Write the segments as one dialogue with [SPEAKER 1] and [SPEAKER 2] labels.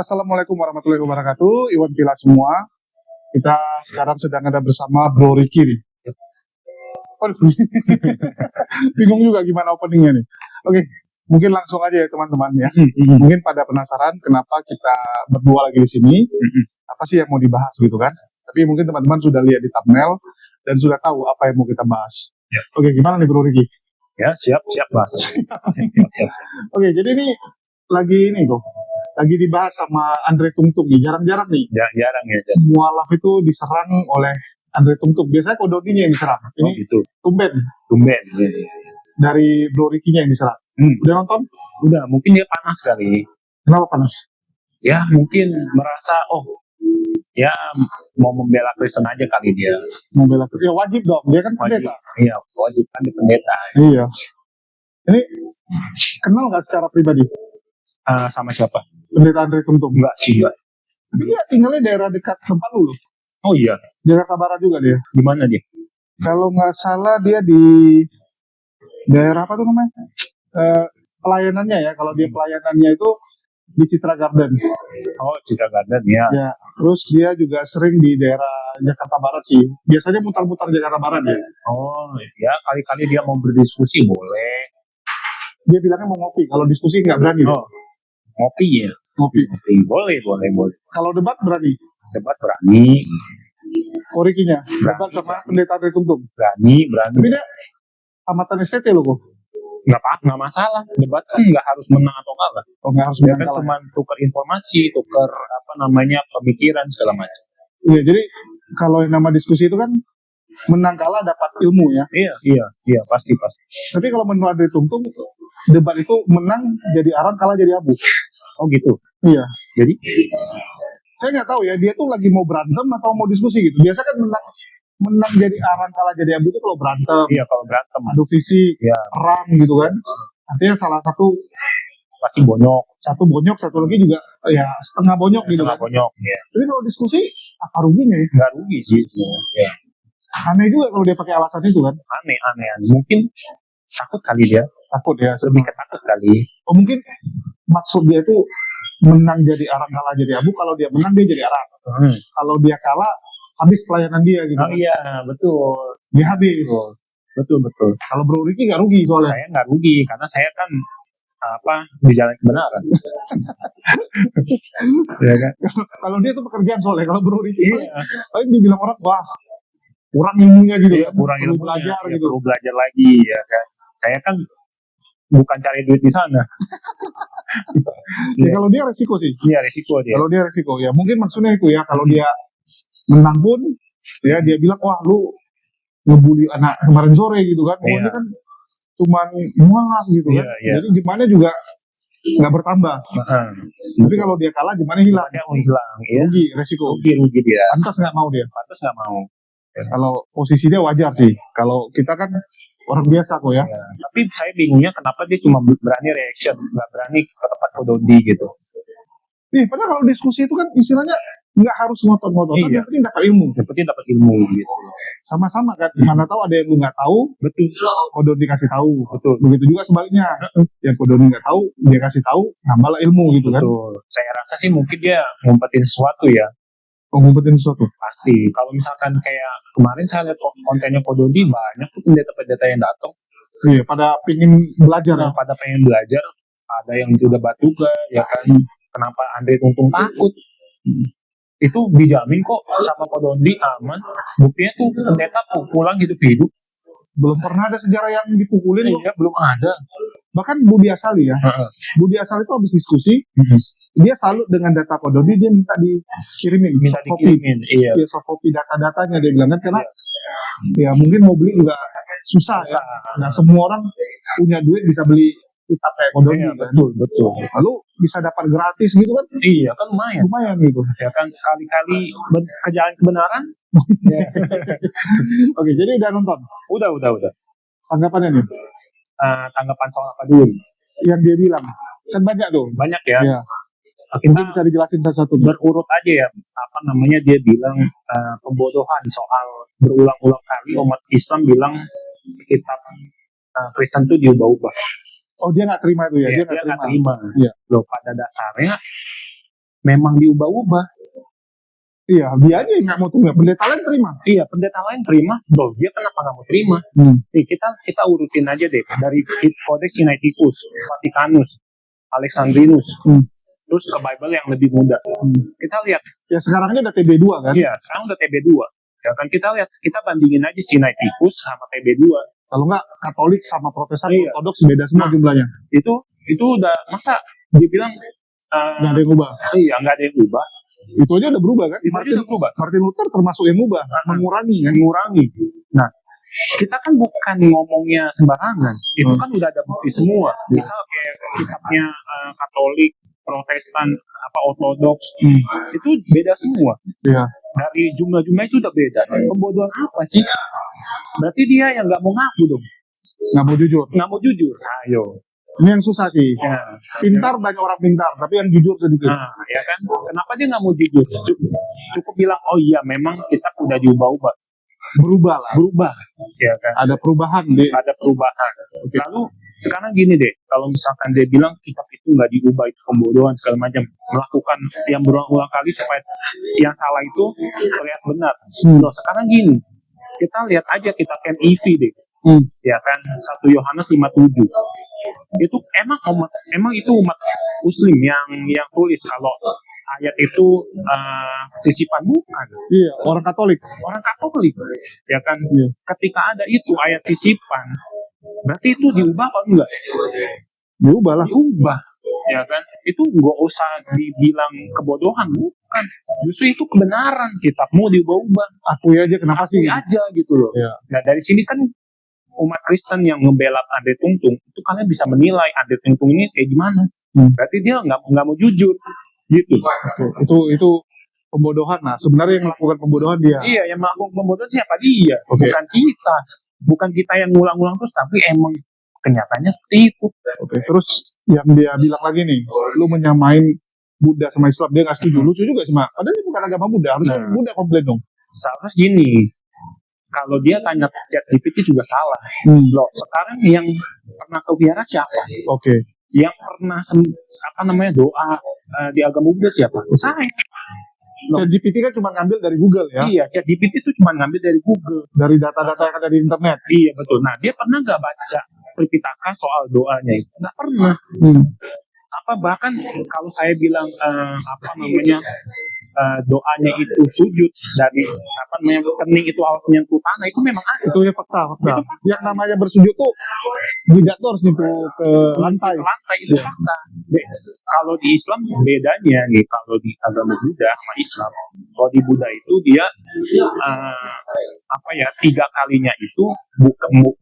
[SPEAKER 1] Assalamualaikum warahmatullahi wabarakatuh, Iwan Villa semua. Kita sekarang sedang ada bersama Bro Ricky nih. Aduh, bingung juga gimana openingnya nih. Oke, mungkin langsung aja ya teman-teman ya. Mungkin pada penasaran kenapa kita berdua lagi di sini. Apa sih yang mau dibahas gitu kan? Tapi mungkin teman-teman sudah lihat di thumbnail dan sudah tahu apa yang mau kita bahas.
[SPEAKER 2] Ya.
[SPEAKER 1] Oke, gimana nih Bro Ricky?
[SPEAKER 2] Ya, siap Mas. siap.
[SPEAKER 1] Oke, jadi ini lagi dibahas sama Andre Tung Tung nih, jarang-jarang nih.
[SPEAKER 2] Jarang ya.
[SPEAKER 1] Mualaf itu diserang oleh Andre Tung Tung. Biasanya Kododinya yang diserang. Ini
[SPEAKER 2] gitu.
[SPEAKER 1] tumben
[SPEAKER 2] Ya.
[SPEAKER 1] dari Bro Ricky-nya yang diserang. Udah nonton?
[SPEAKER 2] Udah, mungkin dia panas kali.
[SPEAKER 1] Kenapa panas?
[SPEAKER 2] Ya, mungkin merasa ya mau membela Kristen aja kali dia.
[SPEAKER 1] Membela Kristen. Ya wajib dong, dia kan pendeta.
[SPEAKER 2] Iya, wajib kan dia pendeta.
[SPEAKER 1] Iya. Ini kenal nggak secara pribadi?
[SPEAKER 2] Sama siapa?
[SPEAKER 1] Pendeta Andre Tung Tung.
[SPEAKER 2] Enggak sih, enggak.
[SPEAKER 1] Tapi dia tinggalnya daerah dekat tempat lu loh.
[SPEAKER 2] Oh iya.
[SPEAKER 1] Jakarta Barat juga dia.
[SPEAKER 2] Di mana dia?
[SPEAKER 1] Kalau nggak salah dia di daerah apa tuh namanya? Pelayanannya ya. Kalau dia pelayanannya itu di Citra Garden.
[SPEAKER 2] Oh, Citra Garden ya.
[SPEAKER 1] Ya. Terus dia juga sering di daerah Jakarta Barat sih. Biasanya mutar-mutar Jakarta Barat ya.
[SPEAKER 2] Oh, ya kali-kali dia mau berdiskusi boleh.
[SPEAKER 1] Dia bilangnya mau ngopi. Kalau diskusi nggak berani.
[SPEAKER 2] Oh, ngopi ya.
[SPEAKER 1] Ngopi.
[SPEAKER 2] Boleh.
[SPEAKER 1] Kalau debat berani.
[SPEAKER 2] Debat berani.
[SPEAKER 1] Korikinya debat sama pendeta Andre Tung Tung.
[SPEAKER 2] Berani.
[SPEAKER 1] Tapi dia amatan STT loh kok.
[SPEAKER 2] Nggak masalah. Debat kan nggak harus menang atau kalah.
[SPEAKER 1] Oh, nggak harus
[SPEAKER 2] Dia
[SPEAKER 1] menang
[SPEAKER 2] kan
[SPEAKER 1] kalah.
[SPEAKER 2] cuma tukar informasi, tukar pemikiran segala macam.
[SPEAKER 1] Iya, jadi kalau yang nama diskusi itu kan menang kalah dapat ilmu ya.
[SPEAKER 2] Iya, pasti.
[SPEAKER 1] Tapi kalau menurut Andre Tung Tung, debat itu menang jadi arang, kalah jadi abu.
[SPEAKER 2] Oh gitu.
[SPEAKER 1] Iya.
[SPEAKER 2] Jadi
[SPEAKER 1] saya nggak tahu ya, dia tuh lagi mau berantem atau mau diskusi gitu. Biasa kan menang jadi arang, kalah jadi abu itu kalau berantem.
[SPEAKER 2] Iya, kalau berantem.
[SPEAKER 1] Adu fisik,
[SPEAKER 2] Iya.
[SPEAKER 1] perang gitu kan. Artinya salah satu
[SPEAKER 2] Pasti bonyok.
[SPEAKER 1] Satu bonyok, satu lagi juga ya setengah bonyok gitu
[SPEAKER 2] Setengah
[SPEAKER 1] kan.
[SPEAKER 2] bonyok. Ya.
[SPEAKER 1] Tapi kalau diskusi apa ruginya ya?
[SPEAKER 2] Nggak rugi sih. Ya.
[SPEAKER 1] Aneh juga kalau dia pakai alasan itu kan.
[SPEAKER 2] Aneh. Mungkin takut kali dia.
[SPEAKER 1] Takut ya.
[SPEAKER 2] Lebih ketakut kali.
[SPEAKER 1] Oh, mungkin maksud dia itu menang jadi arang, kalah jadi abu. Kalau dia menang dia jadi arang. Kalau dia kalah habis pelayanan dia gitu.
[SPEAKER 2] Oh iya, betul.
[SPEAKER 1] Dia habis.
[SPEAKER 2] Betul.
[SPEAKER 1] Kalau Bro Ricky nggak rugi soalnya.
[SPEAKER 2] Saya nggak rugi karena saya kan di jalan kebenaran. Ya kan?
[SPEAKER 1] Kalau dia tuh pekerjaan soalnya. Kalau Bro Ricky
[SPEAKER 2] Iya.
[SPEAKER 1] dibilang orang wah kurang ilmunya gitu
[SPEAKER 2] Iya,
[SPEAKER 1] kan.
[SPEAKER 2] kurang
[SPEAKER 1] Perlu
[SPEAKER 2] ilmunya,
[SPEAKER 1] belajar
[SPEAKER 2] ya,
[SPEAKER 1] gitu.
[SPEAKER 2] perlu belajar lagi ya kan. Saya kan bukan cari duit di sana.
[SPEAKER 1] Ya, kalau dia resiko sih.
[SPEAKER 2] Iya, risiko dia.
[SPEAKER 1] Kalau dia resiko ya mungkin maksudnya itu ya, kalau dia menang pun ya dia bilang wah lu ngebully anak kemarin sore gitu kan. Oh,
[SPEAKER 2] Iya.
[SPEAKER 1] ini kan cuman mualaf gitu kan.
[SPEAKER 2] Iya.
[SPEAKER 1] Jadi gimana juga nggak bertambah. Tapi kalau dia kalah gimana hilang.
[SPEAKER 2] Dia hilang, ya.
[SPEAKER 1] Rugi, resiko.
[SPEAKER 2] Rugi dia.
[SPEAKER 1] Pantas nggak mau dia.
[SPEAKER 2] Pantas nggak mau.
[SPEAKER 1] Kalau posisi dia wajar sih. Kalau kita kan orang biasa kok ya.
[SPEAKER 2] Ya. Tapi saya bingungnya kenapa dia cuma berani reaction, nggak berani ke tempat Kododi gitu.
[SPEAKER 1] Nih, padahal kalau diskusi itu kan istilahnya nggak harus ngotot-ngototan,
[SPEAKER 2] Iya.
[SPEAKER 1] yang penting dapat ilmu.
[SPEAKER 2] Yang penting dapat ilmu gitu.
[SPEAKER 1] Sama-sama kan, mana tahu ada yang lu nggak tahu,
[SPEAKER 2] Betul.
[SPEAKER 1] Kododi dikasih tahu.
[SPEAKER 2] Betul.
[SPEAKER 1] Begitu juga sebaliknya, yang Kododi nggak tahu, dia kasih tahu, nambahlah ilmu gitu kan.
[SPEAKER 2] Betul. Saya rasa sih mungkin dia ngumpetin sesuatu ya.
[SPEAKER 1] Ngumpetin sesuatu.
[SPEAKER 2] Pasti. Kalau misalkan kayak kemarin saya lihat kontennya Kododi banyak tuh pendeta-pendeta yang datang.
[SPEAKER 1] Iya, pada pingin belajar ya.
[SPEAKER 2] Pada pengen belajar. Ada yang juga juga ya kan. Kenapa Andre Tung Tung takut? Itu dijamin kok sama Kododi aman. Buktinya tuh pendeta pulang hidup-hidup.
[SPEAKER 1] Belum pernah ada sejarah yang dipukulin loh.
[SPEAKER 2] Iya, belum ada.
[SPEAKER 1] Bahkan Budi Asali ya. Budi Asali itu habis diskusi, dia salut dengan data Kododi, dia minta dikirimin.
[SPEAKER 2] Minta
[SPEAKER 1] soft copy.
[SPEAKER 2] dikirimin. Iya.
[SPEAKER 1] Dia soft copy data-datanya, dia bilang kan, karena ya mungkin mau beli juga susah ya. Nah, semua orang punya duit bisa beli kitab kayak Kododi.
[SPEAKER 2] Iya,
[SPEAKER 1] kan.
[SPEAKER 2] betul.
[SPEAKER 1] Lalu bisa dapat gratis gitu kan,
[SPEAKER 2] Iya, kan lumayan.
[SPEAKER 1] lumayan gitu.
[SPEAKER 2] Ya kan kali-kali ke jalan kebenaran.
[SPEAKER 1] Oke, jadi udah nonton.
[SPEAKER 2] Udah.
[SPEAKER 1] Tanggapannya nih,
[SPEAKER 2] Tanggapan soal apa dulu?
[SPEAKER 1] yang dia bilang. Kan banyak tuh.
[SPEAKER 2] Banyak ya.
[SPEAKER 1] Iya.
[SPEAKER 2] Kita
[SPEAKER 1] Mungkin bisa dijelasin satu-satu.
[SPEAKER 2] berurut aja ya. Dia bilang pembodohan soal berulang-ulang kali umat Islam bilang kitab Kristen itu diubah-ubah.
[SPEAKER 1] Oh, dia nggak terima itu ya?
[SPEAKER 2] Dia nggak terima.
[SPEAKER 1] Iya.
[SPEAKER 2] Loh, pada dasarnya memang diubah-ubah.
[SPEAKER 1] Iya, dia aja yang nggak mau terima. Pendeta lain terima.
[SPEAKER 2] Iya, pendeta lain terima, loh dia kenapa nggak mau terima? Nih, kita urutin aja deh dari Codex Sinaiticus, Vaticanus, Alexandrinus, terus ke Bible yang lebih muda. Kita lihat.
[SPEAKER 1] Ya sekarang ini udah TB2 kan?
[SPEAKER 2] Iya, sekarang udah TB2. Ya kan kita lihat, kita bandingin aja Sinaiticus sama TB2.
[SPEAKER 1] Kalau nggak Katolik sama Protestan,
[SPEAKER 2] Iya.
[SPEAKER 1] Ortodoks beda semua jumlahnya.
[SPEAKER 2] Itu udah masa dia bilang
[SPEAKER 1] Nggak ada yang ubah.
[SPEAKER 2] iya nggak ada yang ubah.
[SPEAKER 1] Itu aja udah berubah kan?
[SPEAKER 2] Itu aja udah berubah.
[SPEAKER 1] Martin Luther termasuk yang ubah, mengurangi kan?
[SPEAKER 2] Mengurangi. Nah, kita kan bukan ngomongnya sembarangan. Itu kan udah ada bukti semua. Misal kayak kitabnya Katolik, Protestan, Ortodoks, itu beda semua.
[SPEAKER 1] Iya.
[SPEAKER 2] Dari jumlah-jumlah itu udah beda. Pembodohan apa sih? Berarti dia yang nggak mau ngaku dong.
[SPEAKER 1] Nggak mau jujur.
[SPEAKER 2] Nggak mau jujur. Ayo.
[SPEAKER 1] Ini yang susah sih.
[SPEAKER 2] Ya.
[SPEAKER 1] Pintar banyak orang pintar, tapi yang jujur sedikit.
[SPEAKER 2] Nah, ya kan? Kenapa dia nggak mau jujur? Cukup bilang, oh iya, memang kita udah diubah-ubah.
[SPEAKER 1] Berubah lah.
[SPEAKER 2] Berubah, ya kan?
[SPEAKER 1] Ada perubahan deh.
[SPEAKER 2] Ada perubahan. Lalu sekarang gini deh, kalau misalkan dia bilang kitab itu nggak diubah, itu pembodohan segala macam, melakukan yang berulang-ulang kali supaya yang salah itu terlihat benar. Loh, sekarang gini, kita lihat aja kitab NIV deh. Ya kan, 1 Yohanes 5:7 itu emang itu umat Muslim yang tulis kalau ayat itu sisipan, bukan.
[SPEAKER 1] Iya, orang Katolik.
[SPEAKER 2] Ya kan, ketika ada itu ayat sisipan, berarti itu diubah apa enggak?
[SPEAKER 1] Diubah lah.
[SPEAKER 2] Diubah, ya kan, itu nggak usah dibilang kebodohan, bukan, justru itu kebenaran. Kitabmu diubah-ubah,
[SPEAKER 1] Akui aja kenapa sih?
[SPEAKER 2] akui aja gitu loh.
[SPEAKER 1] Iya.
[SPEAKER 2] Nah dari sini kan umat Kristen yang ngebela Andre Tungtung itu kalian bisa menilai Andre Tungtung ini kayak gimana. Berarti dia nggak mau jujur gitu.
[SPEAKER 1] Itu pembodohan. Nah, sebenarnya yang melakukan pembodohan dia.
[SPEAKER 2] Iya, yang melakukan pembodohan siapa? Dia,
[SPEAKER 1] Oke.
[SPEAKER 2] bukan kita yang ngulang-ngulang terus, tapi emang kenyataannya seperti itu.
[SPEAKER 1] Oke, terus yang dia bilang lagi nih, lu menyamain Buddha sama Islam, dia nggak setuju. Lucu juga sih, Mak. Padahal ini bukan agama Buddha, harusnya Buddha komplain dong.
[SPEAKER 2] Seharusnya gini, kalau dia tanya ChatGPT juga salah. Loh, sekarang yang pernah ke wihara siapa?
[SPEAKER 1] Oke.
[SPEAKER 2] Yang pernah doa di agama Buddha siapa? Saya.
[SPEAKER 1] ChatGPT kan cuma ngambil dari Google ya,
[SPEAKER 2] Iya, ChatGPT itu cuma ngambil dari Google.
[SPEAKER 1] dari data-data yang ada di internet.
[SPEAKER 2] Iya, betul. Nah, dia pernah nggak baca Tripitaka soal doanya itu? Nggak pernah. Bahkan kalau saya bilang doanya itu sujud dari kening itu harus menyentuh tanah, itu memang ada.
[SPEAKER 1] Itu ya fakta.
[SPEAKER 2] Itu fakta.
[SPEAKER 1] Yang namanya bersujud tuh jidat tuh harus nyentuh ke lantai.
[SPEAKER 2] Itu fakta. Kalau di Islam bedanya nih, kalau di agama Buddha sama Islam, kalau di Buddha itu dia 3 kalinya itu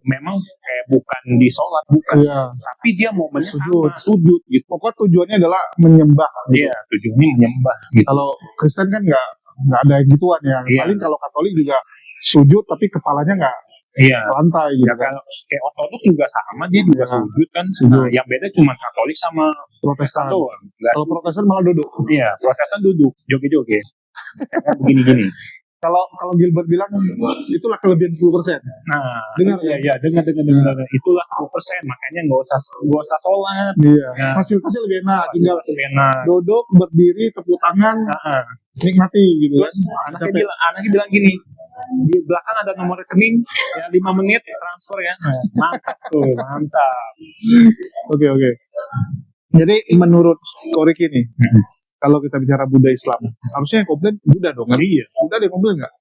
[SPEAKER 2] memang kayak bukan di sholat, bukan.
[SPEAKER 1] Iya.
[SPEAKER 2] Tapi dia momennya sama sujud gitu.
[SPEAKER 1] Pokoknya tujuannya adalah menyembah.
[SPEAKER 2] Iya, tujuannya menyembah gitu.
[SPEAKER 1] Kalau Kristen kan nggak ada yang gituan ya.
[SPEAKER 2] Iya.
[SPEAKER 1] Paling kalau Katolik juga sujud tapi kepalanya nggak
[SPEAKER 2] Iya.
[SPEAKER 1] ke lantai gitu.
[SPEAKER 2] Ya kalau kayak Ortodoks juga sama, dia juga sujud kan.
[SPEAKER 1] Sujud.
[SPEAKER 2] Nah, yang beda cuma Katolik sama
[SPEAKER 1] Protestan.
[SPEAKER 2] doang. Nggak-
[SPEAKER 1] Kalau Protestan malah duduk.
[SPEAKER 2] Iya, Protestan duduk, joget-joget. Kan begini-gini.
[SPEAKER 1] Kalau Gilbert bilang itulah kelebihan 10%.
[SPEAKER 2] Nah,
[SPEAKER 1] Dengar
[SPEAKER 2] ya, dengar. Itulah 10%, makanya nggak usah sholat.
[SPEAKER 1] Iya.
[SPEAKER 2] Ya.
[SPEAKER 1] Fasilitasnya lebih enak. Tinggal
[SPEAKER 2] enak.
[SPEAKER 1] duduk, berdiri, tepuk tangan, nikmati gitu kan.
[SPEAKER 2] Terus anaknya bilang gini, di belakang ada nomor rekening, ya 5 menit transfer ya. Mantap tuh, mantap.
[SPEAKER 1] Oke. Jadi menurut Korik ini, kalau kita bicara Buddha Islam, harusnya yang komplain Buddha dong kan?
[SPEAKER 2] Iya,
[SPEAKER 1] Buddha ada yang komplain nggak?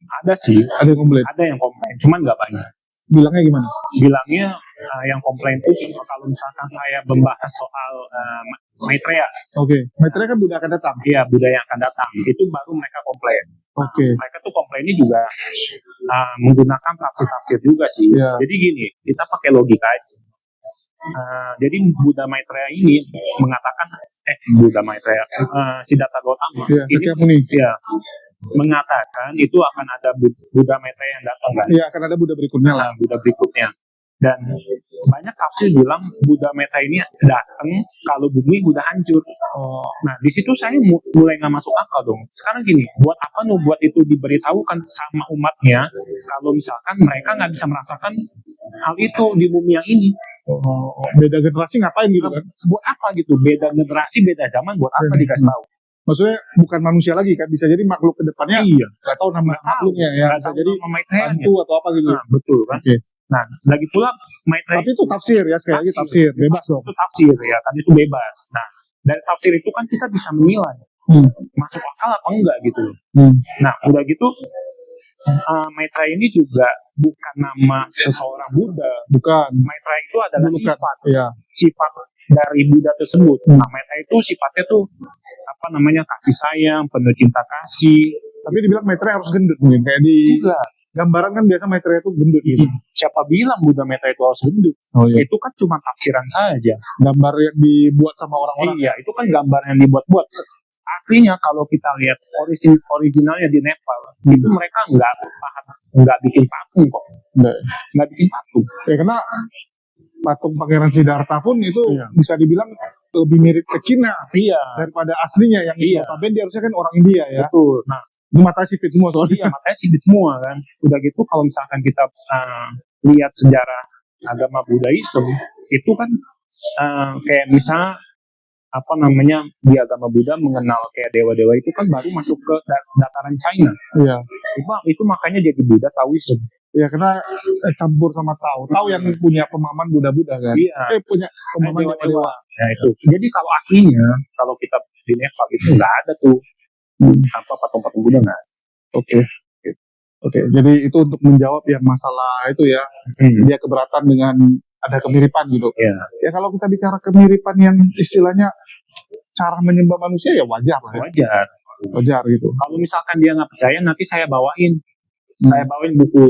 [SPEAKER 2] ada sih,
[SPEAKER 1] Ada yang komplain.
[SPEAKER 2] ada yang komplain, cuman nggak banyak.
[SPEAKER 1] Bilangnya gimana?
[SPEAKER 2] Bilangnya yang komplain itu kalau misalkan saya membahas soal Maitreya,
[SPEAKER 1] Oke. Maitreya kan Buddha akan datang.
[SPEAKER 2] iya budaya yang akan datang, itu baru mereka komplain.
[SPEAKER 1] Oke.
[SPEAKER 2] Mereka tuh komplainnya juga menggunakan tafsir juga sih.
[SPEAKER 1] Iya.
[SPEAKER 2] Jadi gini, kita pakai logika aja. Jadi Buddha Maitreya ini mengatakan, Buddha Maitreya, Siddhartha Gautama
[SPEAKER 1] Iya,
[SPEAKER 2] ini
[SPEAKER 1] Sakyamuni.
[SPEAKER 2] mengatakan itu akan ada Buddha Maitreya yang datang kan.
[SPEAKER 1] Iya, akan ada Buddha berikutnya lah.
[SPEAKER 2] Buddha berikutnya. Dan banyak tafsir bilang Buddha Maitreya ini datang kalau bumi udah hancur. Nah, di situ saya mulai nggak masuk akal dong. Sekarang gini, buat apa buat itu diberitahukan sama umatnya kalau misalkan mereka nggak bisa merasakan hal itu di bumi yang ini?
[SPEAKER 1] Beda generasi ngapain gitu kan?
[SPEAKER 2] Buat apa gitu? Beda generasi, beda zaman, buat apa dikasih tahu?
[SPEAKER 1] Maksudnya bukan manusia lagi kan, bisa jadi makhluk kedepannya
[SPEAKER 2] Iya.
[SPEAKER 1] nggak tahu nama makhluknya ya,
[SPEAKER 2] Nggak
[SPEAKER 1] bisa
[SPEAKER 2] tahu
[SPEAKER 1] jadi
[SPEAKER 2] nama Maitreya-nya.
[SPEAKER 1] hantu atau apa gitu.
[SPEAKER 2] Nah, betul kan.
[SPEAKER 1] Oke.
[SPEAKER 2] Nah, lagi pula Maitreya
[SPEAKER 1] Tapi itu tafsir ya, sekali lagi tafsir, bebas dong.
[SPEAKER 2] itu tafsir ya kan, itu bebas. Nah, dari tafsir itu kan kita bisa menilai masuk akal apa enggak gitu. Nah, udah gitu Maitreya ini juga bukan nama seseorang Buddha.
[SPEAKER 1] Bukan.
[SPEAKER 2] Maitreya itu adalah
[SPEAKER 1] Bukan.
[SPEAKER 2] sifat.
[SPEAKER 1] Iya.
[SPEAKER 2] Sifat dari Buddha tersebut. Nah, Maitreya itu sifatnya tuh apa namanya, kasih sayang, penuh cinta kasih.
[SPEAKER 1] Tapi dibilang Maitreya harus gendut mungkin, kayak di
[SPEAKER 2] Enggak.
[SPEAKER 1] gambaran kan biasa Maitreya itu gendut gitu.
[SPEAKER 2] Siapa bilang Buddha Maitreya itu harus gendut?
[SPEAKER 1] Oh iya.
[SPEAKER 2] Itu kan cuma tafsiran saja.
[SPEAKER 1] Gambar yang dibuat sama orang-orang.
[SPEAKER 2] Iya, itu kan gambar yang dibuat-buat. Aslinya kalau kita lihat originalnya di Nepal, itu mereka nggak bikin patung kok. Nggak bikin patung.
[SPEAKER 1] Ya karena patung Pangeran Siddhartha pun itu
[SPEAKER 2] Iya.
[SPEAKER 1] bisa dibilang lebih mirip ke Cina
[SPEAKER 2] Iya,
[SPEAKER 1] daripada aslinya yang
[SPEAKER 2] Iya.
[SPEAKER 1] notabene dia harusnya kan orang India ya.
[SPEAKER 2] betul. Nah,
[SPEAKER 1] Itu mata sipit semua
[SPEAKER 2] iya,
[SPEAKER 1] soalnya.
[SPEAKER 2] makanya sibuk semua kan. Udah gitu kalau misalkan kita lihat sejarah agama Buddhaisme, itu kan kayak misalnya apa namanya, di agama Buddha mengenal kayak dewa-dewa itu kan baru masuk ke dataran China.
[SPEAKER 1] Iya.
[SPEAKER 2] Itu makanya jadi Buddha Taoism.
[SPEAKER 1] Ya karena campur sama Tao yang punya pemahaman Buddha-Buddha kan.
[SPEAKER 2] Iya.
[SPEAKER 1] Punya pemahaman dewa-dewa.
[SPEAKER 2] Nah itu. Jadi kalau aslinya, kalau kita di Nepal itu nggak ada tuh apa patung-patung Buddha, nggak.
[SPEAKER 1] Oke. Oke, jadi itu untuk menjawab yang masalah itu ya. Dia keberatan dengan ada kemiripan gitu.
[SPEAKER 2] Iya.
[SPEAKER 1] Ya kalau kita bicara kemiripan yang istilahnya cara menyembah manusia ya wajar lah ya.
[SPEAKER 2] Wajar.
[SPEAKER 1] Wajar gitu.
[SPEAKER 2] Kalau misalkan dia nggak percaya, nanti saya bawain buku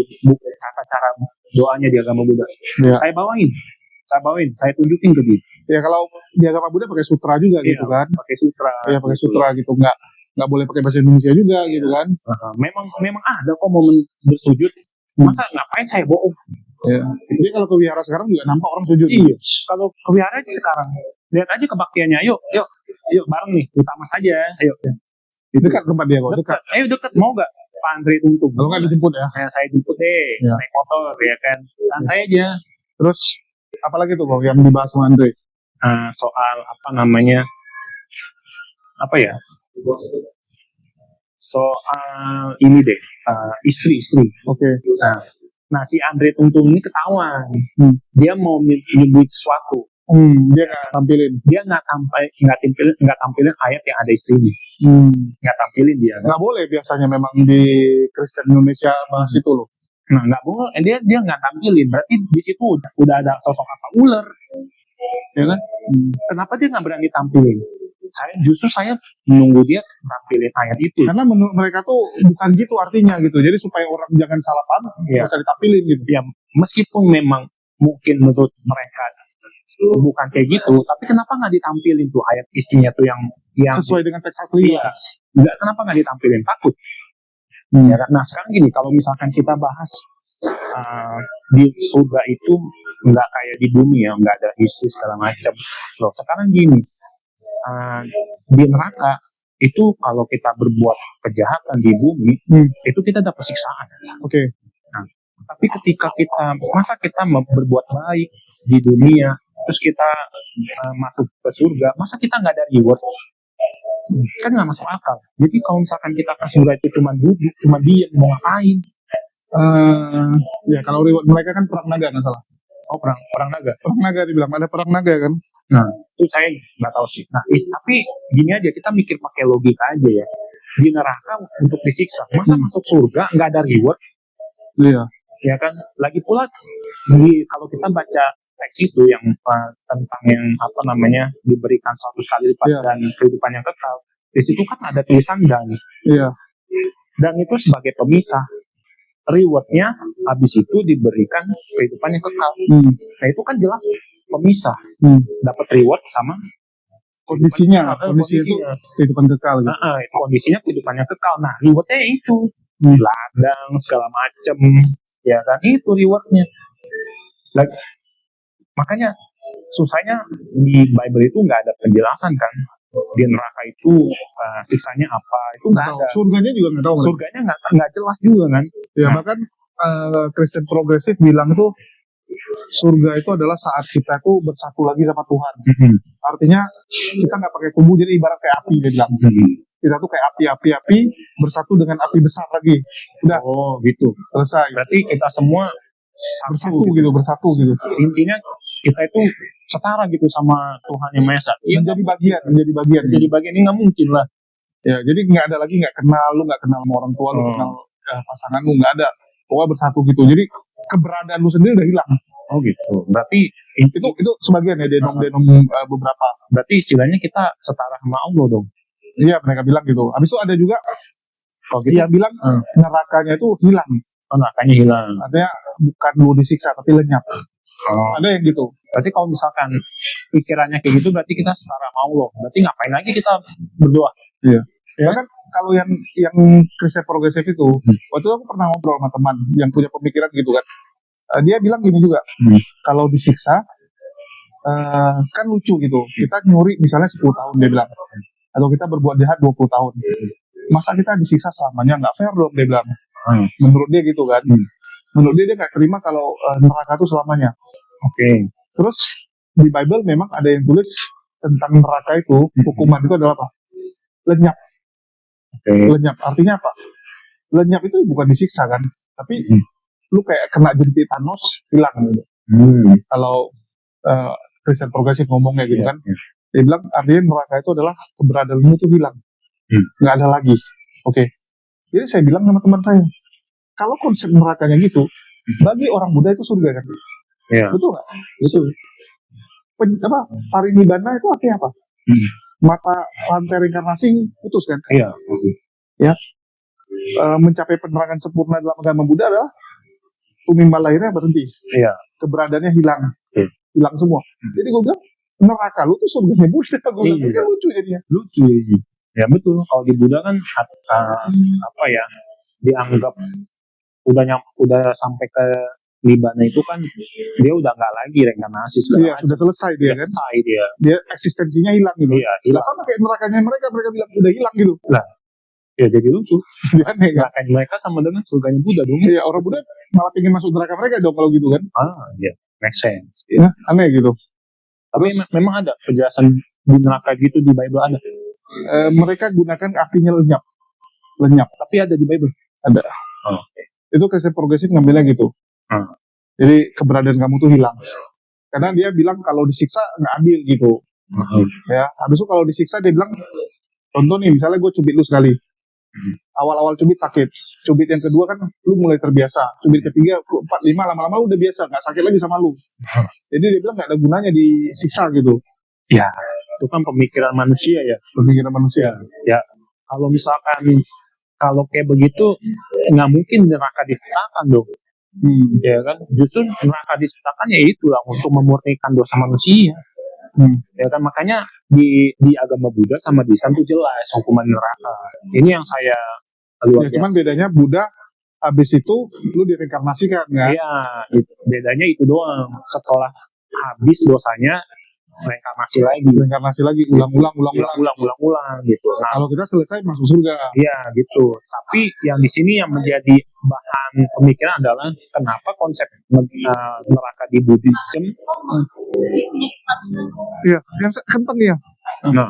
[SPEAKER 2] tata cara doanya di agama Buddha.
[SPEAKER 1] Iya.
[SPEAKER 2] Saya bawain, saya tunjukin ke dia.
[SPEAKER 1] Ya kalau di agama Buddha pakai sutra juga
[SPEAKER 2] Iya,
[SPEAKER 1] gitu kan.
[SPEAKER 2] pakai sutra.
[SPEAKER 1] Ya pakai sutra gitu, nggak boleh pakai bahasa Indonesia juga gitu kan.
[SPEAKER 2] Memang ada kok momen bersujud. Masa ngapain saya bohong?
[SPEAKER 1] Ya. Jadi kalau ke wihara sekarang juga nampak orang sujud.
[SPEAKER 2] Iya. Kalau ke wihara aja sekarang, lihat aja kebaktiannya. Yuk bareng nih, utama saja. Ayo.
[SPEAKER 1] Dekat tempat dia kok, dekat.
[SPEAKER 2] Ayo deket, mau nggak Pak Andre tuntun?
[SPEAKER 1] Kalau nggak dijemput ya.
[SPEAKER 2] Saya jemput deh,
[SPEAKER 1] Ya.
[SPEAKER 2] naik motor ya kan, santai aja.
[SPEAKER 1] Terus apalagi tuh kok yang dibahas sama Andre?
[SPEAKER 2] Soal apa namanya, apa ya? Soal ini deh, istri.
[SPEAKER 1] Oke.
[SPEAKER 2] Nah si Andre Tuntung ini ketahuan, dia mau nyebut sesuatu,
[SPEAKER 1] Dia nggak tampilin.
[SPEAKER 2] dia nggak tampilin ayat yang ada istrinya, nggak tampilin dia.
[SPEAKER 1] Nggak boleh biasanya memang di Kristen Indonesia bahas itu loh.
[SPEAKER 2] Nah nggak boleh, dia nggak tampilin, berarti di situ udah ada sosok apa ular, ya kan? Kenapa dia nggak berani tampilin? Saya menunggu dia tampilin ayat itu.
[SPEAKER 1] Karena menurut mereka tuh bukan gitu artinya gitu. Jadi supaya orang jangan salah paham,
[SPEAKER 2] Iya.
[SPEAKER 1] nggak usah ditampilin gitu.
[SPEAKER 2] Ya meskipun memang mungkin menurut mereka bukan kayak gitu, tapi kenapa nggak ditampilin tuh ayat istrinya tuh yang
[SPEAKER 1] Sesuai dengan teks asli.
[SPEAKER 2] iya, nggak, kenapa nggak ditampilin? Takut. Ya kan? Nah sekarang gini, kalau misalkan kita bahas di surga itu nggak kayak di bumi ya, nggak ada istri segala macam. Loh sekarang gini, di neraka itu kalau kita berbuat kejahatan di bumi, itu kita dapat siksaan.
[SPEAKER 1] Oke.
[SPEAKER 2] Nah, tapi ketika masa kita berbuat baik di dunia, terus kita masuk ke surga, masa kita nggak ada reward? Kan nggak masuk akal. Jadi kalau misalkan kita ke surga itu cuma duduk, cuma diem, mau ngapain?
[SPEAKER 1] Ya kalau reward mereka kan perang naga nggak salah.
[SPEAKER 2] Oh perang naga.
[SPEAKER 1] Perang naga dibilang ada perang naga kan.
[SPEAKER 2] Nah itu saya nggak tahu sih. Nah tapi gini aja, kita mikir pakai logika aja ya. Di neraka untuk disiksa, masa masuk surga nggak ada reward?
[SPEAKER 1] Iya.
[SPEAKER 2] Ya kan. Lagi pula kalau kita baca teks itu yang tentang yang apa namanya, diberikan 100 kali lipat dan kehidupan yang kekal, di situ kan ada tulisan dan.
[SPEAKER 1] Iya.
[SPEAKER 2] Dan itu sebagai pemisah. Rewardnya habis itu diberikan kehidupan yang kekal. Nah itu kan jelas pemisah. Dapat reward sama
[SPEAKER 1] kondisinya itu kehidupan kekal gitu.
[SPEAKER 2] Kondisinya kehidupan yang kekal. Nah rewardnya itu ladang segala macem, ya kan, itu rewardnya. Makanya susahnya di Bible itu nggak ada penjelasan kan, di neraka itu siksanya apa, itu nggak ada.
[SPEAKER 1] Surganya juga nggak tahu.
[SPEAKER 2] Surganya nggak jelas juga kan.
[SPEAKER 1] Ya bahkan Kristen progresif bilang tuh surga itu adalah saat kita tuh bersatu lagi sama Tuhan. Artinya kita nggak pakai tubuh, jadi ibarat kayak api dia bilang. kita tuh kayak api bersatu dengan api besar lagi. Udah
[SPEAKER 2] Oh gitu.
[SPEAKER 1] selesai.
[SPEAKER 2] Berarti kita semua
[SPEAKER 1] Bersatu gitu, bersatu gitu.
[SPEAKER 2] Intinya kita itu setara gitu sama Tuhan Yang Maha Esa. Iya,
[SPEAKER 1] Menjadi bagian.
[SPEAKER 2] jadi bagian ini nggak mungkin lah.
[SPEAKER 1] Ya, jadi nggak ada lagi nggak kenal lu, nggak kenal sama orang tua lu, kenal pasangan lu, nggak ada. Pokoknya bersatu gitu. Jadi keberadaan lu sendiri udah hilang.
[SPEAKER 2] Oh gitu. Berarti
[SPEAKER 1] Itu sebagian ya denom beberapa.
[SPEAKER 2] berarti istilahnya kita setara sama Allah dong.
[SPEAKER 1] Iya, mereka bilang gitu. Habis itu ada juga
[SPEAKER 2] Kalau gitu,
[SPEAKER 1] yang bilang nerakanya itu hilang.
[SPEAKER 2] nerakanya hilang.
[SPEAKER 1] Artinya bukan lu disiksa tapi lenyap. Ada yang gitu.
[SPEAKER 2] Berarti kalau misalkan pikirannya kayak gitu, berarti kita setara sama Allah. Berarti ngapain lagi kita berdoa?
[SPEAKER 1] Iya.
[SPEAKER 2] Ya.
[SPEAKER 1] Bahkan kalau yang Kristen progresif itu, waktu itu aku pernah ngobrol sama teman yang punya pemikiran gitu kan. Dia bilang gini juga, kalau disiksa kan lucu gitu. Kita nyuri misalnya 10 tahun dia bilang, atau kita berbuat jahat 20 tahun. Masa kita disiksa selamanya, nggak fair dong dia bilang. Menurut dia gitu kan. Menurut dia nggak terima kalau neraka itu selamanya.
[SPEAKER 2] Oke.
[SPEAKER 1] Terus di Bible memang ada yang tulis tentang neraka itu, hukuman itu adalah apa? Lenyap. Lenyap artinya apa? Lenyap itu bukan disiksa kan, tapi lu kayak kena jentik Thanos hilang gitu. Kalau Kristen progresif ngomongnya gitu kan, dia bilang artinya neraka itu adalah keberadaanmu tuh hilang, nggak ada lagi. Oke. Jadi saya bilang sama teman saya, kalau konsep nerakanya gitu, bagi orang Buddha itu surga kan?
[SPEAKER 2] Iya.
[SPEAKER 1] Betul nggak? Betul. Parinibbana itu artinya apa? Mata rantai reinkarnasi putus kan?
[SPEAKER 2] Iya.
[SPEAKER 1] Ya. Mencapai penerangan sempurna dalam agama Buddha adalah tumimbal lahirnya berhenti.
[SPEAKER 2] Iya.
[SPEAKER 1] Keberadaannya hilang. Hilang semua. Jadi gue bilang, neraka lu tuh surganya Buddha. Gue bilang, ini kan lucu jadinya.
[SPEAKER 2] Lucu ini. Ya betul. Kalau di Buddha kan apa ya, dianggap udah sampai ke Nibbana itu kan dia udah nggak lagi reinkarnasi segala
[SPEAKER 1] Iya, sudah selesai dia kan.
[SPEAKER 2] Selesai dia.
[SPEAKER 1] Dia eksistensinya hilang gitu.
[SPEAKER 2] Iya, hilang.
[SPEAKER 1] Sama kayak nerakanya mereka bilang udah hilang gitu.
[SPEAKER 2] Ya jadi lucu.
[SPEAKER 1] Jadi aneh kan.
[SPEAKER 2] Nerakanya mereka sama dengan surganya Buddha dong.
[SPEAKER 1] Iya, orang Buddha malah pengen masuk neraka mereka dong kalau gitu kan.
[SPEAKER 2] Iya, make sense.
[SPEAKER 1] Ya, aneh gitu.
[SPEAKER 2] Tapi memang ada penjelasan di neraka gitu di Bible ada.
[SPEAKER 1] Mereka gunakan artinya lenyap.
[SPEAKER 2] Tapi ada di Bible.
[SPEAKER 1] Ada. Itu Kristen progresif ngambilnya gitu. Jadi keberadaan kamu tuh hilang. Karena dia bilang kalau disiksa nggak adil gitu. Ya, habis itu kalau disiksa dia bilang, contoh nih misalnya gue cubit lu sekali. Awal-awal cubit sakit. Cubit yang kedua kan lu mulai terbiasa. Cubit ketiga, 4, 5 lama-lama lu udah biasa, nggak sakit lagi sama lu. Jadi dia bilang nggak ada gunanya disiksa gitu.
[SPEAKER 2] Ya, itu kan pemikiran manusia ya.
[SPEAKER 1] Pemikiran manusia.
[SPEAKER 2] Ya, kalau misalkan kalau kayak begitu nggak mungkin neraka diciptakan dong. Ya kan, justru neraka diciptakan ya itulah untuk memurnikan dosa manusia. Ya kan, makanya di agama Buddha sama di Islam itu jelas hukuman neraka. Ini yang saya luar biasa.
[SPEAKER 1] Cuman bedanya Buddha habis itu lu direinkarnasikan kan?
[SPEAKER 2] Iya, bedanya itu doang. Setelah habis dosanya reinkarnasi lagi, ulang gitu. Nah,
[SPEAKER 1] kalau kita selesai masuk surga.
[SPEAKER 2] Iya gitu. Tapi yang di sini yang menjadi bahan pemikiran adalah kenapa konsep neraka di Buddhism.
[SPEAKER 1] Iya, yang kentang ya.
[SPEAKER 2] Nah,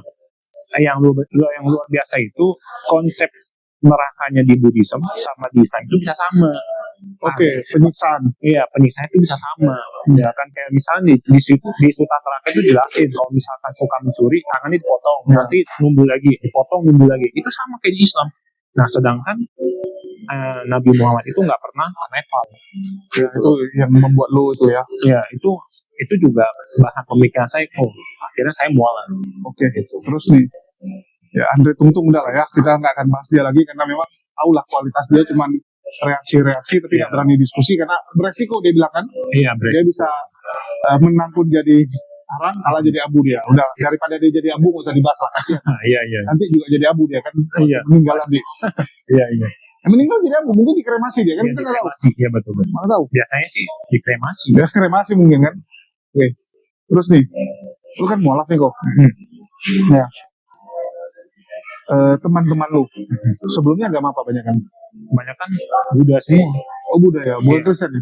[SPEAKER 2] yang luar biasa itu konsep nerakanya di Buddhism sama di Islam itu bisa sama.
[SPEAKER 1] Oke, penyiksaan.
[SPEAKER 2] Iya, penyiksaan itu bisa sama. Ya kan, kayak misalnya di Suta Neraka itu jelasin kalau misalkan suka mencuri, tangannya dipotong, nanti numbuh lagi, dipotong numbuh lagi. Itu sama kayak di Islam. Nah, sedangkan Nabi Muhammad itu nggak pernah ke Nepal.
[SPEAKER 1] Ya, itu yang membuat lo itu ya.
[SPEAKER 2] Ya, itu juga bahan pemikiran saya. Oh, akhirnya saya mualan.
[SPEAKER 1] Oke, gitu. Terus nih, ya Andre Tungtung udah lah ya, kita nggak akan bahas dia lagi karena memang tahu lah kualitas dia cuman reaksi tapi nggak berani diskusi karena beresiko dia bilang kan.
[SPEAKER 2] Iya, beresiko.
[SPEAKER 1] Dia bisa menang pun jadi arang, kalah jadi abu dia. Udah, daripada dia jadi abu nggak usah dibahas lah, kasihan.
[SPEAKER 2] Iya.
[SPEAKER 1] Nanti juga jadi abu dia kan.
[SPEAKER 2] Iya.
[SPEAKER 1] Meninggal nanti.
[SPEAKER 2] Iya.
[SPEAKER 1] Yang meninggal jadi abu, mungkin dikremasi dia kan, kita nggak tahu.
[SPEAKER 2] Iya, betul.
[SPEAKER 1] Mana tahu?
[SPEAKER 2] Biasanya sih dikremasi.
[SPEAKER 1] Ya kremasi mungkin kan. Oke. Terus nih, lu kan mualaf nih kok. Ya. Teman-teman lu sebelumnya agama apa banyak kan?
[SPEAKER 2] Kebanyakan Buddha semua.
[SPEAKER 1] Oh Buddha ya, bukan Kristen ya?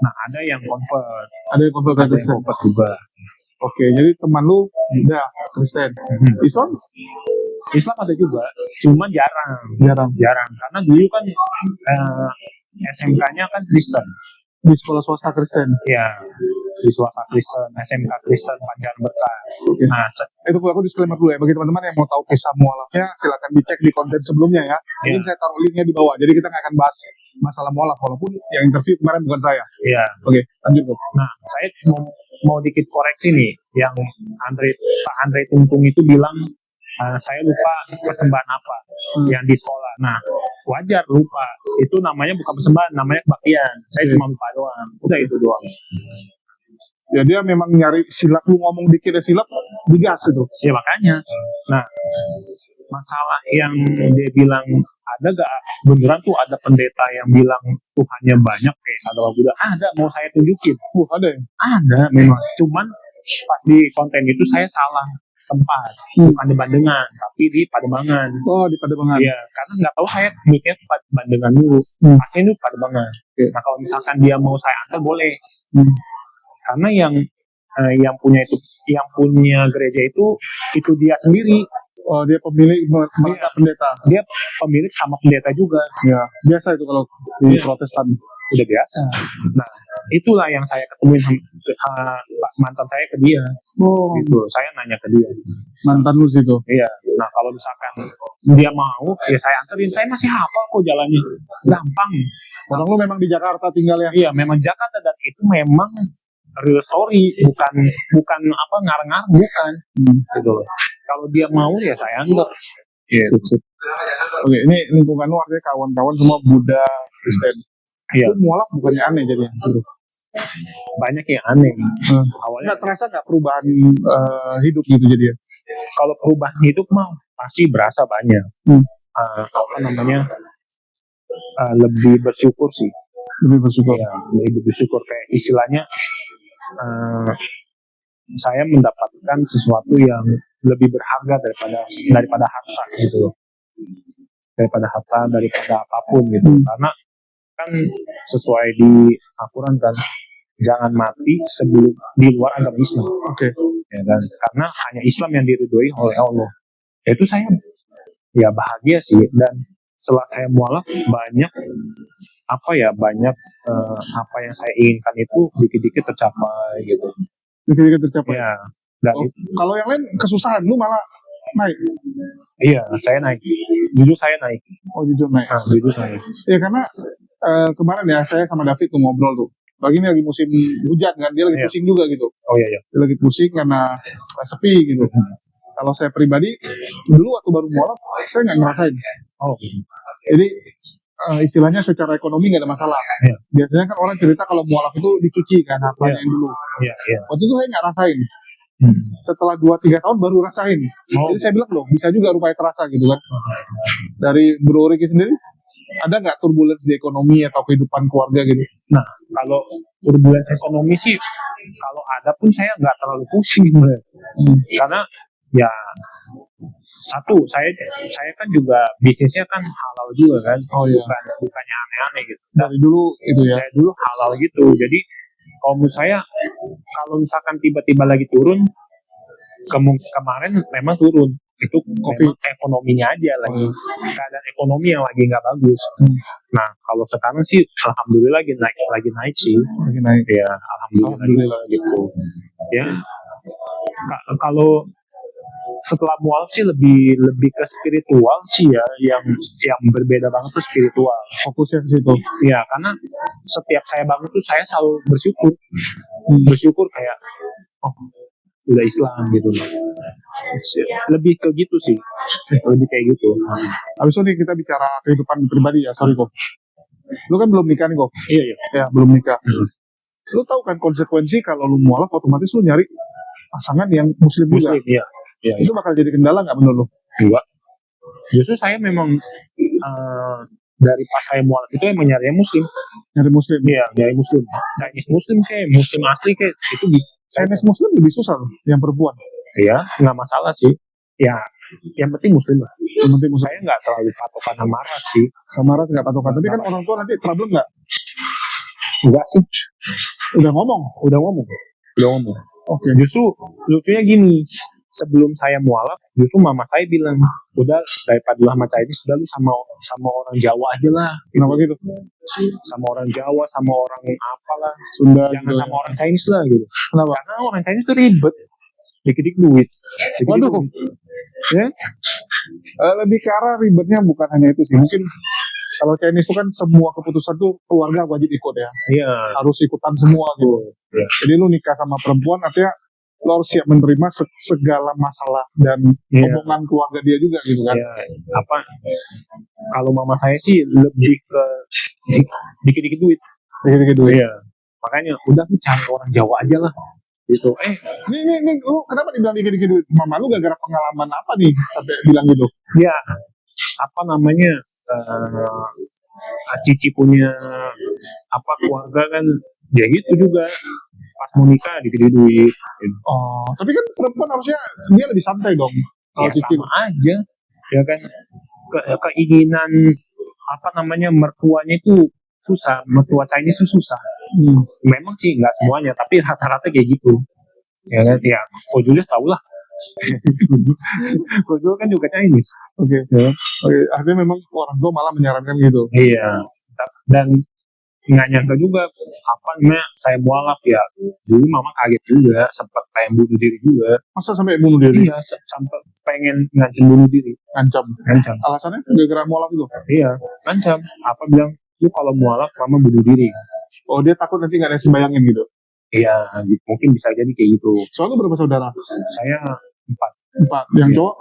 [SPEAKER 2] Nah, ada yang convert.
[SPEAKER 1] Ada yang convert Kristen
[SPEAKER 2] juga.
[SPEAKER 1] Oke, jadi teman lu Buddha, Kristen, Islam?
[SPEAKER 2] Islam ada juga, cuman jarang karena dulu kan SMK-nya kan Kristen.
[SPEAKER 1] Di sekolah swasta Kristen.
[SPEAKER 2] Ya, di swasta Kristen, SMK Kristen Panjaran Berkah.
[SPEAKER 1] Oke.
[SPEAKER 2] Nah,
[SPEAKER 1] Itu aku disclaimer dulu ya, bagi teman-teman yang mau tahu kisah mualafnya silakan dicek di konten sebelumnya ya. Mungkin saya taruh linknya di bawah. Jadi kita nggak akan bahas masalah mualaf walaupun yang interview kemarin bukan saya.
[SPEAKER 2] iya.
[SPEAKER 1] Oke, lanjut Bro.
[SPEAKER 2] Nah, saya mau dikit koreksi nih, yang Pak Andre Tungtung itu bilang saya lupa persembahan apa yang di sekolah. Nah, wajar lupa. Itu namanya bukan persembahan, namanya kebaktian. Saya cuma lupa doang. Udah itu doang.
[SPEAKER 1] Ya dia memang nyari silap, lu ngomong dikit ada silap, digas itu.
[SPEAKER 2] Ya makanya. Nah, masalah yang dia bilang ada gak beneran tuh ada pendeta yang bilang Tuhannya banyak kayak ada Buddha? Ada, mau saya tunjukin.
[SPEAKER 1] Ada ya?
[SPEAKER 2] Ada memang. Cuman pas di konten itu saya salah tempat, bukan di Bandengan, tapi di Pademangan.
[SPEAKER 1] Oh, di Pademangan.
[SPEAKER 2] Iya, karena nggak tahu saya mikir Bandengan dulu. Pasti itu Pademangan. Nah, kalau misalkan dia mau saya antar boleh. Karena yang punya gereja itu dia sendiri.
[SPEAKER 1] Oh, dia pemilik pendeta.
[SPEAKER 2] Dia pemilik sama pendeta juga.
[SPEAKER 1] Ya, biasa itu kalau di Protestan.
[SPEAKER 2] Udah biasa. Nah, itulah yang saya ketemuin mantan saya ke dia.
[SPEAKER 1] Oh,
[SPEAKER 2] gitu. Saya nanya ke dia.
[SPEAKER 1] Mantan lu situ.
[SPEAKER 2] Iya. Nah, kalau misalkan dia mau, ya saya anterin. Saya masih hafal kok jalannya. Gampang.
[SPEAKER 1] Orang lu memang di Jakarta tinggalnya.
[SPEAKER 2] Iya, memang Jakarta dan itu memang real story, bukan apa ngarang-ngarang, bukan. Gitu loh. Kalau dia mau ya saya anggap.
[SPEAKER 1] Iya. Oke, ini lingkungan lu artinya kawan-kawan semua Buddha, Kristen.
[SPEAKER 2] Iya.
[SPEAKER 1] Itu mualaf bukannya aneh jadi gitu.
[SPEAKER 2] Banyak yang aneh. Awalnya
[SPEAKER 1] nggak terasa nggak perubahan hidup gitu jadi ya?
[SPEAKER 2] Kalau perubahan hidup mah pasti berasa banyak. Apa namanya? Lebih bersyukur sih.
[SPEAKER 1] Lebih bersyukur.
[SPEAKER 2] Ya, lebih bersyukur kayak istilahnya saya mendapatkan sesuatu yang lebih berharga daripada harta gitu loh. Daripada harta, daripada apapun gitu. Karena kan sesuai di Al-Quran kan jangan mati sebelum di luar agama Islam.
[SPEAKER 1] Oke.
[SPEAKER 2] Ya kan? Karena hanya Islam yang diridhoi oleh Allah. Itu saya ya bahagia sih, dan setelah saya mualaf banyak apa yang saya inginkan itu dikit-dikit tercapai gitu.
[SPEAKER 1] Dikit-dikit tercapai.
[SPEAKER 2] Ya. Dan
[SPEAKER 1] kalau yang lain kesusahan, lu malah naik.
[SPEAKER 2] Iya, saya naik. Jujur saya naik.
[SPEAKER 1] Oh, jujur naik.
[SPEAKER 2] Jujur naik.
[SPEAKER 1] Ya karena kemarin ya saya sama David tuh ngobrol tuh. Lagi ini lagi musim hujan kan, dia lagi pusing juga gitu.
[SPEAKER 2] Oh iya.
[SPEAKER 1] Dia lagi pusing karena sepi gitu. Kalau saya pribadi dulu waktu baru mualaf saya nggak ngerasain. Oh. Jadi istilahnya secara ekonomi nggak ada masalah.
[SPEAKER 2] Yeah.
[SPEAKER 1] Biasanya kan orang cerita kalau mualaf itu dicuci kan hartanya yang dulu. Waktu itu saya nggak rasain. Setelah 2-3 tahun baru rasain. Jadi saya bilang loh bisa juga rupanya terasa gitu kan. Dari Bro Ricky sendiri ada nggak turbulensi di ekonomi atau kehidupan keluarga gitu?
[SPEAKER 2] Nah, kalau turbulensi ekonomi sih kalau ada pun saya nggak terlalu pusing karena ya satu saya kan juga bisnisnya kan halal juga kan.
[SPEAKER 1] Oh iya.
[SPEAKER 2] Bukannya aneh-aneh gitu.
[SPEAKER 1] Dari dulu itu ya.
[SPEAKER 2] Dari dulu halal gitu. Jadi kalau menurut saya kalau misalkan tiba-tiba lagi turun, kemarin memang turun. Itu COVID ekonominya aja lagi, keadaan ekonomi yang lagi nggak bagus. Nah kalau sekarang sih alhamdulillah lagi naik sih.
[SPEAKER 1] Lagi naik.
[SPEAKER 2] Ya alhamdulillah gitu. Ya kalau setelah mualaf sih lebih ke spiritual sih ya, yang berbeda banget tuh spiritual.
[SPEAKER 1] Fokusnya ke situ.
[SPEAKER 2] Ya karena setiap saya bangun tuh saya selalu bersyukur kayak udah Islam gitu. Lebih ke gitu sih. Lebih kayak gitu.
[SPEAKER 1] Habis itu nih kita bicara kehidupan pribadi ya, sorry kok. Lu kan belum nikah nih kok.
[SPEAKER 2] Iya.
[SPEAKER 1] Ya, belum nikah. Lu tahu kan konsekuensi kalau lu mualaf otomatis lu nyari pasangan yang muslim juga.
[SPEAKER 2] Iya.
[SPEAKER 1] Itu bakal jadi kendala nggak menurut lu?
[SPEAKER 2] Enggak. Justru saya memang dari pas saya mualaf itu emang nyari muslim.
[SPEAKER 1] Nyari muslim?
[SPEAKER 2] Iya, nyari muslim. Chinese muslim kayak muslim asli kayak itu
[SPEAKER 1] Chinese muslim lebih susah loh, yang perempuan.
[SPEAKER 2] Iya, nggak masalah sih. Ya, yang penting muslim lah.
[SPEAKER 1] Yang penting muslim.
[SPEAKER 2] Saya nggak terlalu patokan sama ras sih.
[SPEAKER 1] Sama ras nggak patokan. Tapi kan orang tua nanti problem nggak?
[SPEAKER 2] Enggak sih.
[SPEAKER 1] Udah ngomong.
[SPEAKER 2] Oke.
[SPEAKER 1] Okay.
[SPEAKER 2] Justru lucunya gini, sebelum saya mualaf, justru mama saya bilang, udah daripada lu sama Chinese, sudah lu sama orang Jawa aja lah.
[SPEAKER 1] Kenapa gitu?
[SPEAKER 2] Sama orang Jawa, sama orang apalah.
[SPEAKER 1] Sunda
[SPEAKER 2] Jangan
[SPEAKER 1] gitu.
[SPEAKER 2] sama orang Chinese lah gitu.
[SPEAKER 1] Kenapa?
[SPEAKER 2] Karena orang Chinese tuh ribet. Dikit-dikit duit. Dikit-dikit
[SPEAKER 1] Waduh.
[SPEAKER 2] duit. Ya?
[SPEAKER 1] Lebih ke arah ribetnya bukan hanya itu sih. Mungkin kalau Chinese itu kan semua keputusan tuh keluarga wajib ikut ya.
[SPEAKER 2] Iya.
[SPEAKER 1] Harus ikutan semua gitu.
[SPEAKER 2] Iya.
[SPEAKER 1] Jadi lu nikah sama perempuan artinya lo harus siap menerima segala masalah dan
[SPEAKER 2] Iya.
[SPEAKER 1] omongan keluarga dia juga gitu kan.
[SPEAKER 2] Ya, apa? Kalau mama saya sih lebih ke dikit-dikit duit.
[SPEAKER 1] Dikit-dikit duit.
[SPEAKER 2] Iya. Makanya udah lu cari orang Jawa aja lah. Gitu.
[SPEAKER 1] Nih, lu kenapa dibilang dikit-dikit duit? Mama lu gara-gara pengalaman apa nih sampai bilang gitu?
[SPEAKER 2] Ya, apa namanya? Cici punya apa keluarga kan ya gitu juga pas mau nikah dikit duit gitu.
[SPEAKER 1] Oh, tapi kan perempuan harusnya dia lebih santai dong. Kalau
[SPEAKER 2] Ya
[SPEAKER 1] cici.
[SPEAKER 2] sama aja ya kan keinginan apa namanya mertuanya itu susah, mertua Chinese itu susah. Memang sih nggak semuanya tapi rata-rata kayak gitu ya kan. Ya Ko Julius tau lah. Ko Julius kan juga Chinese.
[SPEAKER 1] Oke.
[SPEAKER 2] Ya.
[SPEAKER 1] Oke, artinya memang orang tua malah menyarankan gitu.
[SPEAKER 2] Iya. Dan nggak nyangka juga apa namanya saya mualaf ya. Dulu mama kaget juga, sempat pengen bunuh diri juga.
[SPEAKER 1] Masa sampai bunuh diri?
[SPEAKER 2] Iya, sampai pengen ngancam bunuh diri.
[SPEAKER 1] Ngancam. Alasannya gara-gara mualaf itu?
[SPEAKER 2] Iya, ngancam. Apa bilang, lu kalau mualaf mama bunuh diri.
[SPEAKER 1] Oh, dia takut nanti nggak ada yang sembayangin gitu?
[SPEAKER 2] Iya, mungkin bisa jadi kayak gitu.
[SPEAKER 1] Soalnya berapa saudara?
[SPEAKER 2] Saya 4.
[SPEAKER 1] Yang
[SPEAKER 2] Iya.
[SPEAKER 1] cowok?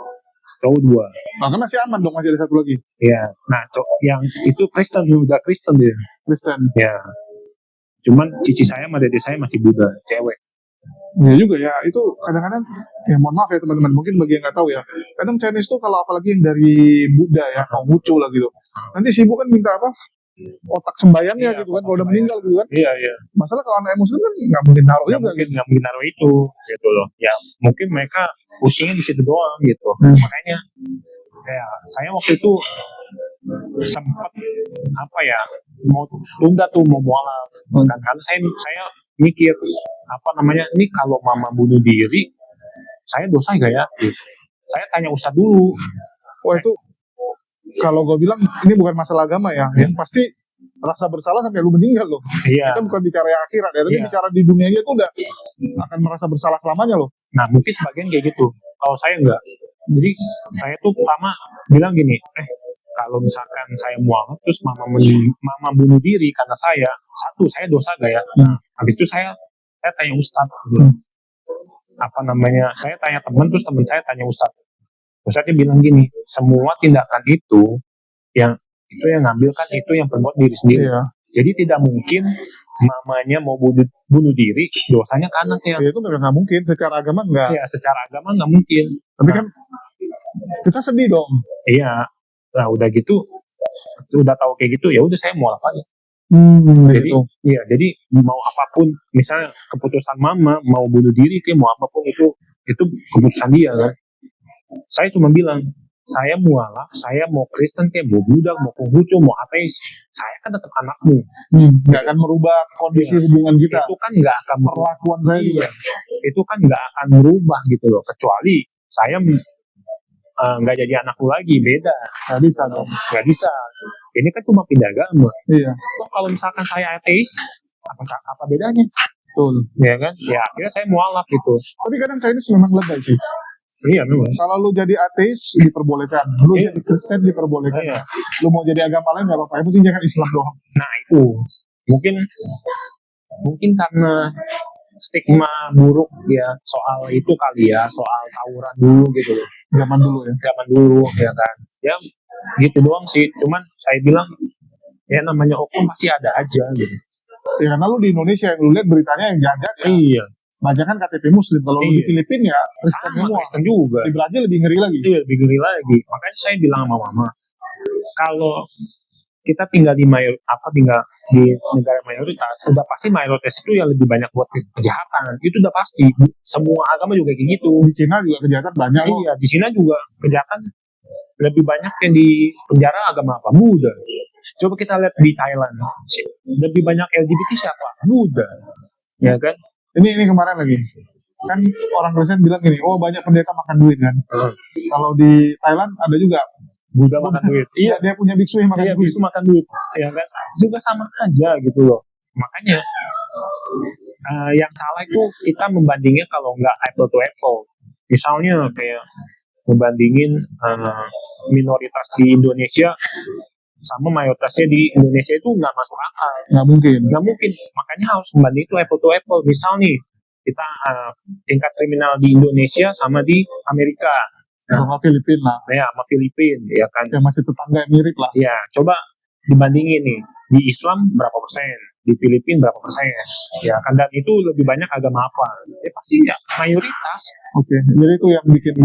[SPEAKER 2] Cowok 2.
[SPEAKER 1] Nah, kan masih aman dong, masih ada satu lagi.
[SPEAKER 2] Iya. Nah, yang itu Kristen, udah Kristen dia.
[SPEAKER 1] Kristen.
[SPEAKER 2] Ya. Cuman cici saya sama dede saya masih Buddha, cewek.
[SPEAKER 1] Ya juga ya, itu kadang-kadang ya mohon maaf ya teman-teman, mungkin bagi yang nggak tahu ya, kadang Chinese tuh kalau apalagi yang dari Buddha ya, Konghucu lah gitu, nanti sibuk kan minta apa? Kotak sembayangnya
[SPEAKER 2] Iya,
[SPEAKER 1] gitu kan,
[SPEAKER 2] kotak
[SPEAKER 1] kalau udah
[SPEAKER 2] sembayang.
[SPEAKER 1] meninggal gitu kan.
[SPEAKER 2] Iya, iya.
[SPEAKER 1] Masalah kalau anak muslim kan nggak mungkin naruh juga gitu.
[SPEAKER 2] Nggak mungkin naruh itu gitu loh ya, mungkin mereka pusingnya di situ doang gitu. Makanya ya saya waktu itu sempat apa ya mau tunda tuh mau mualaf kan, karena saya mikir apa namanya ini kalau mama bunuh diri saya dosa gak ya gitu. Saya tanya ustadz dulu.
[SPEAKER 1] Wah itu kalau gue bilang ini bukan masalah agama ya, yang pasti rasa bersalah sampai lu meninggal loh.
[SPEAKER 2] Iya.
[SPEAKER 1] Kita bukan bicara yang akhirat ya, tapi
[SPEAKER 2] Iya.
[SPEAKER 1] bicara di dunia aja tuh udah akan merasa bersalah selamanya loh.
[SPEAKER 2] Nah mungkin sebagian kayak gitu. Kalau saya enggak. Jadi saya tuh pertama bilang gini, kalau misalkan saya mualaf terus mama bunuh diri karena saya, satu saya dosa gak ya? Habis itu saya tanya ustadz gitu. Apa namanya? Saya tanya teman, terus teman saya tanya ustadz. Ustadznya bilang gini, semua tindakan itu yang ngambil kan itu yang perbuat diri sendiri.
[SPEAKER 1] Iya.
[SPEAKER 2] Jadi tidak mungkin mamanya mau bunuh diri, dosanya ke anaknya.
[SPEAKER 1] Ya itu memang nggak mungkin, secara agama nggak.
[SPEAKER 2] Ya secara agama nggak mungkin.
[SPEAKER 1] Tapi kan kita sedih dong.
[SPEAKER 2] Iya. Nah udah gitu, udah tahu kayak gitu, ya udah saya mualaf aja. Jadi,
[SPEAKER 1] gitu.
[SPEAKER 2] iya, jadi mau apapun, misalnya keputusan mama mau bunuh diri, kayak mau apapun itu keputusan dia kan. Saya cuma bilang, saya mualaf, saya mau Kristen kayak mau Buddha, mau Konghucu, mau ateis, saya kan tetap anakmu.
[SPEAKER 1] Nggak akan merubah kondisi hubungan kita.
[SPEAKER 2] Itu kan nggak akan
[SPEAKER 1] Perlakuan saya juga.
[SPEAKER 2] Itu kan nggak akan berubah gitu loh, kecuali saya nggak jadi anakku lagi, beda.
[SPEAKER 1] Nggak bisa dong.
[SPEAKER 2] Nggak bisa. Ini kan cuma pindah agama.
[SPEAKER 1] Iya.
[SPEAKER 2] Kok kalau misalkan saya ateis, apa bedanya?
[SPEAKER 1] Betul.
[SPEAKER 2] Ya kan? Ya akhirnya saya mualaf gitu.
[SPEAKER 1] Tapi kadang Chinese memang lebay sih.
[SPEAKER 2] Iya memang.
[SPEAKER 1] Kalau lu jadi ateis diperbolehkan, lu
[SPEAKER 2] Iya.
[SPEAKER 1] jadi Kristen diperbolehkan,
[SPEAKER 2] Iya.
[SPEAKER 1] lu mau jadi agama lain nggak apa-apa, yang penting jangan Islam doang.
[SPEAKER 2] Nah itu mungkin karena stigma buruk ya soal itu kali ya, soal tawuran dulu gitu loh.
[SPEAKER 1] Zaman dulu ya.
[SPEAKER 2] Zaman dulu ya kan. Ya gitu doang sih. Cuman saya bilang ya namanya hukum pasti ada aja gitu.
[SPEAKER 1] Ya karena lu di Indonesia yang lu lihat beritanya yang jahat ya.
[SPEAKER 2] Iya.
[SPEAKER 1] Banyak kan KTP Muslim. Kalau lu di
[SPEAKER 2] Iya.
[SPEAKER 1] Filipina ya Kristen
[SPEAKER 2] Sama
[SPEAKER 1] semua.
[SPEAKER 2] Kristen juga.
[SPEAKER 1] Di Brazil lebih ngeri lagi.
[SPEAKER 2] Iya lebih ngeri lagi. Makanya saya bilang sama mama, kalau kita tinggal di negara mayoritas, udah pasti mayoritas itu yang lebih banyak buat kejahatan. Itu udah pasti. Semua agama juga kayak gitu.
[SPEAKER 1] Di Cina juga kejahatan banyak loh.
[SPEAKER 2] Iya, di Cina juga kejahatan lebih banyak yang di penjara agama apa? Buddha. Coba kita lihat di Thailand, lebih banyak LGBT siapa? Buddha. Ya kan?
[SPEAKER 1] Ini kemarin lagi kan orang Kristen bilang gini, oh banyak pendeta makan duit kan.
[SPEAKER 2] Heeh.
[SPEAKER 1] Kalau di Thailand ada juga
[SPEAKER 2] Buddha makan duit.
[SPEAKER 1] Iya, dia punya biksu yang makan
[SPEAKER 2] Iya,
[SPEAKER 1] duit.
[SPEAKER 2] bisu makan duit. Ya kan? Juga sama aja gitu loh. Makanya yang salah itu kita membandingnya kalau nggak apple to apple. Misalnya kayak membandingin minoritas di Indonesia sama mayoritasnya di Indonesia itu nggak masuk akal.
[SPEAKER 1] Nggak mungkin.
[SPEAKER 2] Nggak mungkin. Makanya harus membanding itu apple to apple. Misal nih, kita tingkat kriminal di Indonesia sama di Amerika.
[SPEAKER 1] Sama Filipina lah,
[SPEAKER 2] Ya, sama Filipina, ya kan.
[SPEAKER 1] yang masih tetangga yang mirip lah.
[SPEAKER 2] Ya, coba dibandingin nih. Di Islam berapa persen? Di Filipina berapa persen? Ya kan, dan itu lebih banyak agama apa? Ya pasti ya mayoritas.
[SPEAKER 1] Oke, jadi itu yang bikin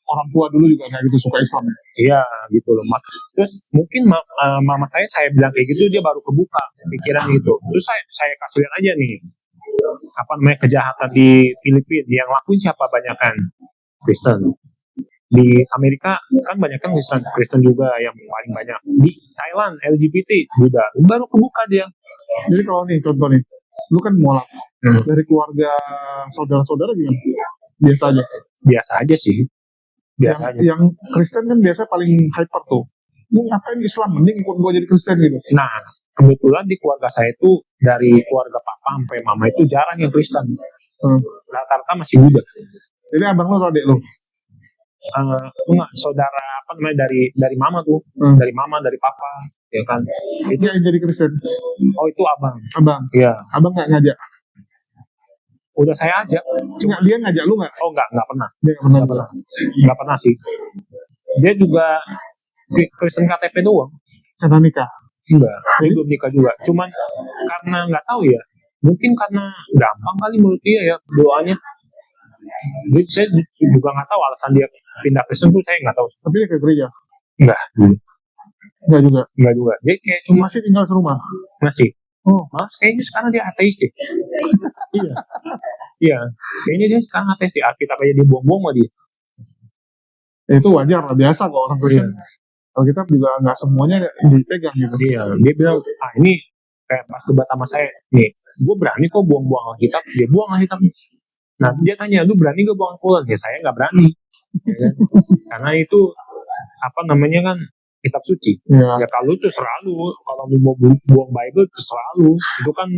[SPEAKER 1] orang tua dulu juga kayak gitu suka Islam ya.
[SPEAKER 2] Iya, gitu loh, Mas. Terus mungkin mama saya bilang kayak gitu, dia baru kebuka pikiran gitu. Terus saya kasih lihat aja nih, apa namanya, kejahatan di Filipina yang lakuin siapa banyakan? Kristen. Di Amerika kan banyak kan Kristen juga yang paling banyak. Di Thailand LGBT juga baru kebuka dia.
[SPEAKER 1] Jadi kalau nih contoh nih, lu kan mualaf dari keluarga saudara-saudara gimana? Biasa aja.
[SPEAKER 2] Biasa aja sih. Biasa aja.
[SPEAKER 1] Yang Kristen kan biasa paling hyper tuh. Lu ngapain Islam? Mending ikut gua jadi Kristen gitu.
[SPEAKER 2] Nah, kebetulan di keluarga saya itu dari keluarga papa sampai mama itu jarang yang Kristen. Rata-rata masih Buddha.
[SPEAKER 1] Jadi abang lu atau adik lu?
[SPEAKER 2] Enggak, saudara apa namanya, dari mama tuh, dari mama, dari papa, ya kan.
[SPEAKER 1] Itu yang jadi Kristen.
[SPEAKER 2] Oh, itu abang.
[SPEAKER 1] Abang.
[SPEAKER 2] Iya.
[SPEAKER 1] Abang nggak ngajak.
[SPEAKER 2] Udah saya ajak.
[SPEAKER 1] Cuma dia ngajak lu nggak?
[SPEAKER 2] Oh, nggak pernah.
[SPEAKER 1] Dia nggak pernah.
[SPEAKER 2] Nggak pernah. Nggak pernah sih. Dia juga Kristen KTP doang.
[SPEAKER 1] Karena nikah.
[SPEAKER 2] Enggak. Dia belum nikah juga. Cuman karena nggak tahu ya. Mungkin karena gampang kali menurut dia ya doanya. Jadi saya juga nggak tahu alasan dia pindah Kristen tuh, saya nggak tahu.
[SPEAKER 1] Tapi dia ke gereja.
[SPEAKER 2] Enggak
[SPEAKER 1] Enggak juga.
[SPEAKER 2] Dia kayak cuma
[SPEAKER 1] Masih tinggal serumah.
[SPEAKER 2] masih.
[SPEAKER 1] Oh,
[SPEAKER 2] Malah kayaknya sekarang dia ateis deh. Iya. Iya. Kayaknya dia sekarang ateis deh. Alkitab aja dia buang-buang sama dia.
[SPEAKER 1] ya itu wajar lah, biasa kok orang Kristen. Kalau kita juga nggak semuanya dipegang gitu.
[SPEAKER 2] Iya. Dia bilang, ini kayak pas debat sama saya, nih, gue berani kok buang-buang Alkitab. Dia buang Alkitab. Nah, dia tanya, lu berani gak buang Al-Quran? Ya, saya nggak berani. Ya kan? Karena itu, apa namanya kan, kitab suci.
[SPEAKER 1] Ya.
[SPEAKER 2] Ya kalau itu selalu, kalau lu mau buang Bible itu selalu, itu kan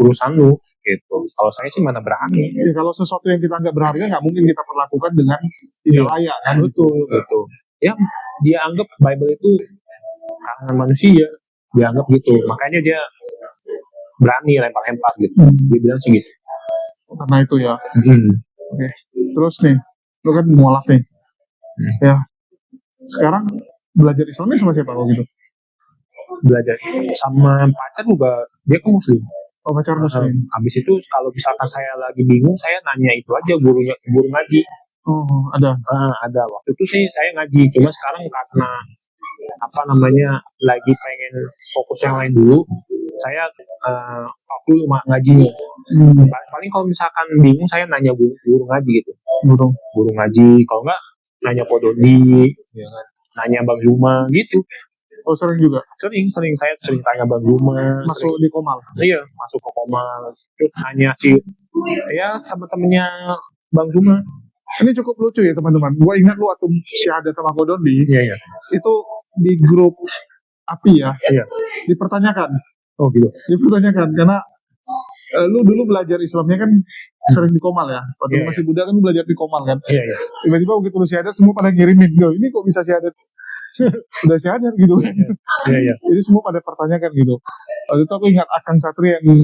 [SPEAKER 2] urusan lu gitu. Kalau saya sih mana berani.
[SPEAKER 1] Ya, kalau sesuatu yang kita anggap berharga nggak mungkin kita perlakukan dengan tidak layak kan.
[SPEAKER 2] Betul, betul. Ya, dia anggap Bible itu karangan manusia, dia anggap gitu. Makanya dia berani lempar-lempar gitu. Dia bilang sih gitu.
[SPEAKER 1] Karena itu ya. Oke. Terus nih, lu kan mualaf nih. Ya. Sekarang belajar Islamnya sama siapa kalau gitu?
[SPEAKER 2] Belajar sama pacar juga, dia kan Muslim.
[SPEAKER 1] Oh, pacar Muslim.
[SPEAKER 2] Habis itu kalau misalkan saya lagi bingung, saya nanya itu aja guru ngaji.
[SPEAKER 1] Oh, ada.
[SPEAKER 2] Ada. Waktu itu sih saya ngaji, cuma sekarang karena apa namanya lagi pengen fokus yang lain dulu, saya waktu ngajinya. Paling kalau misalkan bingung, saya nanya guru ngaji gitu. Guru ngaji. Kalau enggak, nanya Pododi, ya kan? Nanya Bang Zuma gitu.
[SPEAKER 1] Oh, sering juga?
[SPEAKER 2] Sering saya sering tanya Bang Zuma.
[SPEAKER 1] Masuk di Komal?
[SPEAKER 2] Iya, masuk ke Komal. Terus nanya ya teman-temannya Bang Zuma.
[SPEAKER 1] Ini cukup lucu ya teman-teman. Gua ingat lu waktu syahadat sama Pododi.
[SPEAKER 2] Iya.
[SPEAKER 1] Itu di grup API ya.
[SPEAKER 2] Iya.
[SPEAKER 1] Dipertanyakan.
[SPEAKER 2] Oh gitu.
[SPEAKER 1] Dipertanyakan karena lu dulu belajar Islamnya kan sering di Komal ya. Waktu masih muda kan lu belajar di Komal kan.
[SPEAKER 2] Iya.
[SPEAKER 1] Tiba-tiba begitu lu syahadat semua pada ngirimin, "Loh, ini kok bisa syahadat?" Udah syahadat gitu.
[SPEAKER 2] Iya.
[SPEAKER 1] Jadi semua pada pertanyakan gitu. Waktu itu aku ingat Akang Satria yang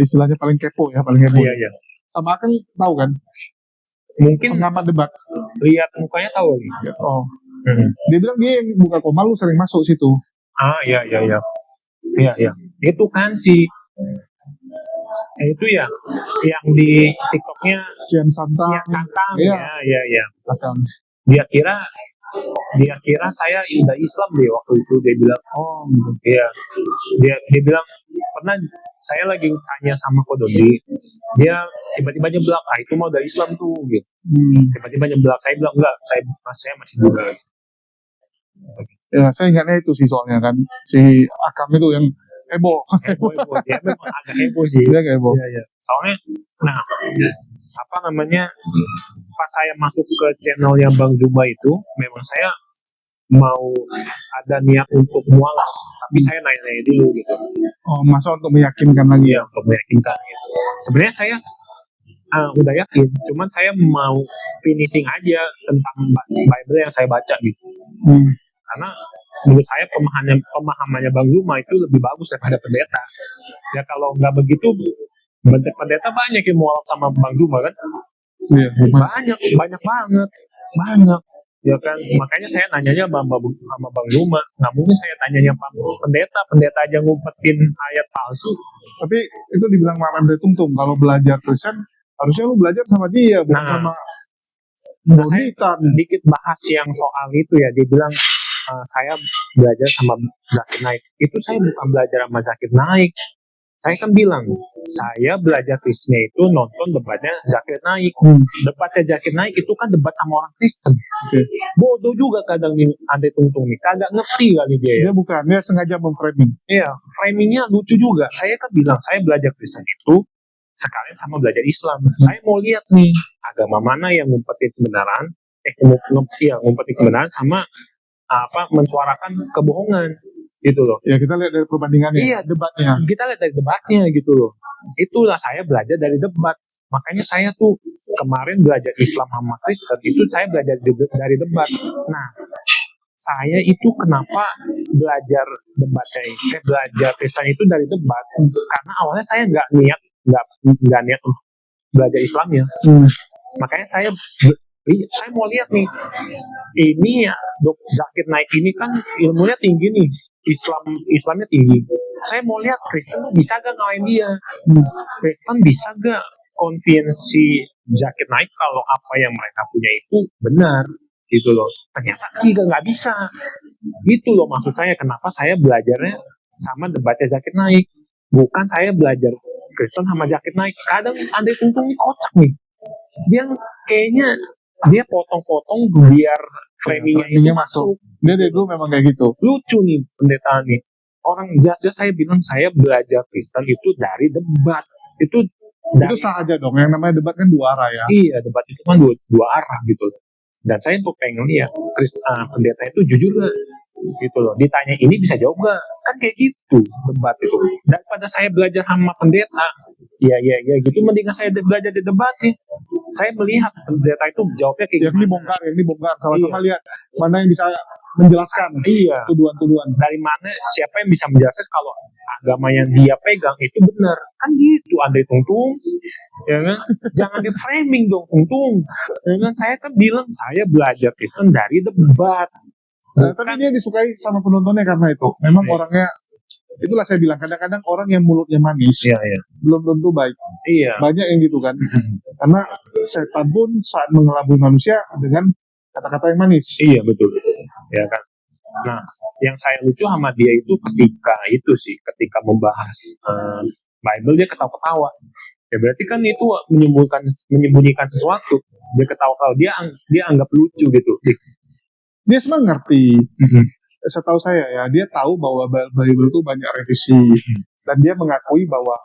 [SPEAKER 1] istilahnya paling kepo ya, paling heboh.
[SPEAKER 2] Iya.
[SPEAKER 1] Sama Akang tahu kan?
[SPEAKER 2] Mungkin
[SPEAKER 1] pengamat debat.
[SPEAKER 2] Lihat mukanya tahu nih.
[SPEAKER 1] Oh. Dia bilang dia yang buka Komal, lu sering masuk situ.
[SPEAKER 2] Iya. Iya. Itu kan si itu ya yang di TikToknya
[SPEAKER 1] Kian Santang.
[SPEAKER 2] Iya.
[SPEAKER 1] Akang.
[SPEAKER 2] Dia kira saya udah Islam deh waktu itu, dia bilang.
[SPEAKER 1] Oh gitu.
[SPEAKER 2] Iya. Dia bilang pernah saya lagi tanya sama Kododi, dia tiba-tiba nyeblak, itu mau dari Islam tuh gitu. Tiba-tiba nyeblak, saya bilang enggak, saya masih Buddha.
[SPEAKER 1] Ya, saya ingatnya itu sih soalnya kan si Akam itu yang heboh.
[SPEAKER 2] Heboh, dia memang agak heboh sih.
[SPEAKER 1] Dia kayak heboh.
[SPEAKER 2] Iya. Soalnya, nah, apa namanya, pas saya masuk ke channelnya Bang Zuma itu, memang saya mau ada niat untuk mualaf, tapi saya nanya-nanya dulu gitu.
[SPEAKER 1] Oh, masa untuk meyakinkan lagi
[SPEAKER 2] Iya, untuk meyakinkan gitu. Sebenarnya saya udah yakin, cuman saya mau finishing aja tentang Bible yang saya baca gitu. Karena menurut saya pemahamannya Bang Zuma itu lebih bagus daripada pendeta. Ya kalau nggak begitu, pendeta banyak yang mualaf sama Bang Zuma kan?
[SPEAKER 1] Iya,
[SPEAKER 2] Banyak banget. Ya kan, makanya saya nanyanya sama Bang Zuma. Nggak mungkin saya tanyanya pendeta aja ngumpetin ayat palsu.
[SPEAKER 1] Tapi itu dibilang Pak Andre Tungtung, kalau belajar Kristen harusnya lu belajar sama dia, bukan sama
[SPEAKER 2] saya
[SPEAKER 1] Bonitan.
[SPEAKER 2] Dikit bahas yang soal itu ya, dia bilang saya belajar sama Zakir Naik. Itu saya bukan belajar sama Zakir Naik. Saya kan bilang, saya belajar Kristennya itu nonton debatnya Zakir Naik. Debatnya Zakir Naik itu kan debat sama orang Kristen. Bodoh juga kadang nih Andre Tungtung nih, kagak ngerti kali dia ya.
[SPEAKER 1] Dia bukan, dia sengaja memframing.
[SPEAKER 2] Iya, framingnya lucu juga. Saya kan bilang, saya belajar Kristen itu sekalian sama belajar Islam. Saya mau lihat nih, agama mana yang ngumpetin kebenaran, ngumpetin kebenaran sama mensuarakan kebohongan. Gitu loh.
[SPEAKER 1] Ya kita lihat dari perbandingannya.
[SPEAKER 2] Iya,
[SPEAKER 1] debatnya.
[SPEAKER 2] Kita lihat dari debatnya gitu loh. Itulah saya belajar dari debat. Makanya saya tuh kemarin belajar Islam sama Kristen itu saya belajar dari debat. Nah, saya itu kenapa belajar debatnya belajar Kristen itu dari debat? Karena awalnya saya nggak niat untuk belajar Islamnya. Makanya saya mau lihat nih, ini ya Dok Zakir Naik ini kan ilmunya tinggi nih, Islamnya tinggi. Saya mau lihat Kristen tuh bisa gak ngalahin dia. Kristen bisa gak konvensi Zakir Naik kalau apa yang mereka punya itu benar gitu loh. Ternyata nggak bisa. Gitu loh maksud saya, kenapa saya belajarnya sama debatnya Zakir Naik, bukan saya belajar Kristen sama Zakir Naik. Kadang Andre Tungtung ini kocak nih, dia kayaknya dia potong-potong biar framingnya itu masuk.
[SPEAKER 1] Dia dari dulu memang kayak gitu.
[SPEAKER 2] Lucu nih pendeta nih. Orang jelas-jelas saya bilang saya belajar Kristen itu dari debat. Itu
[SPEAKER 1] sah aja dong. Yang namanya debat kan dua arah ya.
[SPEAKER 2] Iya, debat itu kan dua arah gitu. Dan saya tuh pengen lihat pendeta itu jujur gak gitu loh. Ditanya ini bisa jawab gak? Kan kayak gitu debat itu. Daripada saya belajar sama pendeta, ya gitu, mendingan saya belajar di debat nih. Saya melihat pendeta itu jawabnya kayak
[SPEAKER 1] yang dibongkar, sama-sama lihat mana yang bisa menjelaskan tuduhan-tuduhan.
[SPEAKER 2] Dari mana, siapa yang bisa menjelaskan kalau agama yang dia pegang itu benar. Kan gitu Andre Tungtung. Ya kan? Jangan di framing dong Tungtung. Ya kan? Saya kan bilang saya belajar Kristen dari debat.
[SPEAKER 1] Tapi dia disukai sama penontonnya karena itu. Memang orangnya, itulah saya bilang, kadang-kadang orang yang mulutnya manis belum tentu baik. Banyak yang gitu kan. Karena setan pun saat mengelabui manusia dengan kata-kata yang manis.
[SPEAKER 2] Iya betul. Ya kan. Nah, yang saya lucu sama dia itu ketika membahas Bible dia ketawa-ketawa. Ya berarti kan itu menyembunyikan sesuatu. Dia ketawa-ketawa, dia anggap lucu gitu.
[SPEAKER 1] Dia sebenarnya ngerti. Setahu saya ya, dia tahu bahwa Bible itu banyak revisi. Dan dia mengakui bahwa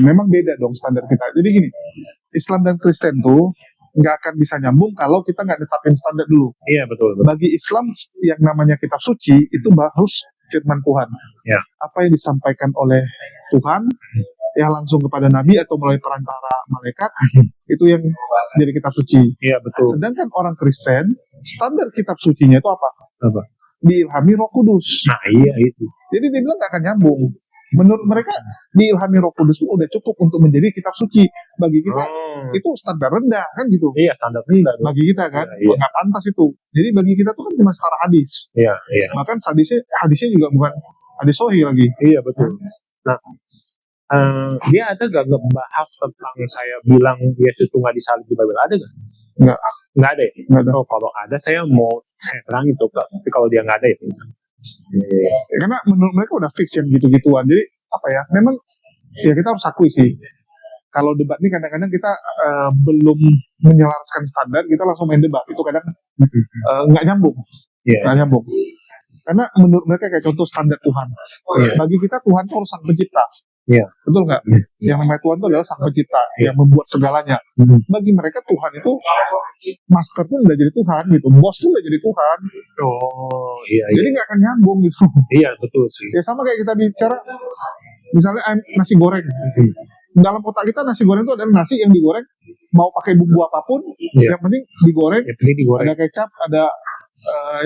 [SPEAKER 1] memang beda dong standar kita. Jadi gini, Islam dan Kristen tuh nggak akan bisa nyambung kalau kita nggak netapin standar dulu.
[SPEAKER 2] Iya betul.
[SPEAKER 1] Bagi Islam yang namanya kitab suci itu harus firman Tuhan.
[SPEAKER 2] Ya.
[SPEAKER 1] Apa yang disampaikan oleh Tuhan yang langsung kepada Nabi atau melalui perantara malaikat itu yang jadi kitab suci.
[SPEAKER 2] Iya betul.
[SPEAKER 1] Sedangkan orang Kristen standar kitab sucinya itu apa? Diilhami Roh Kudus.
[SPEAKER 2] Nah iya itu.
[SPEAKER 1] Jadi dia bilang nggak akan nyambung. Menurut mereka diilhami Roh Kudus itu udah cukup untuk menjadi kitab suci. Bagi kita itu standar rendah kan gitu.
[SPEAKER 2] Iya standar rendah.
[SPEAKER 1] Bagi kita kan nggak pantas itu. Jadi bagi kita tuh kan cuma setara hadis.
[SPEAKER 2] Iya.
[SPEAKER 1] Bahkan hadisnya juga bukan hadis sahih lagi.
[SPEAKER 2] Iya betul. Nah dia ada gak ngebahas tentang saya bilang Yesus tuh nggak disalib di Bible, ada gak? Nggak ada ya?
[SPEAKER 1] Nggak ada.
[SPEAKER 2] Oh, kalau ada saya terang itu, tapi kalau dia nggak ada ya.
[SPEAKER 1] Karena menurut mereka udah fix yang gitu-gituan. Jadi apa ya? Memang ya kita harus akui sih. Kalau debat ini kadang-kadang kita belum menyelaraskan standar, kita langsung main debat. Itu kadang nggak nyambung. Nggak nyambung. Karena menurut mereka kayak contoh standar Tuhan.
[SPEAKER 2] Iya.
[SPEAKER 1] Bagi kita Tuhan itu harus sang pencipta.
[SPEAKER 2] Iya.
[SPEAKER 1] Betul nggak? Yang namanya Tuhan itu adalah sang pencipta yang membuat segalanya. Bagi mereka Tuhan itu master pun udah jadi Tuhan gitu, bos pun udah jadi Tuhan.
[SPEAKER 2] Oh, iya.
[SPEAKER 1] Jadi nggak akan nyambung gitu.
[SPEAKER 2] Iya, betul sih.
[SPEAKER 1] Ya sama kayak kita bicara, misalnya nasi goreng. Dalam otak kita nasi goreng itu adalah nasi yang digoreng mau pakai bumbu apapun,
[SPEAKER 2] Iya.
[SPEAKER 1] yang penting digoreng.
[SPEAKER 2] Ya, penting digoreng.
[SPEAKER 1] Ada kecap, ada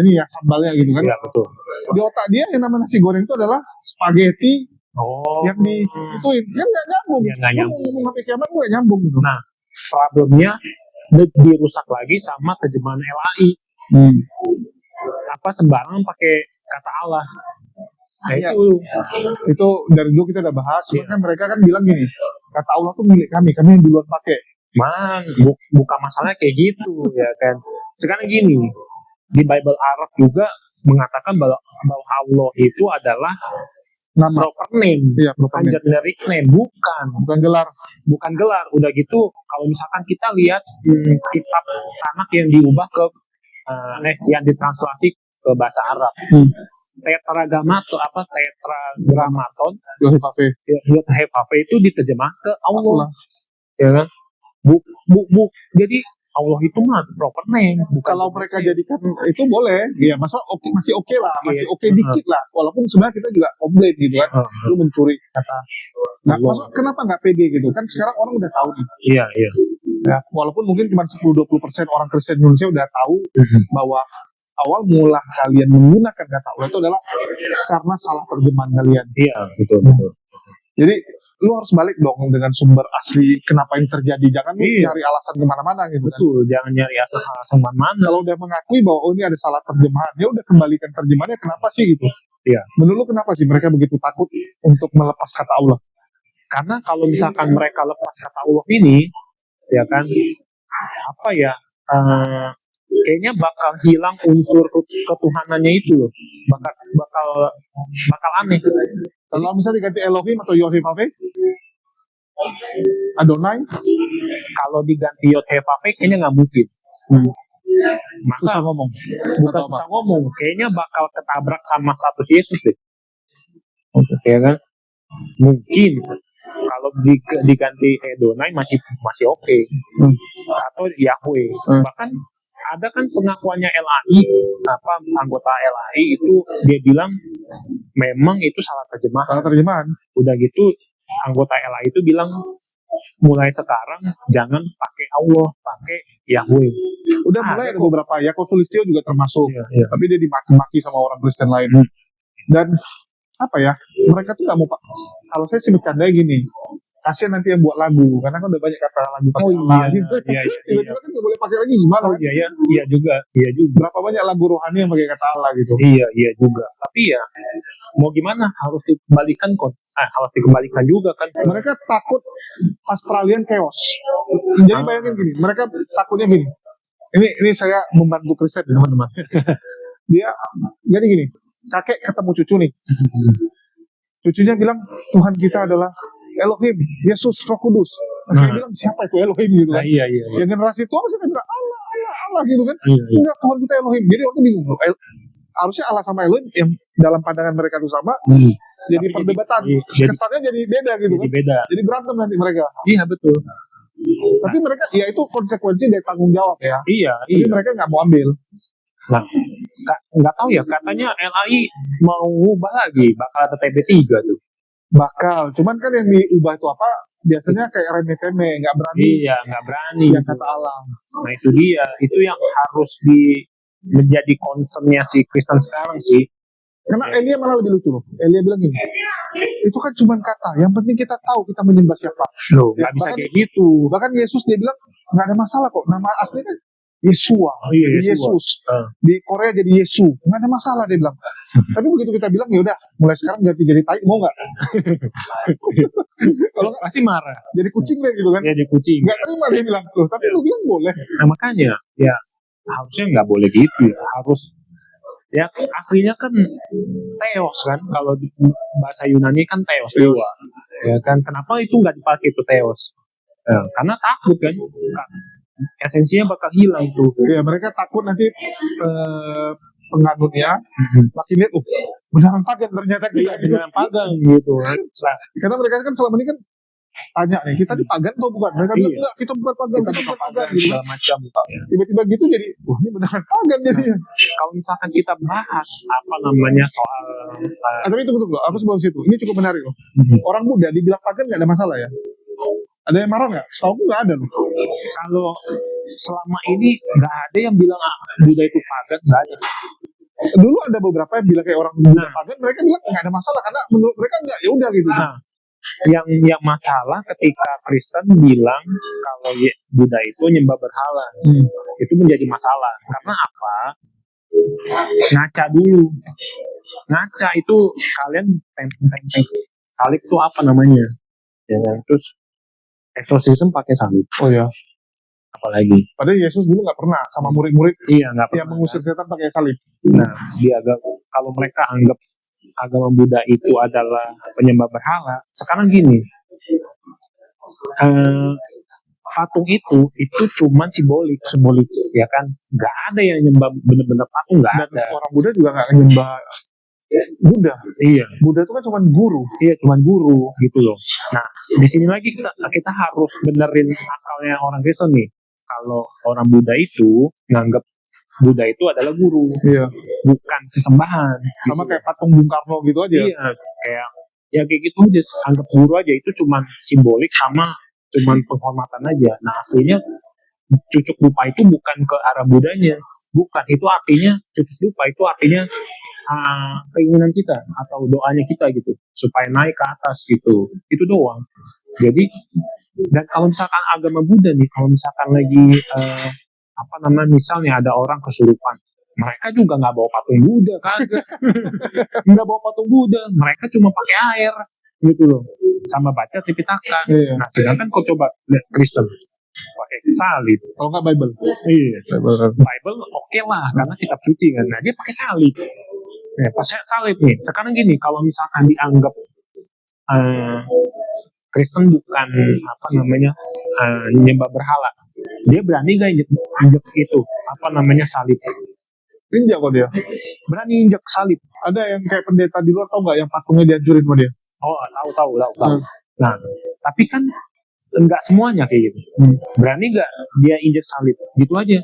[SPEAKER 1] ini ya sambalnya gitu kan.
[SPEAKER 2] Iya, betul.
[SPEAKER 1] Di otak dia yang namanya nasi goreng itu adalah spaghetti
[SPEAKER 2] Oh,
[SPEAKER 1] yang ituin, kan nggak nyambung.
[SPEAKER 2] Ya, nggak
[SPEAKER 1] Lu
[SPEAKER 2] nyambung.
[SPEAKER 1] ngomong sampai kiamat nggak nyambung gitu.
[SPEAKER 2] Nah, problemnya dirusak lagi sama terjemahan LAI. Apa sembarangan pakai kata Allah. Nah,
[SPEAKER 1] Iya.
[SPEAKER 2] itu
[SPEAKER 1] dari dulu kita udah bahas, cuma
[SPEAKER 2] Iya.
[SPEAKER 1] kan mereka kan bilang gini, kata Allah tuh milik kami yang duluan pakai.
[SPEAKER 2] bukan masalahnya kayak gitu ya kan. Sekarang gini, di Bible Arab juga mengatakan bahwa Allah itu adalah
[SPEAKER 1] Nama,
[SPEAKER 2] proper name,
[SPEAKER 1] iya,
[SPEAKER 2] bukan
[SPEAKER 1] bukan
[SPEAKER 2] generic name, bukan
[SPEAKER 1] gelar.
[SPEAKER 2] gelar. Udah gitu, kalau misalkan kita lihat kitab Tanak yang diubah ke yang ditranslasi ke bahasa Arab, tetragrammaton Yod-Heh-Vav-He itu diterjemah ke Allah, ya kan? Jadi Allah itu mah proper name.
[SPEAKER 1] Kalau mereka jadikan itu boleh, ya masih oke lah, masih oke dikit lah. Walaupun sebenarnya kita juga komplain gitu kan, lu mencuri kata. Nah, masuk kenapa nggak pede gitu kan? Sekarang orang udah tahu nih.
[SPEAKER 2] Iya.
[SPEAKER 1] Ya, walaupun mungkin cuma 10-20% orang Kristen Indonesia udah tahu bahwa awal mula kalian menggunakan kata Allah itu adalah karena salah terjemahan kalian.
[SPEAKER 2] Iya, betul.
[SPEAKER 1] Jadi lu harus balik dong dengan sumber asli kenapa ini terjadi. Jangan lu cari alasan kemana-mana gitu.
[SPEAKER 2] Betul, jangan nyari alasan mana.
[SPEAKER 1] Kalau udah mengakui bahwa ini ada salah terjemahan, ya udah kembalikan terjemahannya. Kenapa sih gitu?
[SPEAKER 2] Iya.
[SPEAKER 1] Menurut lu kenapa sih mereka begitu takut untuk melepas kata Allah?
[SPEAKER 2] Karena kalau misalkan mereka lepas kata Allah ini, ya kan, apa ya? Kayaknya bakal hilang unsur ketuhanannya itu loh. Bakal aneh.
[SPEAKER 1] Kalau misalnya diganti Elohim atau Yod-Heh-Vav-He, Adonai,
[SPEAKER 2] kalau diganti Yod-Heh-Vav-He kayaknya nggak mungkin.
[SPEAKER 1] susah ngomong.
[SPEAKER 2] Bukan susah ngomong, kayaknya bakal ketabrak sama status Yesus deh. Ya kan? Mungkin kalau diganti Adonai masih oke. Atau Yahweh. Bahkan ada kan pengakuannya LAI, anggota LAI itu dia bilang memang itu salah terjemahan. Udah gitu anggota LAI itu bilang mulai sekarang jangan pakai Allah, pakai Yahweh.
[SPEAKER 1] Udah mulai ada beberapa, ya Konsulistio juga termasuk.
[SPEAKER 2] Iya.
[SPEAKER 1] Tapi dia dimaki-maki sama orang Kristen lain. Dan apa ya, mereka tuh nggak mau pak. Kalau saya sih bercanda gini, kasian nanti yang buat lagu, karena kan udah banyak kata lagu pakai Allah gitu. Tiba-tiba kan nggak boleh pakai lagi gimana?
[SPEAKER 2] Iya juga.
[SPEAKER 1] Berapa banyak lagu rohani yang pakai kata Allah gitu?
[SPEAKER 2] Iya juga. Tapi ya mau gimana, harus dikembalikan juga kan.
[SPEAKER 1] Mereka takut pas peralihan chaos. Jadi bayangin gini, mereka takutnya gini. Ini saya membantu Kristen teman-teman. Dia jadi gini, kakek ketemu cucu nih. Cucunya bilang Tuhan kita adalah Elohim, Yesus, Roh Kudus. Dia bilang siapa itu Elohim gitu kan?
[SPEAKER 2] Iya.
[SPEAKER 1] Yang generasi tua masih bilang Allah gitu kan?
[SPEAKER 2] Iya.
[SPEAKER 1] Enggak, Tuhan kita Elohim. Jadi waktu bingung. Harusnya Allah sama Elohim yang dalam pandangan mereka itu sama. Jadi perdebatan. Kesannya jadi beda gitu kan? Jadi berantem nanti mereka.
[SPEAKER 2] Iya betul.
[SPEAKER 1] Tapi mereka, ya itu konsekuensi dari tanggung jawab ya.
[SPEAKER 2] Iya.
[SPEAKER 1] Jadi mereka nggak mau ambil.
[SPEAKER 2] Nah, nggak tahu ya, katanya LAI mau ubah lagi, bakal ada TB3 tuh.
[SPEAKER 1] Bakal, cuman kan yang diubah itu apa? Biasanya kayak remeh-temeh, nggak berani.
[SPEAKER 2] Iya, nggak berani.
[SPEAKER 1] Yang kata Allah.
[SPEAKER 2] Nah itu dia, itu yang harus menjadi concernnya si Kristen sekarang sih.
[SPEAKER 1] Karena Elia malah lebih lucu loh. Elia bilang gini, itu kan cuma kata, yang penting kita tahu kita menyembah siapa.
[SPEAKER 2] Loh, nggak bisa kayak gitu.
[SPEAKER 1] Bahkan Yesus dia bilang, nggak ada masalah kok, nama aslinya kan Yesua. Yesus. Di Korea jadi Yesu, nggak ada masalah dia bilang. Tapi begitu kita bilang, ya udah, mulai sekarang ganti jadi tai, mau nggak? Kalau nggak
[SPEAKER 2] pasti marah.
[SPEAKER 1] jadi kucing deh gitu kan?
[SPEAKER 2] Jadi kucing.
[SPEAKER 1] Nggak terima dia bilang, loh, tapi lu bilang boleh.
[SPEAKER 2] Nah makanya, ya harusnya nggak boleh gitu ya. Harus, ya aslinya kan Theos kan, kalau di bahasa Yunani kan Theos. Ya kan, kenapa itu nggak dipakai itu Theos? Karena takut kan. Esensinya bakal hilang tuh.
[SPEAKER 1] Ya mereka takut nanti penganutnya makin lihat, beneran pagan ternyata kita
[SPEAKER 2] Iya,
[SPEAKER 1] gitu.
[SPEAKER 2] dengan pagan gitu kan. Nah,
[SPEAKER 1] Karena mereka kan selama ini kan tanya nih, kita di pagan atau bukan? Mereka bilang
[SPEAKER 2] Iya.
[SPEAKER 1] enggak, kita bukan pagan,
[SPEAKER 2] kita
[SPEAKER 1] kita
[SPEAKER 2] bukan
[SPEAKER 1] bukan pagan.
[SPEAKER 2] pagan
[SPEAKER 1] Gitu.
[SPEAKER 2] segala macam.
[SPEAKER 1] Tiba-tiba gitu jadi, wah ini beneran pagan jadinya.
[SPEAKER 2] Kalau misalkan kita bahas apa namanya soal
[SPEAKER 1] Tapi tunggu dulu, aku sebelum situ, ini cukup menarik loh. Orang Buddha dibilang pagan nggak ada masalah ya? Ada yang marah nggak? Setahu nggak ada loh.
[SPEAKER 2] kalau selama ini nggak ada yang bilang Buddha itu pagan, nggak ada.
[SPEAKER 1] Dulu ada beberapa yang bilang kayak orang Buddha pagan, mereka bilang nggak ada masalah karena menurut mereka nggak, ya udah gitu.
[SPEAKER 2] Nah, yang masalah ketika Kristen bilang kalau Buddha itu nyembah berhala, itu menjadi masalah. Karena apa? Ngaca dulu. Ngaca itu kalian tempeng salib itu apa namanya? Ya kan? Terus eksorsisme pakai salib.
[SPEAKER 1] Oh ya.
[SPEAKER 2] Apalagi?
[SPEAKER 1] Padahal Yesus dulu nggak pernah sama murid-murid
[SPEAKER 2] Iya, nggak
[SPEAKER 1] yang
[SPEAKER 2] pernah.
[SPEAKER 1] mengusir setan pakai salib.
[SPEAKER 2] Nah, kalau mereka anggap agama Buddha itu adalah penyembah berhala, sekarang gini, patung itu cuman simbolik, ya kan? Nggak ada yang nyembah bener-bener patung, nggak
[SPEAKER 1] Dan
[SPEAKER 2] ada.
[SPEAKER 1] orang Buddha juga nggak nyembah Buddha.
[SPEAKER 2] Iya,
[SPEAKER 1] Buddha itu kan cuma guru.
[SPEAKER 2] iya cuman guru gitu loh. Nah, di sini lagi kita harus benerin akalnya orang Kristen nih. Kalau orang Buddha itu nganggap Buddha itu adalah guru,
[SPEAKER 1] Iya.
[SPEAKER 2] bukan sesembahan.
[SPEAKER 1] Sama kayak patung Bung Karno gitu aja.
[SPEAKER 2] Iya, kayak gitu aja. Anggap guru aja itu cuman simbolik sama cuman penghormatan aja. Nah, aslinya cucuk lupa itu bukan ke arah Budanya, bukan. Itu artinya cucuk lupa itu artinya keinginan kita atau doanya kita gitu supaya naik ke atas gitu. Itu doang. Jadi dan kalau misalkan agama Buddha nih, kalau misalkan lagi misalnya ada orang kesurupan, mereka juga nggak bawa patung Buddha, kagak. Nggak bawa patung Buddha, mereka cuma pakai air gitu loh, sama baca Tripitaka.
[SPEAKER 1] Iya.
[SPEAKER 2] Nah, sedangkan kau coba lihat Kristen pakai salib.
[SPEAKER 1] Kalau nggak Bible.
[SPEAKER 2] Iya,
[SPEAKER 1] Bible.
[SPEAKER 2] Bible oke lah karena kitab suci kan. Nah, dia pakai salib. Nah, pas salib nih. Sekarang gini, kalau misalkan dianggap Kristen bukan nyembah berhala, dia berani gak injek itu salib?
[SPEAKER 1] Injak kok dia.
[SPEAKER 2] Berani injek salib.
[SPEAKER 1] Ada yang kayak pendeta di luar, tau nggak yang patungnya dihancurin sama dia?
[SPEAKER 2] Oh, tahu. Nah, tapi kan enggak semuanya kayak gitu. Berani gak dia injek salib? Gitu aja.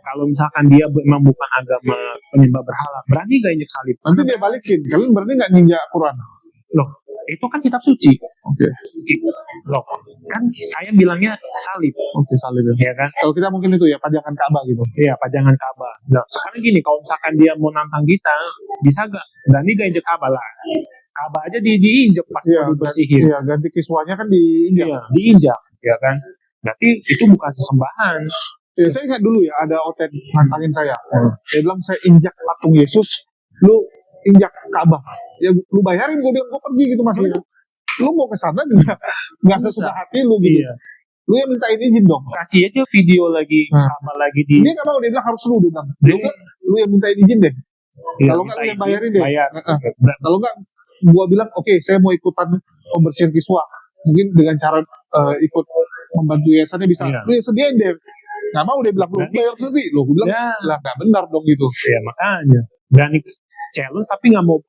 [SPEAKER 2] Kalau misalkan dia memang bukan agama penyembah berhala, berani gak injek salib?
[SPEAKER 1] Nanti dia balikin. Kalian berani nggak ninjak Quran?
[SPEAKER 2] Loh, itu kan kitab suci.
[SPEAKER 1] Oke.
[SPEAKER 2] Loh, kan saya bilangnya salib.
[SPEAKER 1] Oke, salib ya.
[SPEAKER 2] Ya kan?
[SPEAKER 1] Kalau kita mungkin itu ya pajangan Ka'bah gitu.
[SPEAKER 2] Iya, pajangan Ka'bah. Nah, sekarang gini, kalau misalkan dia mau nantang kita, bisa gak? Berani gak injek Ka'bah lah? Ka'bah aja diinjek pas
[SPEAKER 1] Iya,
[SPEAKER 2] mau dibersihin.
[SPEAKER 1] Iya, ganti kiswahnya kan diinjak.
[SPEAKER 2] Iya, diinjak, ya kan? Berarti itu bukan sesembahan.
[SPEAKER 1] Ya, saya ingat dulu ya, ada oten nantangin saya. Dia bilang, saya injak patung Yesus, lu injak Ka'bah. Ya, lu bayarin, gue bilang, gue pergi gitu masalahnya. Lu mau ke sana juga nggak sesuka hati lu gitu.
[SPEAKER 2] Iya.
[SPEAKER 1] Lu yang mintain izin dong.
[SPEAKER 2] Kasih aja video lagi, Ka'bah lagi di.
[SPEAKER 1] Dia nggak mau, dia bilang harus lu, dia bilang. Lu yang mintain izin deh.
[SPEAKER 2] Iya,
[SPEAKER 1] Kalau nggak lu yang bayarin deh.
[SPEAKER 2] Bayar.
[SPEAKER 1] Kalau nggak, gua bilang, oke, saya mau ikutan pembersihan kiswah. Mungkin dengan cara ikut membantu yayasannya bisa.
[SPEAKER 2] Iya.
[SPEAKER 1] Lu yang sediain deh. Nggak mau, dia bilang, lu bayar lebih. Lu bilang,
[SPEAKER 2] Ya.
[SPEAKER 1] lah nggak benar dong gitu.
[SPEAKER 2] Ya makanya berani challenge tapi nggak mau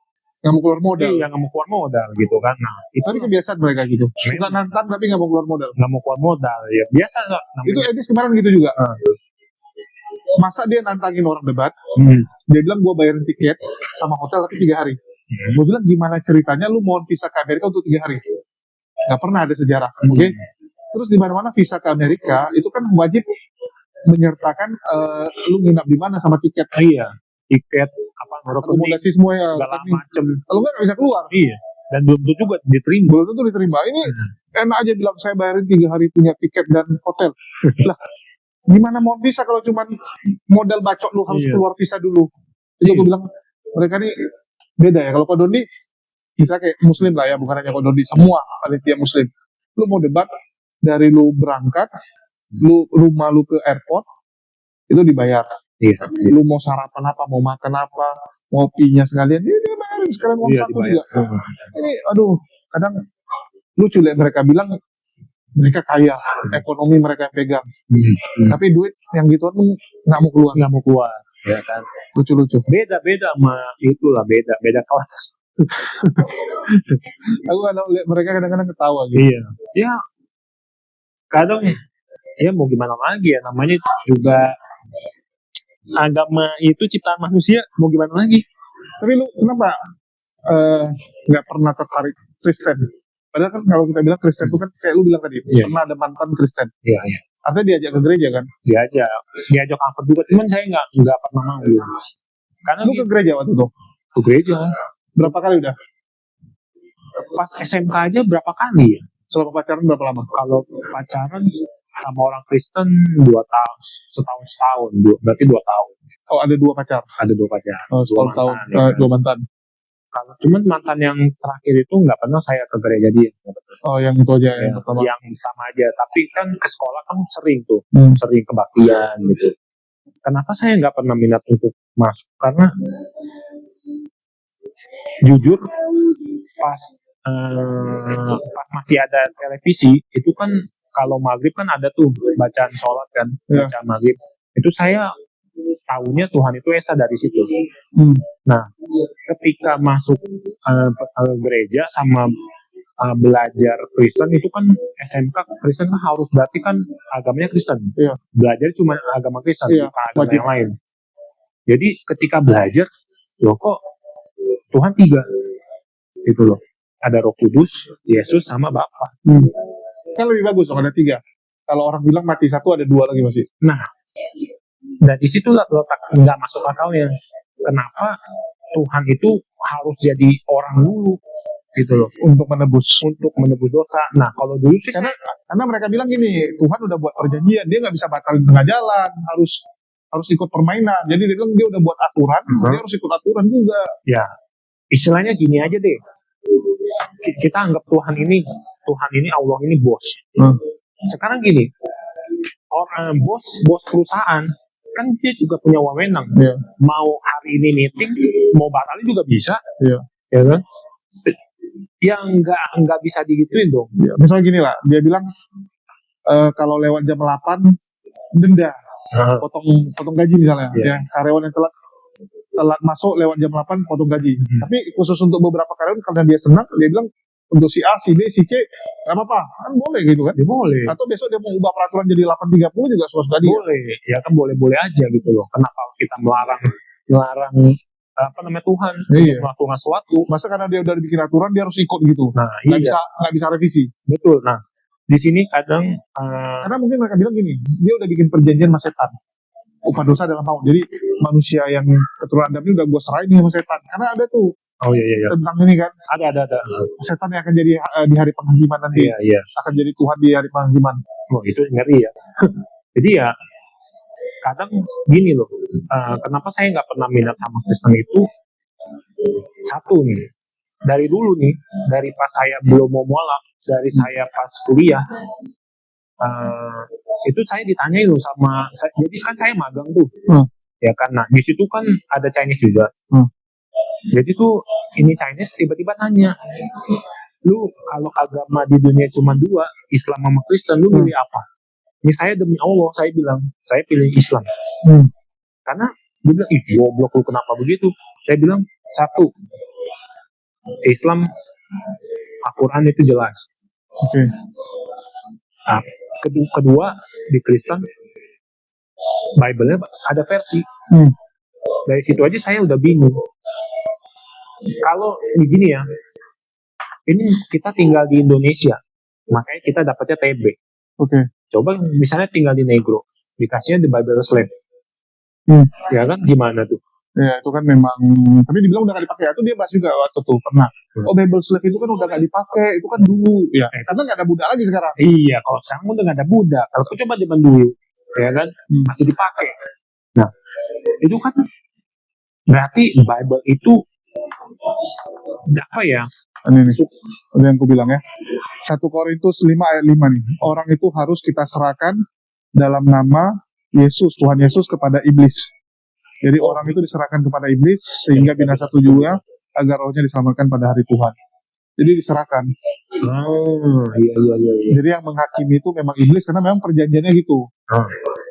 [SPEAKER 1] keluar modal.
[SPEAKER 2] Iya, nggak mau keluar modal gitu kan. Nah, itu
[SPEAKER 1] Tapi kebiasaan mereka gitu. Suka nantang tapi nggak mau keluar modal.
[SPEAKER 2] nggak mau keluar modal. Ya biasa nggak.
[SPEAKER 1] Itu Edis kemarin gitu juga. Masa dia nantangin orang debat, dia bilang gua bayarin tiket sama hotel tapi 3 hari. Gue bilang gimana ceritanya lu mohon visa ke Amerika untuk 3 hari? Gak pernah ada sejarah, oke? Terus di mana-mana visa ke Amerika itu kan wajib menyertakan lu nginap di mana sama tiket.
[SPEAKER 2] Iya, tiket
[SPEAKER 1] akomodasi semua ya.
[SPEAKER 2] segala macem.
[SPEAKER 1] Kalau nggak bisa keluar.
[SPEAKER 2] Iya. Dan belum tentu juga diterima.
[SPEAKER 1] Belum tentu diterima. Ini enak aja bilang saya bayarin 3 hari punya tiket dan hotel. Lah, gimana mau visa kalau cuma modal bacot lu harus keluar visa dulu. Itu gue bilang mereka nih beda ya. Kalau Kodondi bisa kayak muslim lah ya, bukan hanya Kodondi, semua panitia muslim. Lu mau debat dari lu berangkat, rumah lu ke airport itu dibayar.
[SPEAKER 2] Iya.
[SPEAKER 1] Lu mau sarapan apa, mau makan apa, ngopinya sekalian, dia bayarin sekalian uang saku juga. Ini aduh, kadang lucu lihat mereka bilang mereka kaya, ekonomi mereka yang pegang. Tapi duit yang gituan nggak mau keluar.
[SPEAKER 2] Nggak mau keluar. ya kan.
[SPEAKER 1] Lucu-lucu.
[SPEAKER 2] Beda sama itulah, beda kelas.
[SPEAKER 1] Aku kadang lihat mereka kadang-kadang ketawa gitu.
[SPEAKER 2] Iya. Ya kadang ya mau gimana lagi ya, namanya juga agama itu ciptaan manusia, mau gimana lagi.
[SPEAKER 1] Tapi lu kenapa nggak pernah tertarik Kristen? Padahal kan kalau kita bilang Kristen itu kan kayak lu bilang tadi,
[SPEAKER 2] Iya.
[SPEAKER 1] pernah ada mantan Kristen.
[SPEAKER 2] Iya, iya.
[SPEAKER 1] Artinya diajak ke gereja kan?
[SPEAKER 2] Diajak comfort juga, cuman saya nggak pernah mau gitu. Karena
[SPEAKER 1] Lu ke gereja waktu itu?
[SPEAKER 2] ke gereja
[SPEAKER 1] Berapa kali udah?
[SPEAKER 2] pas SMK aja berapa kali ya?
[SPEAKER 1] Selama pacaran berapa lama?
[SPEAKER 2] Kalau pacaran sama orang Kristen 2 tahun, setahun, berarti 2 tahun.
[SPEAKER 1] Oh, ada 2 pacar.
[SPEAKER 2] Ada 2 pacar,
[SPEAKER 1] Oh,
[SPEAKER 2] 2
[SPEAKER 1] setahun,
[SPEAKER 2] mantan. Ya kan?
[SPEAKER 1] 2 mantan.
[SPEAKER 2] Kalau cuman mantan yang terakhir itu nggak pernah saya ke gereja dia.
[SPEAKER 1] Oh, yang itu aja yang
[SPEAKER 2] Ya,
[SPEAKER 1] pertama.
[SPEAKER 2] yang pertama aja. Tapi kan ke sekolah kan sering tuh,
[SPEAKER 1] Hmm.
[SPEAKER 2] sering kebaktian gitu. Kenapa saya nggak pernah minat untuk masuk? Karena jujur pas masih ada televisi itu kan kalau maghrib kan ada tuh bacaan sholat kan,
[SPEAKER 1] Iya.
[SPEAKER 2] bacaan maghrib. Itu saya tahunya Tuhan itu esa dari situ.
[SPEAKER 1] Hmm.
[SPEAKER 2] Nah, ketika masuk gereja sama belajar Kristen itu kan SMK Kristen kan harus berarti kan agamanya Kristen.
[SPEAKER 1] Iya.
[SPEAKER 2] Belajar cuma agama Kristen,
[SPEAKER 1] Iya,
[SPEAKER 2] bukan agama
[SPEAKER 1] wajib.
[SPEAKER 2] yang lain. Jadi ketika belajar, loh kok Tuhan 3 gitu loh. Ada Roh Kudus, Yesus sama Bapa.
[SPEAKER 1] Kan lebih bagus dong ada 3. Kalau orang bilang mati 1 ada 2 lagi masih.
[SPEAKER 2] Nah, dan di situ letak nggak masuk akalnya. Kenapa Tuhan itu harus jadi orang dulu gitu loh untuk menebus dosa. Nah, kalau dulu sih
[SPEAKER 1] Karena mereka bilang gini, Tuhan udah buat perjanjian, dia nggak bisa batalin tengah jalan, harus ikut permainan. Jadi dia bilang dia udah buat aturan, dia harus ikut aturan juga.
[SPEAKER 2] ya istilahnya gini aja deh. Kita anggap Tuhan ini Allah ini bos. Sekarang gini, orang bos perusahaan kan dia juga punya wewenang.
[SPEAKER 1] Iya.
[SPEAKER 2] Mau hari ini meeting, mau batalin juga bisa.
[SPEAKER 1] Iya.
[SPEAKER 2] Ya kan? Yang nggak bisa digituin dong.
[SPEAKER 1] Ya, misalnya gini lah, dia bilang kalau lewat jam 8 denda, potong gaji misalnya.
[SPEAKER 2] Iya.
[SPEAKER 1] Ya, karyawan yang telat masuk lewat jam 8 potong gaji. Tapi khusus untuk beberapa karyawan karena dia senang, dia bilang untuk si A, si B, si C nggak apa-apa, kan boleh gitu kan?
[SPEAKER 2] Ya, boleh.
[SPEAKER 1] Atau besok dia mau ubah peraturan jadi 8.30 juga suka-suka dia.
[SPEAKER 2] Boleh. Ya kan boleh-boleh aja gitu loh. Kenapa harus kita melarang Tuhan
[SPEAKER 1] Iya.
[SPEAKER 2] untuk melakukan sesuatu?
[SPEAKER 1] Masa karena dia udah bikin aturan dia harus ikut gitu.
[SPEAKER 2] Nah,
[SPEAKER 1] Nggak
[SPEAKER 2] iya.
[SPEAKER 1] bisa revisi.
[SPEAKER 2] Betul. Nah, di sini kadang
[SPEAKER 1] Karena mungkin mereka bilang gini, dia udah bikin perjanjian sama setan. Upah dosa dalam maut. Jadi manusia yang keturunan Adam ini udah gue serahin nih sama setan. Karena ada tuh
[SPEAKER 2] iya.
[SPEAKER 1] tentang ini kan,
[SPEAKER 2] Ada.
[SPEAKER 1] setan yang akan jadi di hari penghakiman nanti.
[SPEAKER 2] Iya.
[SPEAKER 1] Akan jadi Tuhan di hari penghakiman.
[SPEAKER 2] Oh, itu ngeri ya. Jadi ya kadang gini loh. Kenapa saya nggak pernah minat sama Kristen itu? Satu nih, dari dulu nih, dari pas saya belum mau mualaf, dari saya pas kuliah, itu saya ditanyain loh jadi kan saya magang tuh, ya kan. Nah di situ kan ada Chinese juga. Jadi tuh ini Chinese tiba-tiba nanya, lu kalau agama di dunia cuma 2, Islam sama Kristen, lu pilih apa? Ini saya demi Allah, saya bilang saya pilih Islam. Karena dia bilang, ih goblok lu kenapa begitu? Saya bilang, 1, Islam Al-Quran itu jelas.
[SPEAKER 1] Oke.
[SPEAKER 2] Nah, kedua di Kristen Bible-nya ada versi. Dari situ aja saya udah bingung. Kalau begini ya, ini kita tinggal di Indonesia, makanya kita dapatnya TB.
[SPEAKER 1] Oke.
[SPEAKER 2] Coba misalnya tinggal di Negro, dikasihnya di Bible Slave. Ya kan gimana tuh?
[SPEAKER 1] Ya itu kan memang, tapi dibilang udah gak dipakai. Itu dia bahas juga waktu tuh pernah. Oh, Bible Slave itu kan udah gak dipakai, itu kan dulu. Ya, karena gak ada budak lagi sekarang.
[SPEAKER 2] Iya, kalau sekarang udah gak ada budak. Kalau coba zaman dulu, ya kan masih dipakai. Nah, itu kan berarti Bible itu apa ya?
[SPEAKER 1] Ini yang aku bilang ya. 1 Korintus 5 ayat 5 nih. Orang itu harus kita serahkan dalam nama Yesus, Tuhan Yesus kepada iblis. Jadi orang itu diserahkan kepada iblis sehingga binasa tujuannya agar rohnya diselamatkan pada hari Tuhan. Jadi diserahkan.
[SPEAKER 2] Iya.
[SPEAKER 1] Jadi yang menghakimi itu memang iblis karena memang perjanjiannya gitu.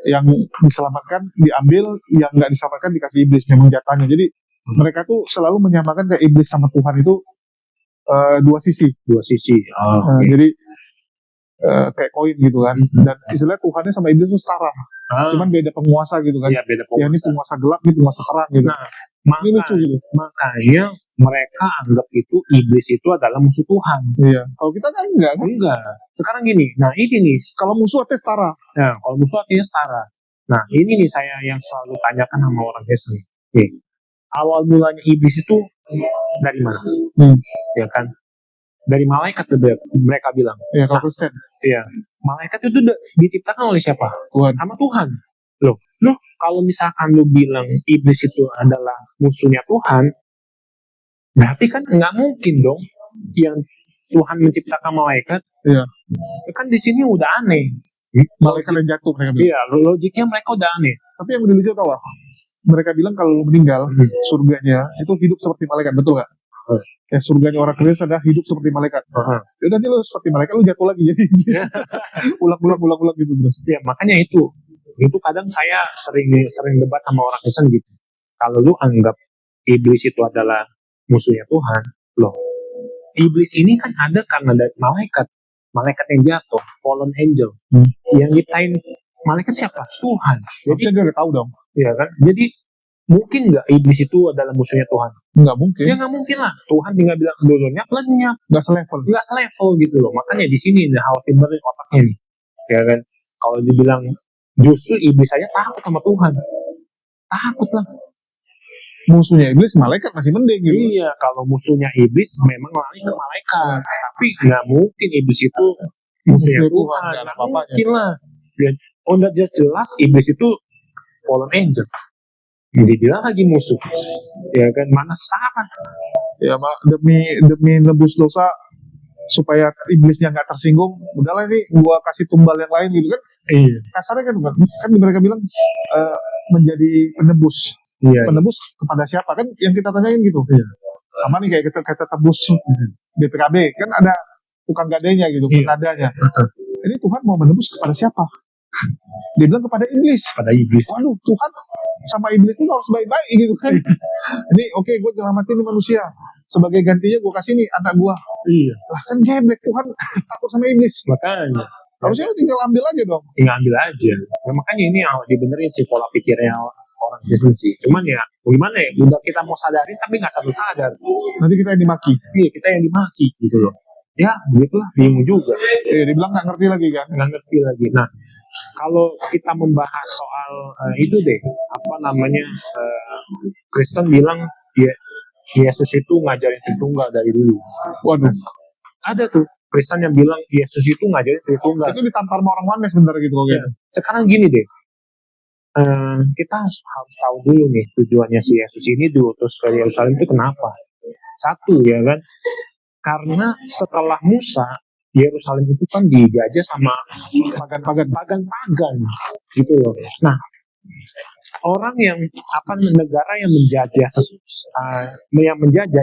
[SPEAKER 1] yang diselamatkan diambil, yang nggak diselamatkan dikasih iblis, memang jatahnya. Jadi mereka tuh selalu menyamakan kayak iblis sama Tuhan itu dua sisi.
[SPEAKER 2] Dua sisi.
[SPEAKER 1] Jadi kayak koin gitu kan. Dan istilahnya Tuhannya sama iblis itu setara. Cuman beda penguasa gitu kan.
[SPEAKER 2] Iya, beda penguasa.
[SPEAKER 1] Ya ini penguasa gelap, ini penguasa terang gitu.
[SPEAKER 2] Nah,
[SPEAKER 1] ini lucu gitu.
[SPEAKER 2] Makanya mereka anggap itu iblis itu adalah musuh Tuhan.
[SPEAKER 1] Iya. Kalau kita kan enggak kan?
[SPEAKER 2] Enggak. Sekarang gini. Nah, ini nih.
[SPEAKER 1] Kalau musuh artinya setara.
[SPEAKER 2] Nah, kalau musuh artinya setara. Nah, ini nih saya yang selalu tanyakan sama orang Kristen. Awal mulanya iblis itu dari mana? Ya kan? Dari malaikat mereka bilang.
[SPEAKER 1] Iya, kalau Kristen.
[SPEAKER 2] Iya. Malaikat itu diciptakan oleh siapa?
[SPEAKER 1] Tuhan.
[SPEAKER 2] Sama Tuhan. Loh, kalau misalkan lu bilang iblis itu adalah musuhnya Tuhan, berarti kan nggak mungkin dong yang Tuhan menciptakan malaikat.
[SPEAKER 1] Iya.
[SPEAKER 2] Kan di sini udah aneh.
[SPEAKER 1] Malaikat yang jatuh mereka bilang.
[SPEAKER 2] Iya, logiknya mereka udah aneh.
[SPEAKER 1] Tapi yang lebih lucu tau apa? Mereka bilang kalau lu meninggal, surganya itu hidup seperti malaikat, betul nggak? Ya, surganya orang Kristen adalah hidup seperti malaikat. Ya udah nih lu seperti malaikat, lu jatuh lagi jadi iblis. ulang gitu terus.
[SPEAKER 2] Ya makanya itu kadang saya sering debat sama orang Kristen gitu. Kalau lu anggap iblis itu adalah musuhnya Tuhan, loh, iblis ini kan ada karena dari malaikat yang jatuh, fallen angel. Yang nyiptain malaikat siapa? Tuhan.
[SPEAKER 1] Jadi dia udah tahu dong.
[SPEAKER 2] Iya kan? Jadi mungkin nggak iblis itu adalah musuhnya Tuhan?
[SPEAKER 1] Nggak mungkin.
[SPEAKER 2] Ya nggak mungkin lah. Tuhan tinggal bilang lenyap.
[SPEAKER 1] Nggak selevel
[SPEAKER 2] gitu loh. Makanya di sini nih khawatir banget otaknya nih. Ya kan? Kalau dibilang justru iblis aja takut sama Tuhan. Takut lah.
[SPEAKER 1] Musuhnya iblis malaikat masih mending gitu.
[SPEAKER 2] Iya, kalau musuhnya iblis memang lari ke malaikat. Tapi nggak mungkin iblis itu musuhnya Tuhan. Nggak mungkin lah. Udah jelas iblis itu fallen angel. Dibilang lagi musuh, ya kan, mana sekarang?
[SPEAKER 1] Ya demi nebus dosa supaya iblisnya nggak tersinggung, udahlah ini gua kasih tumbal yang lain gitu kan?
[SPEAKER 2] Iya.
[SPEAKER 1] Kasarnya kan mereka bilang menjadi penebus. Iya. Penebus kepada siapa kan? Yang kita tanyain gitu. Iya. Sama nih kayak kita tebus BPKB kan ada tukang gadenya gitu, penadanya. Ini Tuhan mau menebus kepada siapa? Dia bilang kepada iblis. Waduh, Tuhan sama iblis itu harus baik-baik gitu kan. Ini oke, gue nyelamatin manusia. Sebagai gantinya gue kasih nih anak gue. Iya. Lah kan geblek, Tuhan takut sama iblis.
[SPEAKER 2] Makanya.
[SPEAKER 1] Harusnya tinggal ambil aja dong.
[SPEAKER 2] Tinggal ambil aja. Nah, makanya ini yang dibenerin sih pola pikirnya orang Kristen sih. Cuman ya, gimana ya? Udah kita mau sadarin tapi nggak sadar.
[SPEAKER 1] Nanti kita yang dimaki.
[SPEAKER 2] Iya, kita yang dimaki gitu loh. Ya, begitulah, bingung juga.
[SPEAKER 1] Dibilang nggak ngerti lagi kan?
[SPEAKER 2] Nggak ngerti lagi. Nah, kalau kita membahas soal itu deh, apa namanya, Kristen bilang ya Yesus itu ngajarin Tritunggal dari dulu.
[SPEAKER 1] Waduh.
[SPEAKER 2] Ada tuh Kristen yang bilang Yesus itu ngajarin Tritunggal.
[SPEAKER 1] Itu ditampar sama orang mana sebentar gitu kok gitu.
[SPEAKER 2] Sekarang gini deh, kita harus tahu dulu nih tujuannya si Yesus ini diutus ke Yerusalem itu kenapa? Satu ya kan, karena setelah Musa Yerusalem itu kan dijajah sama pagan gitu loh. Nah, orang yang negara yang menjajah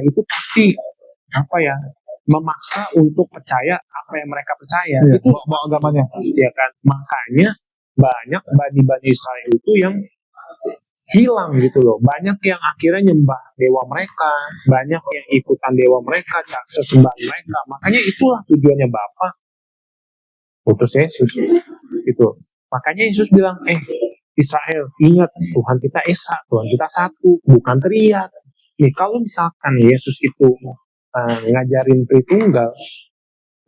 [SPEAKER 2] itu pasti memaksa untuk percaya apa yang mereka percaya.
[SPEAKER 1] Iya,
[SPEAKER 2] itu
[SPEAKER 1] agamanya.
[SPEAKER 2] Ya kan, makanya banyak bani Israel itu yang hilang gitu loh. Banyak yang akhirnya nyembah dewa mereka, banyak yang ikutan dewa mereka, sesembahan mereka. Makanya itulah tujuannya Bapa utus Yesus gitu. Makanya Yesus bilang, Israel, ingat Tuhan kita Esa, Tuhan kita satu, bukan teriak. Nih kalau misalkan Yesus itu ngajarin Tritunggal,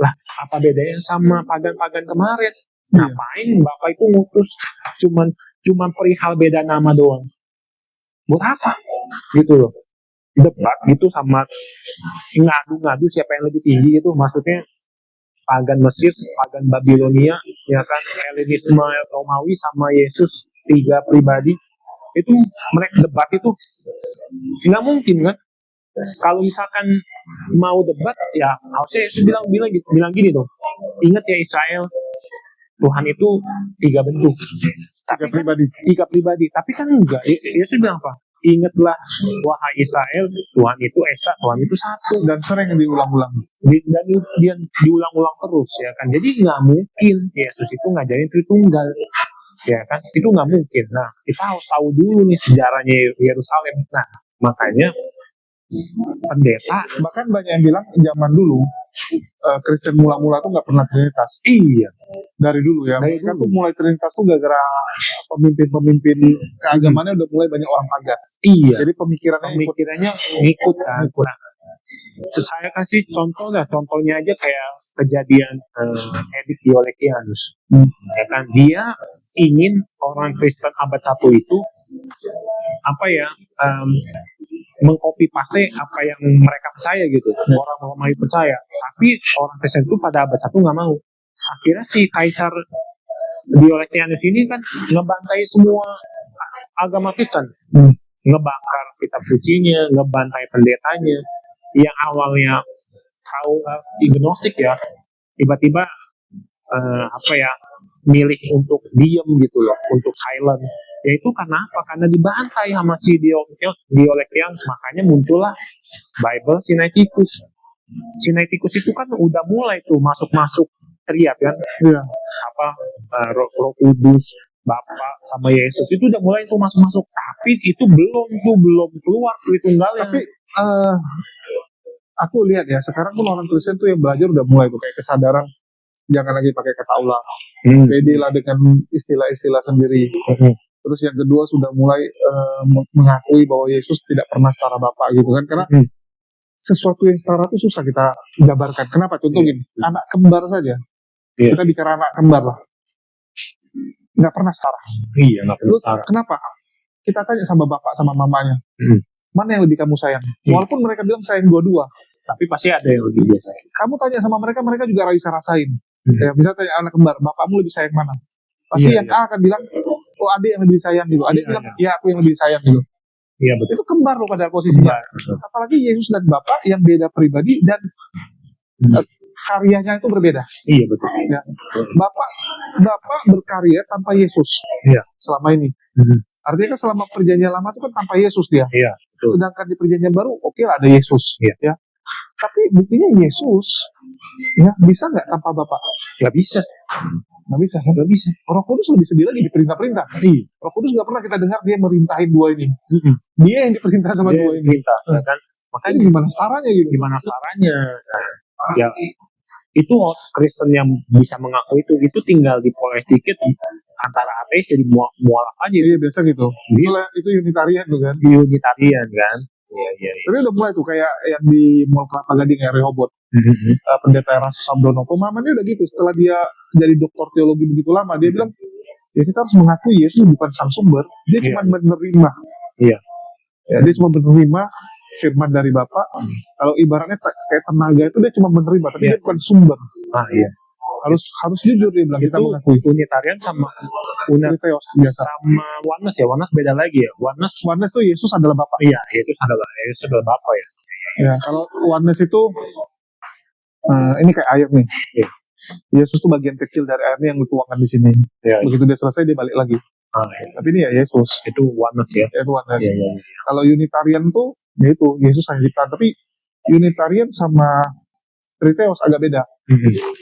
[SPEAKER 2] lah apa bedanya sama pagan-pagan kemarin? Ngapain Bapak itu ngutus cuman perihal beda nama doang? Buat apa? Gitu loh. Debat gitu sama ngadu-ngadu siapa yang lebih tinggi itu, maksudnya pagan Mesir, pagan Babilonia, ya kan, Helenisme Romawi sama Yesus, tiga pribadi. Itu mereka debat itu nggak mungkin kan? Kalau misalkan mau debat ya harusnya Yesus bilang gini dong. Ingat ya Israel, Tuhan itu tiga bentuk, tiga pribadi. Tapi kan enggak. Yesus bilang apa? Ingatlah wahai Israel, Tuhan itu Esa, Tuhan itu satu,
[SPEAKER 1] dan sering diulang-ulang.
[SPEAKER 2] Dan dia diulang-ulang terus ya kan. Jadi nggak mungkin Yesus itu ngajarin Tritunggal. ya kan? Itu nggak mungkin. Nah, kita harus tahu dulu nih sejarahnya Yerusalem. Nah, makanya pendeta,
[SPEAKER 1] Bahkan banyak yang bilang zaman dulu Kristen mula-mula tuh nggak pernah Trinitas.
[SPEAKER 2] iya,
[SPEAKER 1] Dari dulu ya.
[SPEAKER 2] Dari
[SPEAKER 1] Mereka
[SPEAKER 2] dulu.
[SPEAKER 1] tuh mulai Trinitas tuh gara-gara pemimpin-pemimpin keagamannya udah mulai banyak orang pagan.
[SPEAKER 2] iya.
[SPEAKER 1] Jadi pemikirannya ikut.
[SPEAKER 2] Pemikirannya ngikut kan. Nah, saya kasih contoh lah, contohnya aja kayak kejadian Edik Diocletianus. Ya kan, dia ingin orang Kristen abad 1 itu apa ya, mengcopy paste apa yang mereka percaya gitu, orang Romawi percaya, tapi orang Kristen itu pada abad 1 nggak mau. Akhirnya si Kaisar Diocletianus ini kan ngebantai semua agama Kristen, ngebakar kitab sucinya, ngebantai pendetanya yang awalnya tahu agnostik ya, tiba-tiba apa ya, milih untuk diem gitu loh, untuk silent. Ya itu karena apa? Karena dibantai sama si Diocletianus, makanya muncullah Bible Sinaiticus. Sinaiticus itu kan udah mulai tuh masuk-masuk teriak kan,
[SPEAKER 1] Iya.
[SPEAKER 2] apa Roh Kudus, Bapa sama Yesus itu udah mulai tuh masuk-masuk, tapi itu belum keluar Tritunggalnya.
[SPEAKER 1] Tapi aku lihat ya sekarang pun orang Kristen tuh yang belajar udah mulai tuh kayak kesadaran jangan lagi pakai kata Allah, pede lah dengan istilah-istilah sendiri. Terus yang kedua sudah mulai mengakui bahwa Yesus tidak pernah setara Bapa gitu kan, karena sesuatu yang setara itu susah kita jabarkan. Kenapa? Contoh gini, anak kembar saja. Kita bicara anak kembar lah, nggak pernah setara.
[SPEAKER 2] Iya, nggak perlu
[SPEAKER 1] Terus
[SPEAKER 2] saran.
[SPEAKER 1] kenapa? Kita tanya sama bapak sama mamanya, mana yang lebih kamu sayang? Walaupun mereka bilang sayang dua-dua,
[SPEAKER 2] Tapi pasti ada yang lebih biasa.
[SPEAKER 1] kamu tanya sama mereka, mereka juga bisa rasain. Ya, bisa tanya anak kembar, bapakmu lebih sayang mana? Pasti
[SPEAKER 2] Iya,
[SPEAKER 1] yang A akan bilang, oh adik yang lebih sayang gitu. Adik
[SPEAKER 2] Iya,
[SPEAKER 1] bilang, ya aku yang lebih sayang gitu.
[SPEAKER 2] Iya betul.
[SPEAKER 1] Itu kembar loh pada posisinya. Apalagi Yesus dan Bapa yang beda pribadi dan karyanya itu berbeda.
[SPEAKER 2] Iya betul.
[SPEAKER 1] Ya. Bapak berkarya tanpa Yesus.
[SPEAKER 2] Iya.
[SPEAKER 1] Selama ini. Artinya kan selama perjanjian lama itu kan tanpa Yesus dia.
[SPEAKER 2] Iya. Betul.
[SPEAKER 1] Sedangkan di perjanjian baru, oke lah ada Yesus.
[SPEAKER 2] Iya.
[SPEAKER 1] Ya. Tapi buktinya Yesus, ya bisa nggak tanpa Bapak?
[SPEAKER 2] Nggak bisa.
[SPEAKER 1] Nggak bisa. Kan?
[SPEAKER 2] Nggak bisa.
[SPEAKER 1] Roh Kudus lebih sedih lagi diperintah-perintah.
[SPEAKER 2] Iya.
[SPEAKER 1] Roh Kudus nggak pernah kita dengar dia merintahin dua ini. Dia yang diperintah sama
[SPEAKER 2] Dia
[SPEAKER 1] dua ini.
[SPEAKER 2] minta, ya kan? Makanya
[SPEAKER 1] Ini gimana caranya gitu?
[SPEAKER 2] gimana caranya? Nah, ya itu Kristen yang bisa mengaku itu tinggal dipoles dikit antara ateis jadi mualaf aja.
[SPEAKER 1] Iya biasa gitu.
[SPEAKER 2] Dia
[SPEAKER 1] Itu Unitarian tuh kan.
[SPEAKER 2] Unitarian kan. Iya.
[SPEAKER 1] Tapi udah mulai tuh kayak yang di Mall Kelapa Gading ya Rehoboth, pendeta Erastus Sabdono, pemahamannya udah gitu. Setelah dia jadi doktor teologi begitu lama, dia bilang ya kita harus mengakui Yesus bukan sang sumber, dia cuma menerima.
[SPEAKER 2] Iya.
[SPEAKER 1] Ya, dia cuma menerima firman dari Bapa. Kalau ibaratnya kayak tenaga itu dia cuma menerima, tapi dia bukan sumber.
[SPEAKER 2] Ah iya.
[SPEAKER 1] Harus jujur dia bilang, kita
[SPEAKER 2] Itu
[SPEAKER 1] mengakui.
[SPEAKER 2] Unitarian sama
[SPEAKER 1] Teos biasa.
[SPEAKER 2] sama Oneness ya. Oneness beda lagi ya.
[SPEAKER 1] Oneness itu Yesus adalah Bapa.
[SPEAKER 2] Iya, Yesus adalah Bapa ya.
[SPEAKER 1] Ya, kalau oneness itu ini kayak air nih.
[SPEAKER 2] Iya.
[SPEAKER 1] Yesus tuh bagian kecil dari airnya yang dituangkan di sini.
[SPEAKER 2] Iya.
[SPEAKER 1] Begitu dia selesai dia balik lagi.
[SPEAKER 2] Iya.
[SPEAKER 1] Tapi ini ya Yesus.
[SPEAKER 2] Itu Oneness ya.
[SPEAKER 1] Itu oneness.
[SPEAKER 2] Iya.
[SPEAKER 1] Kalau Unitarian tuh ya itu Yesus hanya ciptaan. Tapi Unitarian sama Triteos agak beda.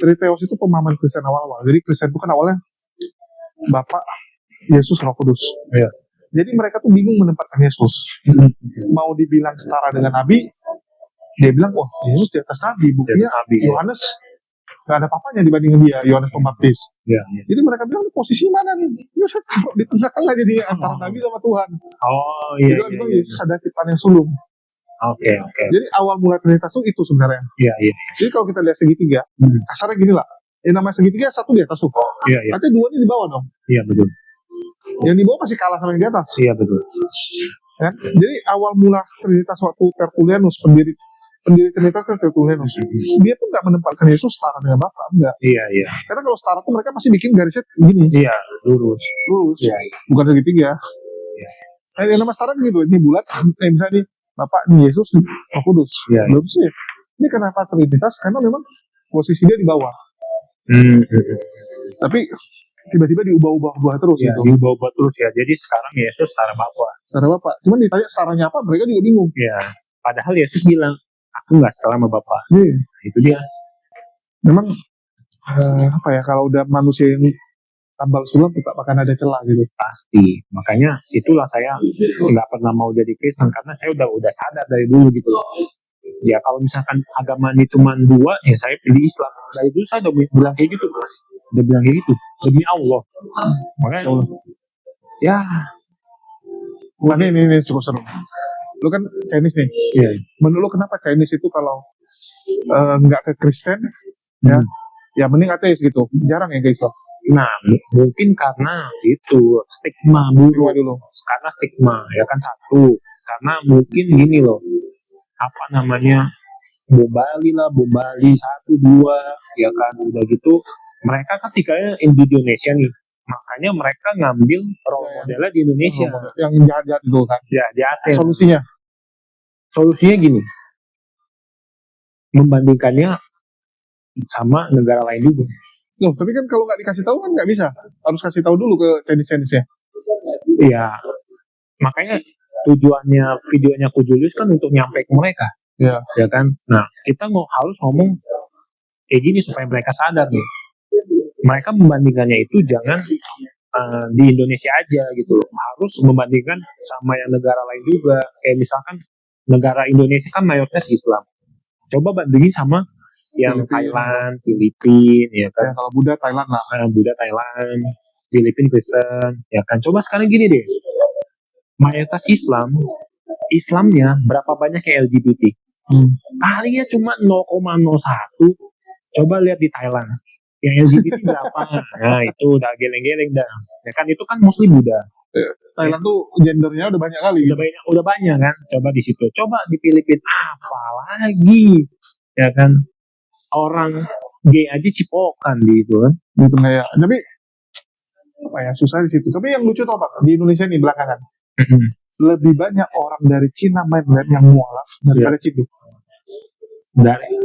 [SPEAKER 1] Triteos itu pemahaman Kristen awal-awal. Jadi Kristen itu kan awalnya Bapa, Yesus, Roh Kudus.
[SPEAKER 2] Iya.
[SPEAKER 1] Jadi mereka tuh bingung menempatkan Yesus. Mau dibilang setara dengan Nabi, dia bilang, wah Yesus di atas Nabi. Buktinya
[SPEAKER 2] Nabi, ya.
[SPEAKER 1] Yohanes gak ada apa-apanya dibandingin dia, Yohanes Pembaptis.
[SPEAKER 2] Iya.
[SPEAKER 1] Jadi mereka bilang, posisi mana nih? Yesus taruh di tengah-tengah jadi antara Nabi sama Tuhan.
[SPEAKER 2] Oh iya.
[SPEAKER 1] Jadi bilang Yesus ada ciptaan yang sulung.
[SPEAKER 2] Oke.
[SPEAKER 1] Jadi awal mula Trinitas itu sebenarnya.
[SPEAKER 2] Iya.
[SPEAKER 1] Jadi kalau kita lihat segitiga, kasarnya gini lah. Yang namanya segitiga satu di atas tuh.
[SPEAKER 2] Iya.
[SPEAKER 1] Nanti dua ini di bawah dong.
[SPEAKER 2] Iya betul.
[SPEAKER 1] Yang di bawah pasti kalah sama yang di atas.
[SPEAKER 2] Iya betul.
[SPEAKER 1] Kan? Jadi awal mula Trinitas waktu Tertullianus, pendiri Trinitas kan Tertullianus. Dia pun nggak menempatkan Yesus setara dengan Bapa, enggak.
[SPEAKER 2] Iya.
[SPEAKER 1] Karena kalau setara tuh mereka pasti bikin garisnya gini,
[SPEAKER 2] Iya, lurus.
[SPEAKER 1] Iya. Bukan segitiga.
[SPEAKER 2] Iya.
[SPEAKER 1] Yang nama setara gitu, ini bulat, misalnya nih Bapak, ini Yesus, Roh Kudus.
[SPEAKER 2] Iya.
[SPEAKER 1] Belum sih. Ini kenapa Trinitas? Karena memang posisi dia di bawah. Tapi tiba-tiba diubah-ubah terus
[SPEAKER 2] Ya,
[SPEAKER 1] gitu.
[SPEAKER 2] diubah-ubah terus ya. Jadi sekarang Yesus setara Bapa.
[SPEAKER 1] Setara Bapak. Cuman ditanya setaranya apa, mereka juga bingung.
[SPEAKER 2] Ya, padahal Yesus bilang, aku nggak setara sama Bapa.
[SPEAKER 1] Iya.
[SPEAKER 2] Itu dia.
[SPEAKER 1] Memang apa ya, kalau udah manusia yang tambal sulam tetap akan ada celah gitu.
[SPEAKER 2] pasti. Makanya itulah saya nggak pernah mau jadi Kristen karena saya udah sadar dari dulu gitu loh. Ya kalau misalkan agama ini cuma dua, ya saya pilih Islam. Dari dulu saya udah bilang kayak gitu, bro. Udah bilang kayak gitu demi Allah. Makanya ya,
[SPEAKER 1] Makanya ini cukup seru. Lu kan Chinese nih.
[SPEAKER 2] iya.
[SPEAKER 1] Menurut lu kenapa Chinese itu kalau nggak ke Kristen, ya, ya mending ateis gitu. Jarang ya ke Islam.
[SPEAKER 2] Nah, mungkin karena itu stigma dulu.
[SPEAKER 1] Dulu.
[SPEAKER 2] Karena stigma, ya kan satu. Karena mungkin gini loh, apa namanya, bom Bali lah, bom Bali 1, 2, ya kan, udah gitu. Mereka kan tinggalnya di Indonesia nih. Makanya mereka ngambil role modelnya di Indonesia.
[SPEAKER 1] Yang jahat-jahat itu kan.
[SPEAKER 2] Ya, jahatnya.
[SPEAKER 1] Solusinya
[SPEAKER 2] gini, membandingkannya sama negara lain juga.
[SPEAKER 1] loh, tapi kan kalau nggak dikasih tahu kan nggak bisa. Harus kasih tahu dulu ke Chinese ya.
[SPEAKER 2] Iya, makanya tujuannya videonya Ko Julius kan untuk nyampe ke mereka.
[SPEAKER 1] Iya.
[SPEAKER 2] Ya kan. Nah, kita harus ngomong kayak gini supaya mereka sadar nih. Mereka membandingkannya itu jangan di Indonesia aja gitu loh. Harus membandingkan sama yang negara lain juga. Kayak misalkan negara Indonesia kan mayoritas Islam. Coba bandingin sama yang Thailand, Filipina, ya kan.
[SPEAKER 1] Ya, kalau Buddha Thailand lah.
[SPEAKER 2] Buddha Thailand, Filipina Kristen, ya kan. Coba sekarang gini deh. Mayoritas Islamnya berapa banyak kayak LGBT? Palingnya cuma 0,01. Coba lihat di Thailand. Yang LGBT berapa? Nah, itu udah geleng-geleng dah. Ya kan itu kan Muslim Buddha.
[SPEAKER 1] Thailand tuh gendernya udah banyak kali.
[SPEAKER 2] Udah banyak kan. Coba di situ. Coba di Filipina apalagi. Ya kan. Orang gay aja cipokan gitu kan.
[SPEAKER 1] Gitu kayak. Tapi apa ya, susah di situ. Tapi yang lucu tuh apa? Di Indonesia nih belakangan. Lebih banyak orang dari Cina main web yang mualaf daripada Cina.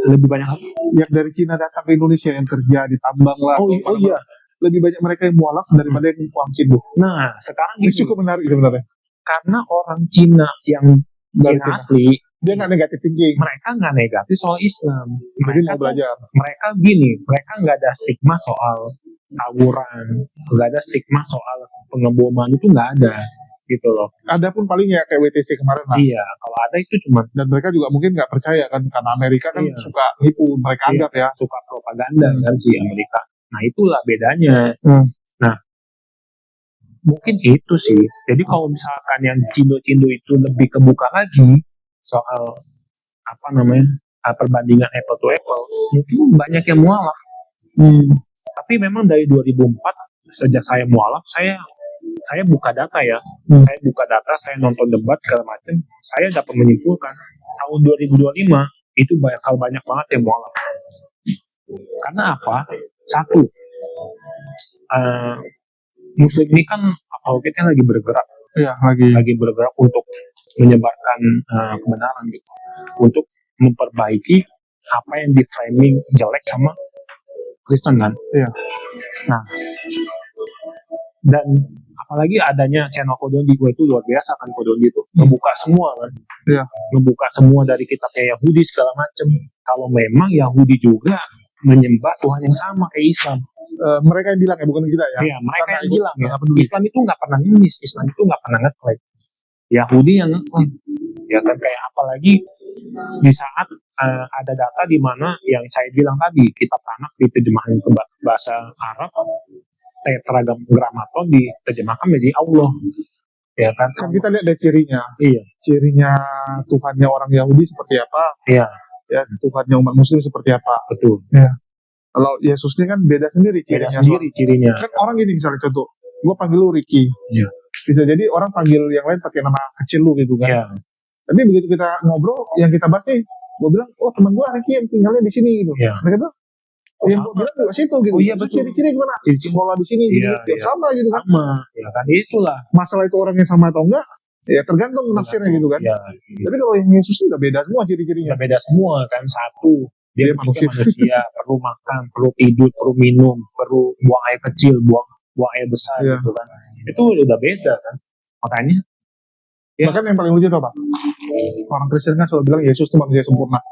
[SPEAKER 2] Lebih banyak
[SPEAKER 1] yang dari Cina datang ke Indonesia yang kerja di tambang lah.
[SPEAKER 2] Oh iya.
[SPEAKER 1] Lebih banyak mereka yang mualaf daripada yang orang Cina.
[SPEAKER 2] Nah, sekarang
[SPEAKER 1] ini cukup menarik sebenarnya.
[SPEAKER 2] Karena orang Cina yang Cina asli,
[SPEAKER 1] dia nggak negatif thinking.
[SPEAKER 2] Mereka nggak negatif soal Islam.
[SPEAKER 1] Jadi mau belajar.
[SPEAKER 2] Mereka gini, mereka nggak ada stigma soal tawuran, nggak ada stigma soal pengeboman, itu nggak ada. Gitu loh.
[SPEAKER 1] Ada pun paling ya kayak WTC kemarin lah.
[SPEAKER 2] Iya, kalau ada itu cuma.
[SPEAKER 1] Dan mereka juga mungkin nggak percaya kan, karena Amerika kan suka nipu, mereka anggap ya.
[SPEAKER 2] Suka propaganda kan si Amerika. Nah itulah bedanya. Nah, mungkin itu sih. Jadi kalau misalkan yang Cindo-Cindo itu lebih kebuka lagi soal apa namanya perbandingan apple to apple, mungkin banyak yang mualaf. Tapi memang dari 2004 sejak saya mualaf, saya buka data ya, saya nonton debat segala macam, saya dapat menyimpulkan tahun 2025 itu bakal banyak banget yang mualaf. Karena apa? Satu, Muslim ini kan apologetnya lagi bergerak, lagi bergerak untuk menyebarkan kebenaran gitu, untuk memperbaiki apa yang di framing jelek sama Kristen kan. Nah, dan apalagi adanya channel Ko Dondi, gue itu luar biasa kan. Ko Dondi itu ngebuka semua kan, ngebuka semua dari kitabnya Yahudi segala macem. Kalau memang Yahudi juga menyembah Tuhan yang sama kayak Islam,
[SPEAKER 1] mereka yang bilang ya, bukan kita ya.
[SPEAKER 2] Iya, mereka yang bilang ya. Islam itu nggak pernah ngemis, Islam itu nggak pernah ngeklaim, Yahudi yang ngeklaim. Ya kan, kayak apalagi di saat ada data di mana yang saya bilang tadi, kitab Tanak diterjemahkan ke bahasa Arab, Tetragrammaton diterjemahkan menjadi Allah. Ya kan?
[SPEAKER 1] Kan kita lihat dari cirinya.
[SPEAKER 2] Iya.
[SPEAKER 1] Cirinya Tuhannya orang Yahudi seperti apa?
[SPEAKER 2] Iya.
[SPEAKER 1] Ya, Tuhannya umat Muslim seperti apa?
[SPEAKER 2] Betul.
[SPEAKER 1] Ya. Kalau Yesusnya kan beda sendiri cirinya. Kan orang gini misalnya contoh, gue panggil lu Ricky.
[SPEAKER 2] Iya.
[SPEAKER 1] Bisa jadi orang panggil yang lain pakai nama kecil lu gitu kan.
[SPEAKER 2] Iya.
[SPEAKER 1] Tapi begitu kita ngobrol, yang kita bahas nih, gue bilang, oh teman gue Ricky yang tinggalnya di sini gitu.
[SPEAKER 2] Iya.
[SPEAKER 1] Mereka bilang, yang gue bilang juga situ gitu.
[SPEAKER 2] Oh iya, betul.
[SPEAKER 1] Ciri-ciri gimana? Sekolah di sini gitu. Sama gitu kan.
[SPEAKER 2] Sama. Ya kan, itulah.
[SPEAKER 1] Masalah itu orangnya sama atau enggak, ya tergantung nafsirnya gitu kan.
[SPEAKER 2] Ya.
[SPEAKER 1] Tapi kalau yang Yesus itu udah beda semua ciri-cirinya.
[SPEAKER 2] Udah beda semua kan. Satu, dia manusia, perlu makan, perlu tidur, perlu minum, perlu buang air kecil, buang air besar gitu kan. Itu udah beda kan. Makanya
[SPEAKER 1] bahkan yang paling lucu itu apa? Orang Kristen kan selalu bilang Yesus itu manusia sempurna.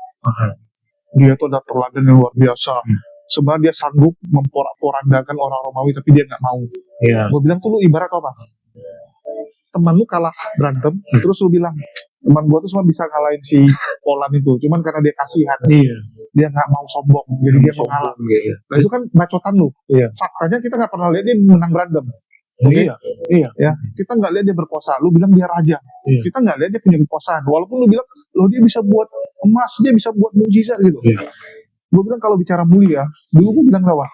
[SPEAKER 1] Dia tuh ada teladan yang luar biasa. sebenarnya dia sanggup memporak-porandakan orang Romawi tapi dia nggak mau.
[SPEAKER 2] Iya.
[SPEAKER 1] Gue bilang tuh lu ibarat apa? Teman lu kalah berantem, terus lu bilang teman gua tuh cuma bisa ngalahin si Polan itu, cuman karena dia kasihan,
[SPEAKER 2] Iya.
[SPEAKER 1] dia nggak mau sombong, jadi dia mengalah.
[SPEAKER 2] Gitu.
[SPEAKER 1] Nah itu kan bacotan lu.
[SPEAKER 2] Iya.
[SPEAKER 1] Faktanya kita nggak pernah lihat dia menang berantem.
[SPEAKER 2] Iya. Iya.
[SPEAKER 1] Ya, kita nggak lihat dia berkuasa. Lu bilang dia raja.
[SPEAKER 2] Iya.
[SPEAKER 1] Kita nggak lihat dia punya kekuasaan. Walaupun lu bilang, loh dia bisa buat emas, dia bisa buat mukjizat gitu.
[SPEAKER 2] Iya.
[SPEAKER 1] Gue bilang kalau bicara mulia, dulu gue bilang bahwa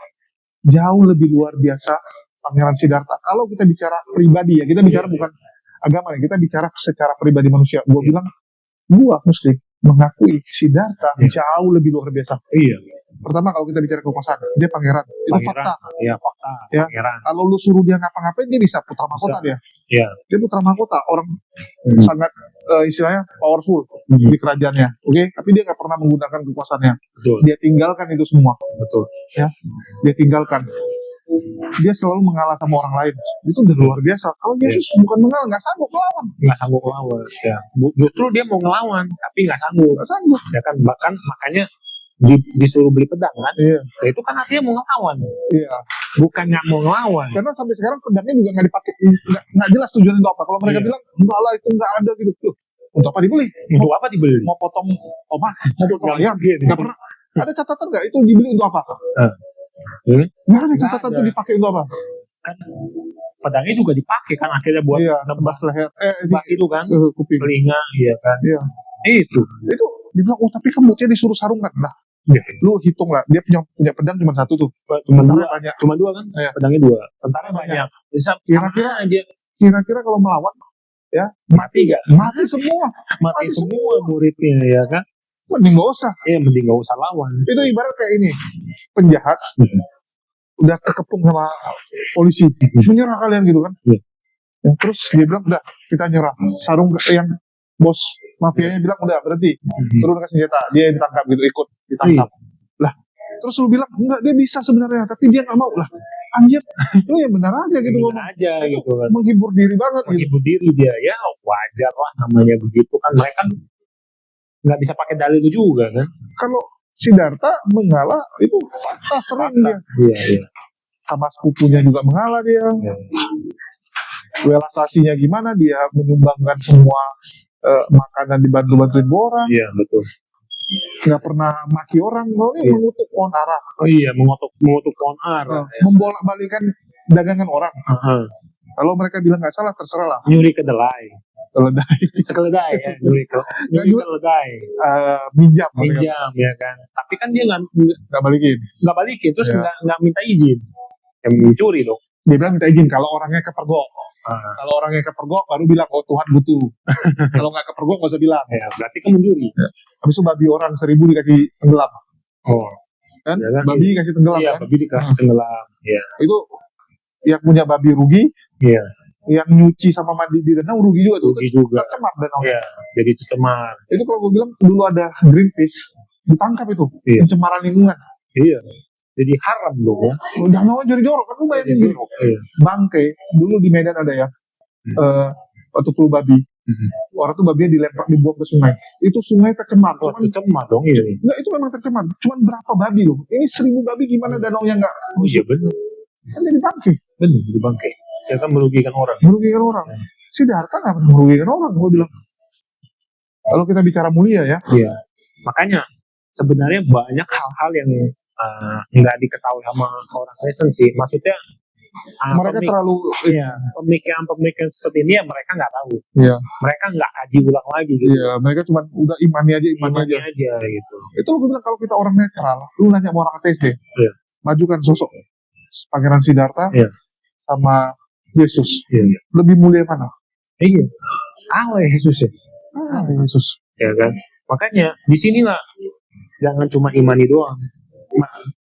[SPEAKER 1] jauh lebih luar biasa Pangeran Siddhartha. Kalau kita bicara pribadi ya, kita bicara bukan agama ya, kita bicara secara pribadi manusia. Gue bilang, gue Muslim mengakui Siddhartha jauh lebih luar biasa.
[SPEAKER 2] Iya.
[SPEAKER 1] Pertama kalau kita bicara kekuasaan, dia pangeran. Itu fakta.
[SPEAKER 2] Iya, fakta.
[SPEAKER 1] Ya.
[SPEAKER 2] Pangeran.
[SPEAKER 1] Kalau lu suruh dia ngapa-ngapain, dia bisa putra mahkota dia.
[SPEAKER 2] Iya.
[SPEAKER 1] Dia putra mahkota, orang sangat istilahnya powerful di kerajaannya. Oke, tapi dia nggak pernah menggunakan kekuasaannya.
[SPEAKER 2] Betul.
[SPEAKER 1] Dia tinggalkan itu semua.
[SPEAKER 2] Betul.
[SPEAKER 1] Ya, dia tinggalkan. Dia selalu mengalah sama orang lain. Itu udah luar biasa. Kalau Yesus bukan mengalah, nggak sanggup melawan.
[SPEAKER 2] Nggak sanggup melawan. Ya. Justru dia mau ngelawan, tapi nggak sanggup.
[SPEAKER 1] Nggak sanggup.
[SPEAKER 2] Ya kan, bahkan makanya disuruh beli pedang kan.
[SPEAKER 1] Iya.
[SPEAKER 2] Nah, itu kan artinya mau ngelawan.
[SPEAKER 1] Iya.
[SPEAKER 2] Bukan nggak mau ngelawan.
[SPEAKER 1] Karena sampai sekarang pedangnya juga nggak dipakai, nggak jelas tujuannya untuk apa. Kalau mereka bilang enggak lah itu nggak ada gitu. Loh, untuk apa dibeli?
[SPEAKER 2] Untuk apa dibeli?
[SPEAKER 1] Mau potong tomat, mau potong ayam,
[SPEAKER 2] mungkin.
[SPEAKER 1] nggak pernah. Ada catatan nggak itu dibeli untuk apa? Nggak ada catatan
[SPEAKER 2] ada.
[SPEAKER 1] itu dipakai untuk apa?
[SPEAKER 2] Kan pedangnya juga dipakai kan akhirnya buat
[SPEAKER 1] Iya,
[SPEAKER 2] nembas
[SPEAKER 1] tebas leher,
[SPEAKER 2] nembas itu kan,
[SPEAKER 1] kuping.
[SPEAKER 2] telinga, iya kan.
[SPEAKER 1] Iya.
[SPEAKER 2] Itu.
[SPEAKER 1] Itu dibilang, oh tapi kan bocahnya disuruh sarungan. Nah, lu hitung lah, dia punya pedang cuma satu tuh.
[SPEAKER 2] Cuma
[SPEAKER 1] Tentaranya
[SPEAKER 2] dua.
[SPEAKER 1] banyak.
[SPEAKER 2] Cuma dua kan?
[SPEAKER 1] Iya.
[SPEAKER 2] Pedangnya dua. Tentara
[SPEAKER 1] Banyak.
[SPEAKER 2] banyak. Bisa
[SPEAKER 1] Kira-kira
[SPEAKER 2] aja
[SPEAKER 1] Kira-kira kalau melawan, ya
[SPEAKER 2] mati gak?
[SPEAKER 1] mati semua.
[SPEAKER 2] Mati semua muridnya ya kan?
[SPEAKER 1] Mending gak usah.
[SPEAKER 2] Mending gak usah lawan.
[SPEAKER 1] Itu ibarat kayak ini, penjahat udah kekepung sama polisi, menyerah kalian gitu kan?
[SPEAKER 2] Iya.
[SPEAKER 1] Ya, terus dia bilang udah kita nyerah. Sarung yang bos mafianya bilang udah berhenti, turunkan senjata, dia yang ditangkap gitu, ikut ditangkap. Lah, terus lu bilang enggak, dia bisa sebenarnya, tapi dia nggak mau. Lah, anjir, lu yang benar aja gitu
[SPEAKER 2] Bener
[SPEAKER 1] ngomong.
[SPEAKER 2] aja
[SPEAKER 1] Itu
[SPEAKER 2] gitu kan.
[SPEAKER 1] menghibur diri banget gitu.
[SPEAKER 2] Menghibur diri dia, ya wajar lah namanya begitu kan. Mereka kan nggak bisa pakai dalil itu juga kan.
[SPEAKER 1] Kalau Siddhartha mengalah itu fakta sering dia.
[SPEAKER 2] Iya, iya.
[SPEAKER 1] Sama sepupunya juga mengalah dia. Realisasinya gimana, dia menyumbangkan semua makanan, dibantu-bantuin orang,
[SPEAKER 2] Iya, betul.
[SPEAKER 1] nggak pernah maki orang. Kalau ini mengutuk pohon ara,
[SPEAKER 2] Oh iya, mengutuk pohon ara.
[SPEAKER 1] membolak-balikan dagangan orang.
[SPEAKER 2] Aha.
[SPEAKER 1] Kalau mereka bilang nggak salah, terserah lah.
[SPEAKER 2] Nyuri kedelai.
[SPEAKER 1] Keledai,
[SPEAKER 2] Keledai ya, nyuri keledai.
[SPEAKER 1] minjam, mereka
[SPEAKER 2] Minjam ya kan. Tapi kan dia
[SPEAKER 1] nggak balikin.
[SPEAKER 2] nggak balikin, terus
[SPEAKER 1] Iya.
[SPEAKER 2] nggak minta izin. Yang mencuri dong.
[SPEAKER 1] Dia bilang minta izin kalau orangnya kepergok.
[SPEAKER 2] Ah.
[SPEAKER 1] Kalau orangnya kepergok baru bilang, oh Tuhan butuh. Kalau nggak kepergok nggak usah bilang.
[SPEAKER 2] Ya, berarti kan mencuri.
[SPEAKER 1] Habis itu babi orang 1000 dikasih tenggelam,
[SPEAKER 2] Oh.
[SPEAKER 1] kan?
[SPEAKER 2] Ya kan?
[SPEAKER 1] Babi dikasih tenggelam,
[SPEAKER 2] Iya,
[SPEAKER 1] kan?
[SPEAKER 2] babi dikasih tenggelam. Iya.
[SPEAKER 1] Itu yang punya babi rugi,
[SPEAKER 2] Iya.
[SPEAKER 1] yang nyuci sama mandi di danau rugi juga tuh.
[SPEAKER 2] Rugi juga.
[SPEAKER 1] Tercemar danau.
[SPEAKER 2] Iya, jadi tercemar.
[SPEAKER 1] Itu kalau gue bilang dulu ada Greenpeace ditangkap itu,
[SPEAKER 2] Iya.
[SPEAKER 1] pencemaran lingkungan.
[SPEAKER 2] Iya. Jadi haram dong ya.
[SPEAKER 1] Danau jadi jorok kan, lu bayangin
[SPEAKER 2] Jadi
[SPEAKER 1] dulu.
[SPEAKER 2] Iya.
[SPEAKER 1] Bangke dulu di Medan ada ya, waktu flu babi, orang tuh babinya dibuang ke sungai. Itu sungai tercemar.
[SPEAKER 2] Wah,
[SPEAKER 1] Cuman,
[SPEAKER 2] tercemar dong iya.
[SPEAKER 1] enggak, itu memang tercemar. Cuman berapa babi loh? Ini 1000 babi gimana danau yang nggak?
[SPEAKER 2] Oh, iya benar.
[SPEAKER 1] Kan jadi bangke,
[SPEAKER 2] Benar jadi bangke. Ya kan merugikan orang.
[SPEAKER 1] merugikan orang. Siddhartha nggak pernah merugikan orang, gue bilang. Kalau kita bicara mulia ya,
[SPEAKER 2] Iya. Makanya sebenarnya banyak hal-hal yang nggak diketahui sama orang Kristen sih. Maksudnya
[SPEAKER 1] mereka terlalu
[SPEAKER 2] pemikiran seperti ini ya mereka nggak tahu.
[SPEAKER 1] Iya.
[SPEAKER 2] Mereka nggak kaji ulang lagi gitu.
[SPEAKER 1] Iya, mereka cuma udah imani aja.
[SPEAKER 2] Imani aja gitu.
[SPEAKER 1] Itu lo bilang kalau kita orang netral, lu nanya sama orang ateis deh,
[SPEAKER 2] Iya.
[SPEAKER 1] majukan sosok Pangeran Siddhartha
[SPEAKER 2] Iya.
[SPEAKER 1] sama Yesus,
[SPEAKER 2] Iya.
[SPEAKER 1] lebih mulia mana?
[SPEAKER 2] Iya. Allah Yesus ya.
[SPEAKER 1] Yesus.
[SPEAKER 2] Ya kan. Makanya di sinilah jangan cuma imani doang.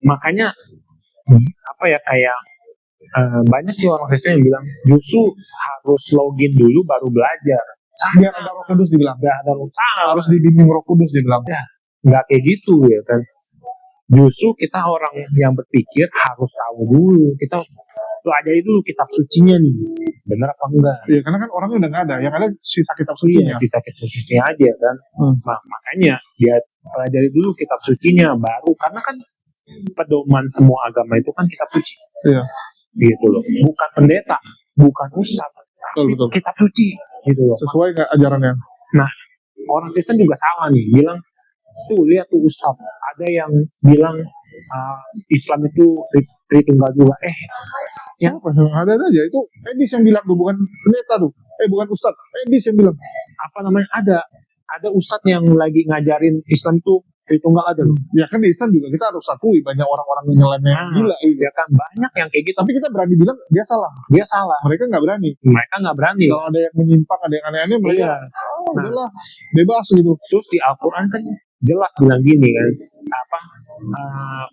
[SPEAKER 2] Makanya apa ya kayak banyak sih orang Kristen yang bilang justru harus login dulu baru belajar.
[SPEAKER 1] Biar ada Roh Kudus dibilang.
[SPEAKER 2] Nggak ada salah.
[SPEAKER 1] Harus dibimbing Roh Kudus dibilang.
[SPEAKER 2] Nggak kayak gitu ya kan. Justru kita orang yang berpikir harus tahu dulu. Kita harus pelajari dulu kitab sucinya nih. Benar apa enggak?
[SPEAKER 1] Iya, karena kan orangnya udah nggak ada. Yang ada sisa kitab sucinya.
[SPEAKER 2] Sisa kitab sucinya aja kan. Nah, makanya dia pelajari dulu kitab sucinya baru. Karena kan pedoman semua agama itu kan kitab suci.
[SPEAKER 1] Iya.
[SPEAKER 2] Gitu loh. Bukan pendeta, bukan ustaz, tapi
[SPEAKER 1] Betul.
[SPEAKER 2] kitab suci gitu loh.
[SPEAKER 1] Sesuai nggak ajarannya?
[SPEAKER 2] Nah, orang Kristen juga salah nih, bilang tuh lihat tuh ustaz, ada yang bilang Islam itu Tritunggal juga. Yang
[SPEAKER 1] Ada aja itu Edis yang bilang tuh, bukan pendeta tuh. Bukan ustaz, Edis yang bilang.
[SPEAKER 2] apa namanya, ada ustaz yang lagi ngajarin Islam itu Tritunggal ada loh.
[SPEAKER 1] Ya kan di Islam juga kita harus akui banyak orang-orang yang nyeleneh gila gitu.
[SPEAKER 2] Ya kan banyak yang kayak gitu,
[SPEAKER 1] Tapi kita berani bilang dia salah.
[SPEAKER 2] dia salah.
[SPEAKER 1] Mereka nggak berani.
[SPEAKER 2] Mereka nggak berani.
[SPEAKER 1] Kalau ada yang menyimpang, ada yang aneh-aneh, mereka udahlah bebas gitu.
[SPEAKER 2] Terus di Al-Quran kan jelas bilang gini kan,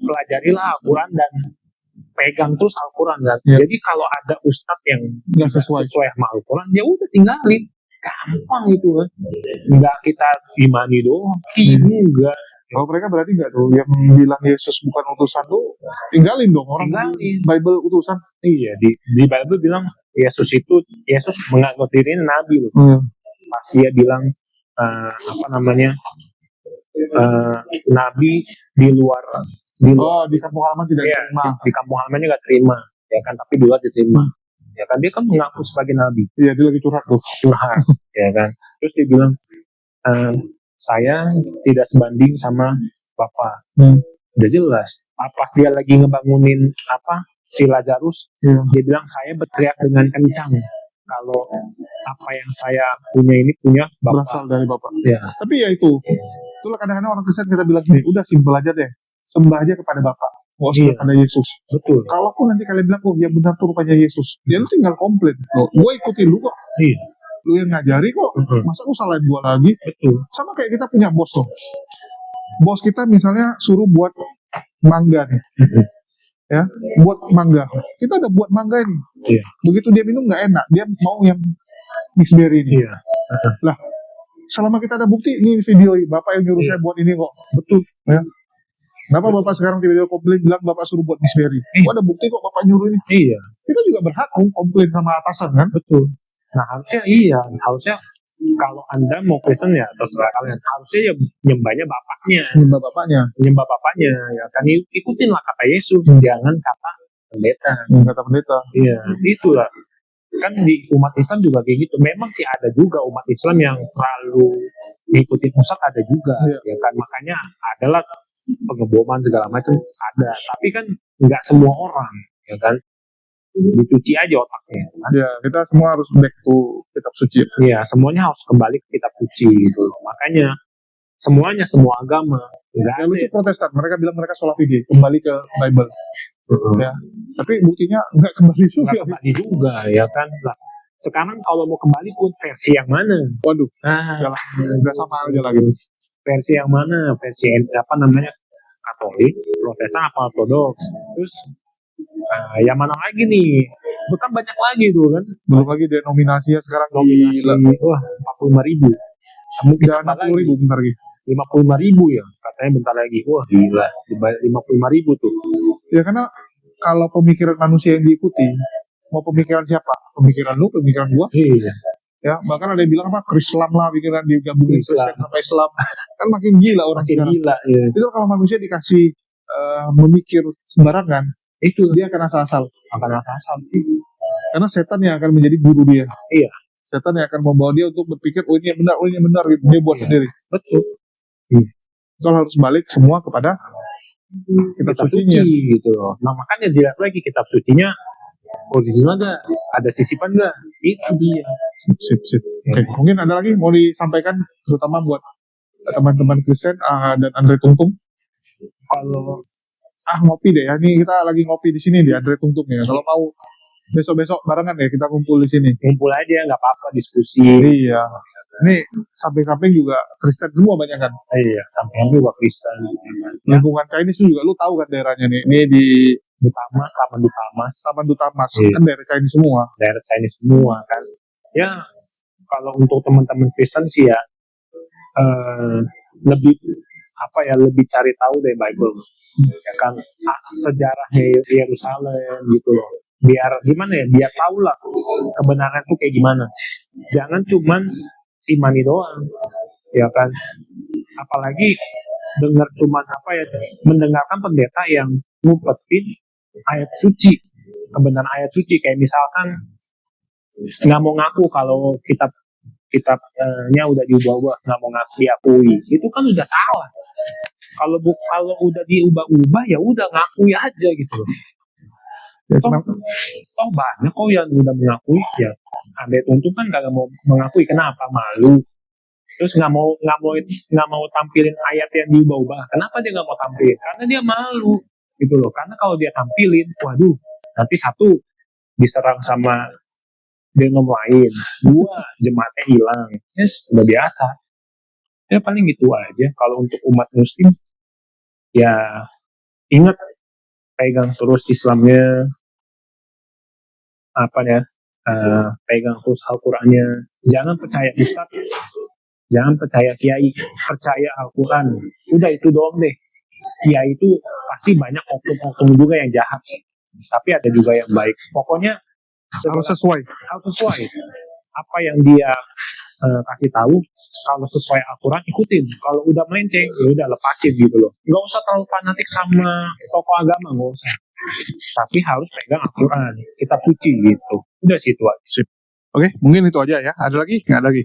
[SPEAKER 2] pelajarilah Al-Quran dan pegang terus Al-Quran kan.
[SPEAKER 1] Ya.
[SPEAKER 2] Jadi kalau ada ustadz yang
[SPEAKER 1] Yang sesuai.
[SPEAKER 2] sama Al-Quran, ya udah tinggalin, gampang itu kan. Nggak kita imani doang, enggak.
[SPEAKER 1] Kalau mereka berarti nggak tuh yang bilang Yesus bukan utusan tuh tinggalin dong orang
[SPEAKER 2] Tinggalin.
[SPEAKER 1] Bible utusan.
[SPEAKER 2] Iya, di Bible bilang Yesus mengaku dirinya nabi loh. Pas dia bilang nabi di luar
[SPEAKER 1] Di kampung halaman tidak diterima.
[SPEAKER 2] di kampung halamannya nggak terima, ya kan, tapi di luar diterima, ya kan, dia kan mengaku sebagai nabi,
[SPEAKER 1] Iya, dia lagi curhat tuh.
[SPEAKER 2] ya kan. Terus dia bilang saya tidak sebanding sama Bapak. Udah jelas. Pas dia lagi ngebangunin si Lazarus, dia bilang saya berteriak dengan kencang kalau apa yang saya punya ini punya Bapak.
[SPEAKER 1] Berasal dari Bapak.
[SPEAKER 2] Ya.
[SPEAKER 1] Tapi ya itulah kadang-kadang orang Kristen kita bilang gini, udah simpel aja deh, sembah aja kepada Bapak, nggak usah kepada Yesus.
[SPEAKER 2] Betul.
[SPEAKER 1] Kalaupun nanti kalian bilang, yang benar tuh rupanya Yesus, ya lu tinggal komplain. Gue ikutin lu kok.
[SPEAKER 2] Iya.
[SPEAKER 1] Lu yang ngajari kok, masa lu salahin gue lagi?
[SPEAKER 2] Betul.
[SPEAKER 1] Sama kayak kita punya bos tuh. Bos kita misalnya suruh buat mangga nih. Ya, buat mangga. Kita ada buat mangga ini.
[SPEAKER 2] Iya.
[SPEAKER 1] Begitu dia minum nggak enak, dia mau yang mixed berry ini.
[SPEAKER 2] Iya.
[SPEAKER 1] Lah, selama kita ada bukti, ini video Bapak yang nyuruh saya buat ini kok. Betul. Ya. Kenapa Bapak sekarang tiba-tiba komplain bilang Bapak suruh buat mixed berry? Ada bukti kok Bapak nyuruh ini.
[SPEAKER 2] Iya.
[SPEAKER 1] Kita juga berhak komplain sama atasan kan?
[SPEAKER 2] Betul. Nah harusnya kalau Anda mau Kristen ya terserah kalian. Harusnya ya nyembahnya bapaknya. Nyembah bapaknya ya kan, ikutinlah kata Yesus, jangan kata pendeta.
[SPEAKER 1] Kata pendeta.
[SPEAKER 2] Iya, itulah. Kan di umat Islam juga kayak gitu. Memang sih ada juga umat Islam yang terlalu ngikutin pusat, ada juga. Ya kan, makanya adalah pengeboman segala macam ada. Tapi kan nggak semua orang, ya kan. Dicuci aja otaknya kan?
[SPEAKER 1] Ya, kita semua harus back to kitab suci.
[SPEAKER 2] Iya, semuanya harus kembali ke kitab suci gitu loh. Makanya semua agama.
[SPEAKER 1] Yang lucu Protestan, mereka bilang mereka sola fide, kembali ke Bible. Ya, tapi buktinya nggak kembali juga.
[SPEAKER 2] Nggak kembali juga, ya kan. Nah, sekarang kalau mau kembali pun versi yang mana?
[SPEAKER 1] Waduh, udah sama aja lagi.
[SPEAKER 2] Versi yang mana? Versi Katolik, Protestan, apa Ortodoks? Terus yang mana lagi nih? Bukan banyak lagi tuh kan.
[SPEAKER 1] Belum lagi denominasinya sekarang
[SPEAKER 2] wah 45.000. Mungkin
[SPEAKER 1] 60.000 bentar lagi.
[SPEAKER 2] 55.000 ya, katanya bentar lagi. Wah gila, dibayar 55.000 tuh.
[SPEAKER 1] Ya karena kalau pemikiran manusia yang diikuti, mau pemikiran siapa? Pemikiran lu, pemikiran gua.
[SPEAKER 2] Iya.
[SPEAKER 1] Ya, bahkan ada yang bilang Krislam lah, pikiran digabungin Kristen sama Islam. Kan makin gila orang sekarang.
[SPEAKER 2] Gila, ya.
[SPEAKER 1] Itu kalau manusia dikasih memikir sembarangan, itu dia akan asal-asal. Karena setan yang akan menjadi guru dia.
[SPEAKER 2] Iya.
[SPEAKER 1] Setan yang akan membawa dia untuk berpikir, oh ini yang benar, gitu. Dia buat sendiri.
[SPEAKER 2] Betul.
[SPEAKER 1] Soal harus balik semua kepada kitab sucinya.
[SPEAKER 2] Gitu loh. Nah makanya dilihat lagi kitab sucinya original ada sisipan nggak? Itu dia.
[SPEAKER 1] Sip. Oke. Mungkin ada lagi mau disampaikan terutama buat teman-teman Kristen dan Andre Tungtung. Kalau ngopi deh ya, ini kita lagi ngopi di sini di Andre Tungtung ya. Kalau mau besok-besok barengan ya kita kumpul di sini.
[SPEAKER 2] Kumpul aja, nggak apa-apa, diskusi.
[SPEAKER 1] Iya. Ini samping-samping juga Kristen semua banyak kan?
[SPEAKER 2] Iya, samping juga Kristen.
[SPEAKER 1] Lingkungan Chinese juga lu tahu kan daerahnya nih. Ini di Taman Dutamas. Iya. Kan daerah Chinese semua.
[SPEAKER 2] Daerah Chinese semua kan. Ya kalau untuk teman-teman Kristen sih ya lebih cari tahu dari Bible. Ya kan, sejarahnya Yerusalem gitu loh. Biar tahu lah kebenaran itu kayak gimana. Jangan cuman imani doang, ya kan. Apalagi dengar cuman apa ya, mendengarkan pendeta yang ngumpetin ayat suci, kebenaran ayat suci, kayak misalkan nggak mau ngaku kalau kitabnya udah diubah-ubah, nggak mau ngaku diakui, itu kan udah salah. Kalau udah diubah-ubah ya udah ngakui aja gitu loh.
[SPEAKER 1] Ya,
[SPEAKER 2] Toh,
[SPEAKER 1] kenapa?
[SPEAKER 2] toh banyak kok yang udah mengakui ya. Andai untung kan gak mau mengakui, kenapa? Malu. Terus nggak mau tampilin ayat yang diubah-ubah. Kenapa dia nggak mau tampilin? Karena dia malu gitu loh. Karena kalau dia tampilin, waduh, nanti satu diserang sama denom lain, dua jemaatnya hilang. Yes, udah biasa. Ya paling gitu aja. Kalau untuk umat muslim, ya ingat, pegang terus Islamnya, apa ya, pegang terus Al-Qurannya. Jangan percaya Ustaz, jangan percaya Kiai, percaya Al-Quran. Udah itu doang deh. Kiai itu pasti banyak oknum-oknum juga yang jahat, tapi ada juga yang baik. Pokoknya
[SPEAKER 1] Harus sesuai.
[SPEAKER 2] harus sesuai apa yang dia kasih tahu. Kalau sesuai Al-Quran ikutin, kalau udah melenceng ya udah lepasin gitu loh. Nggak usah terlalu fanatik sama tokoh agama, nggak usah, tapi harus pegang Al-Quran, kitab suci gitu. Udah situ aja.
[SPEAKER 1] Sip. Oke, mungkin itu aja ya. Ada lagi? Nggak ada lagi.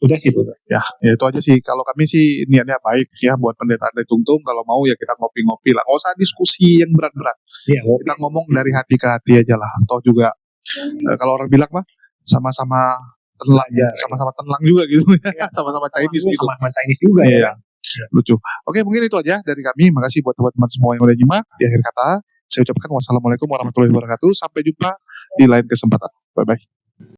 [SPEAKER 2] Udah situ.
[SPEAKER 1] Ya itu aja sih. Kalau kami sih niatnya baik ya buat pendeta Andre Tungtung. Kalau mau ya kita ngopi-ngopi lah. Nggak usah diskusi yang berat-berat.
[SPEAKER 2] Iya,
[SPEAKER 1] Kita ngomong dari hati ke hati aja lah. Atau juga kalau orang bilang mah sama-sama tenang,
[SPEAKER 2] Belajar.
[SPEAKER 1] sama-sama tenang juga gitu ya.
[SPEAKER 2] Iya.
[SPEAKER 1] Sama-sama Chinese gitu.
[SPEAKER 2] Sama Chinese juga
[SPEAKER 1] Iya.
[SPEAKER 2] ya.
[SPEAKER 1] Lucu. Oke, mungkin itu aja dari kami. Makasih buat teman-teman semua yang udah nyimak. Di akhir kata, saya ucapkan wassalamualaikum warahmatullahi wabarakatuh. Sampai jumpa di lain kesempatan. Bye-bye.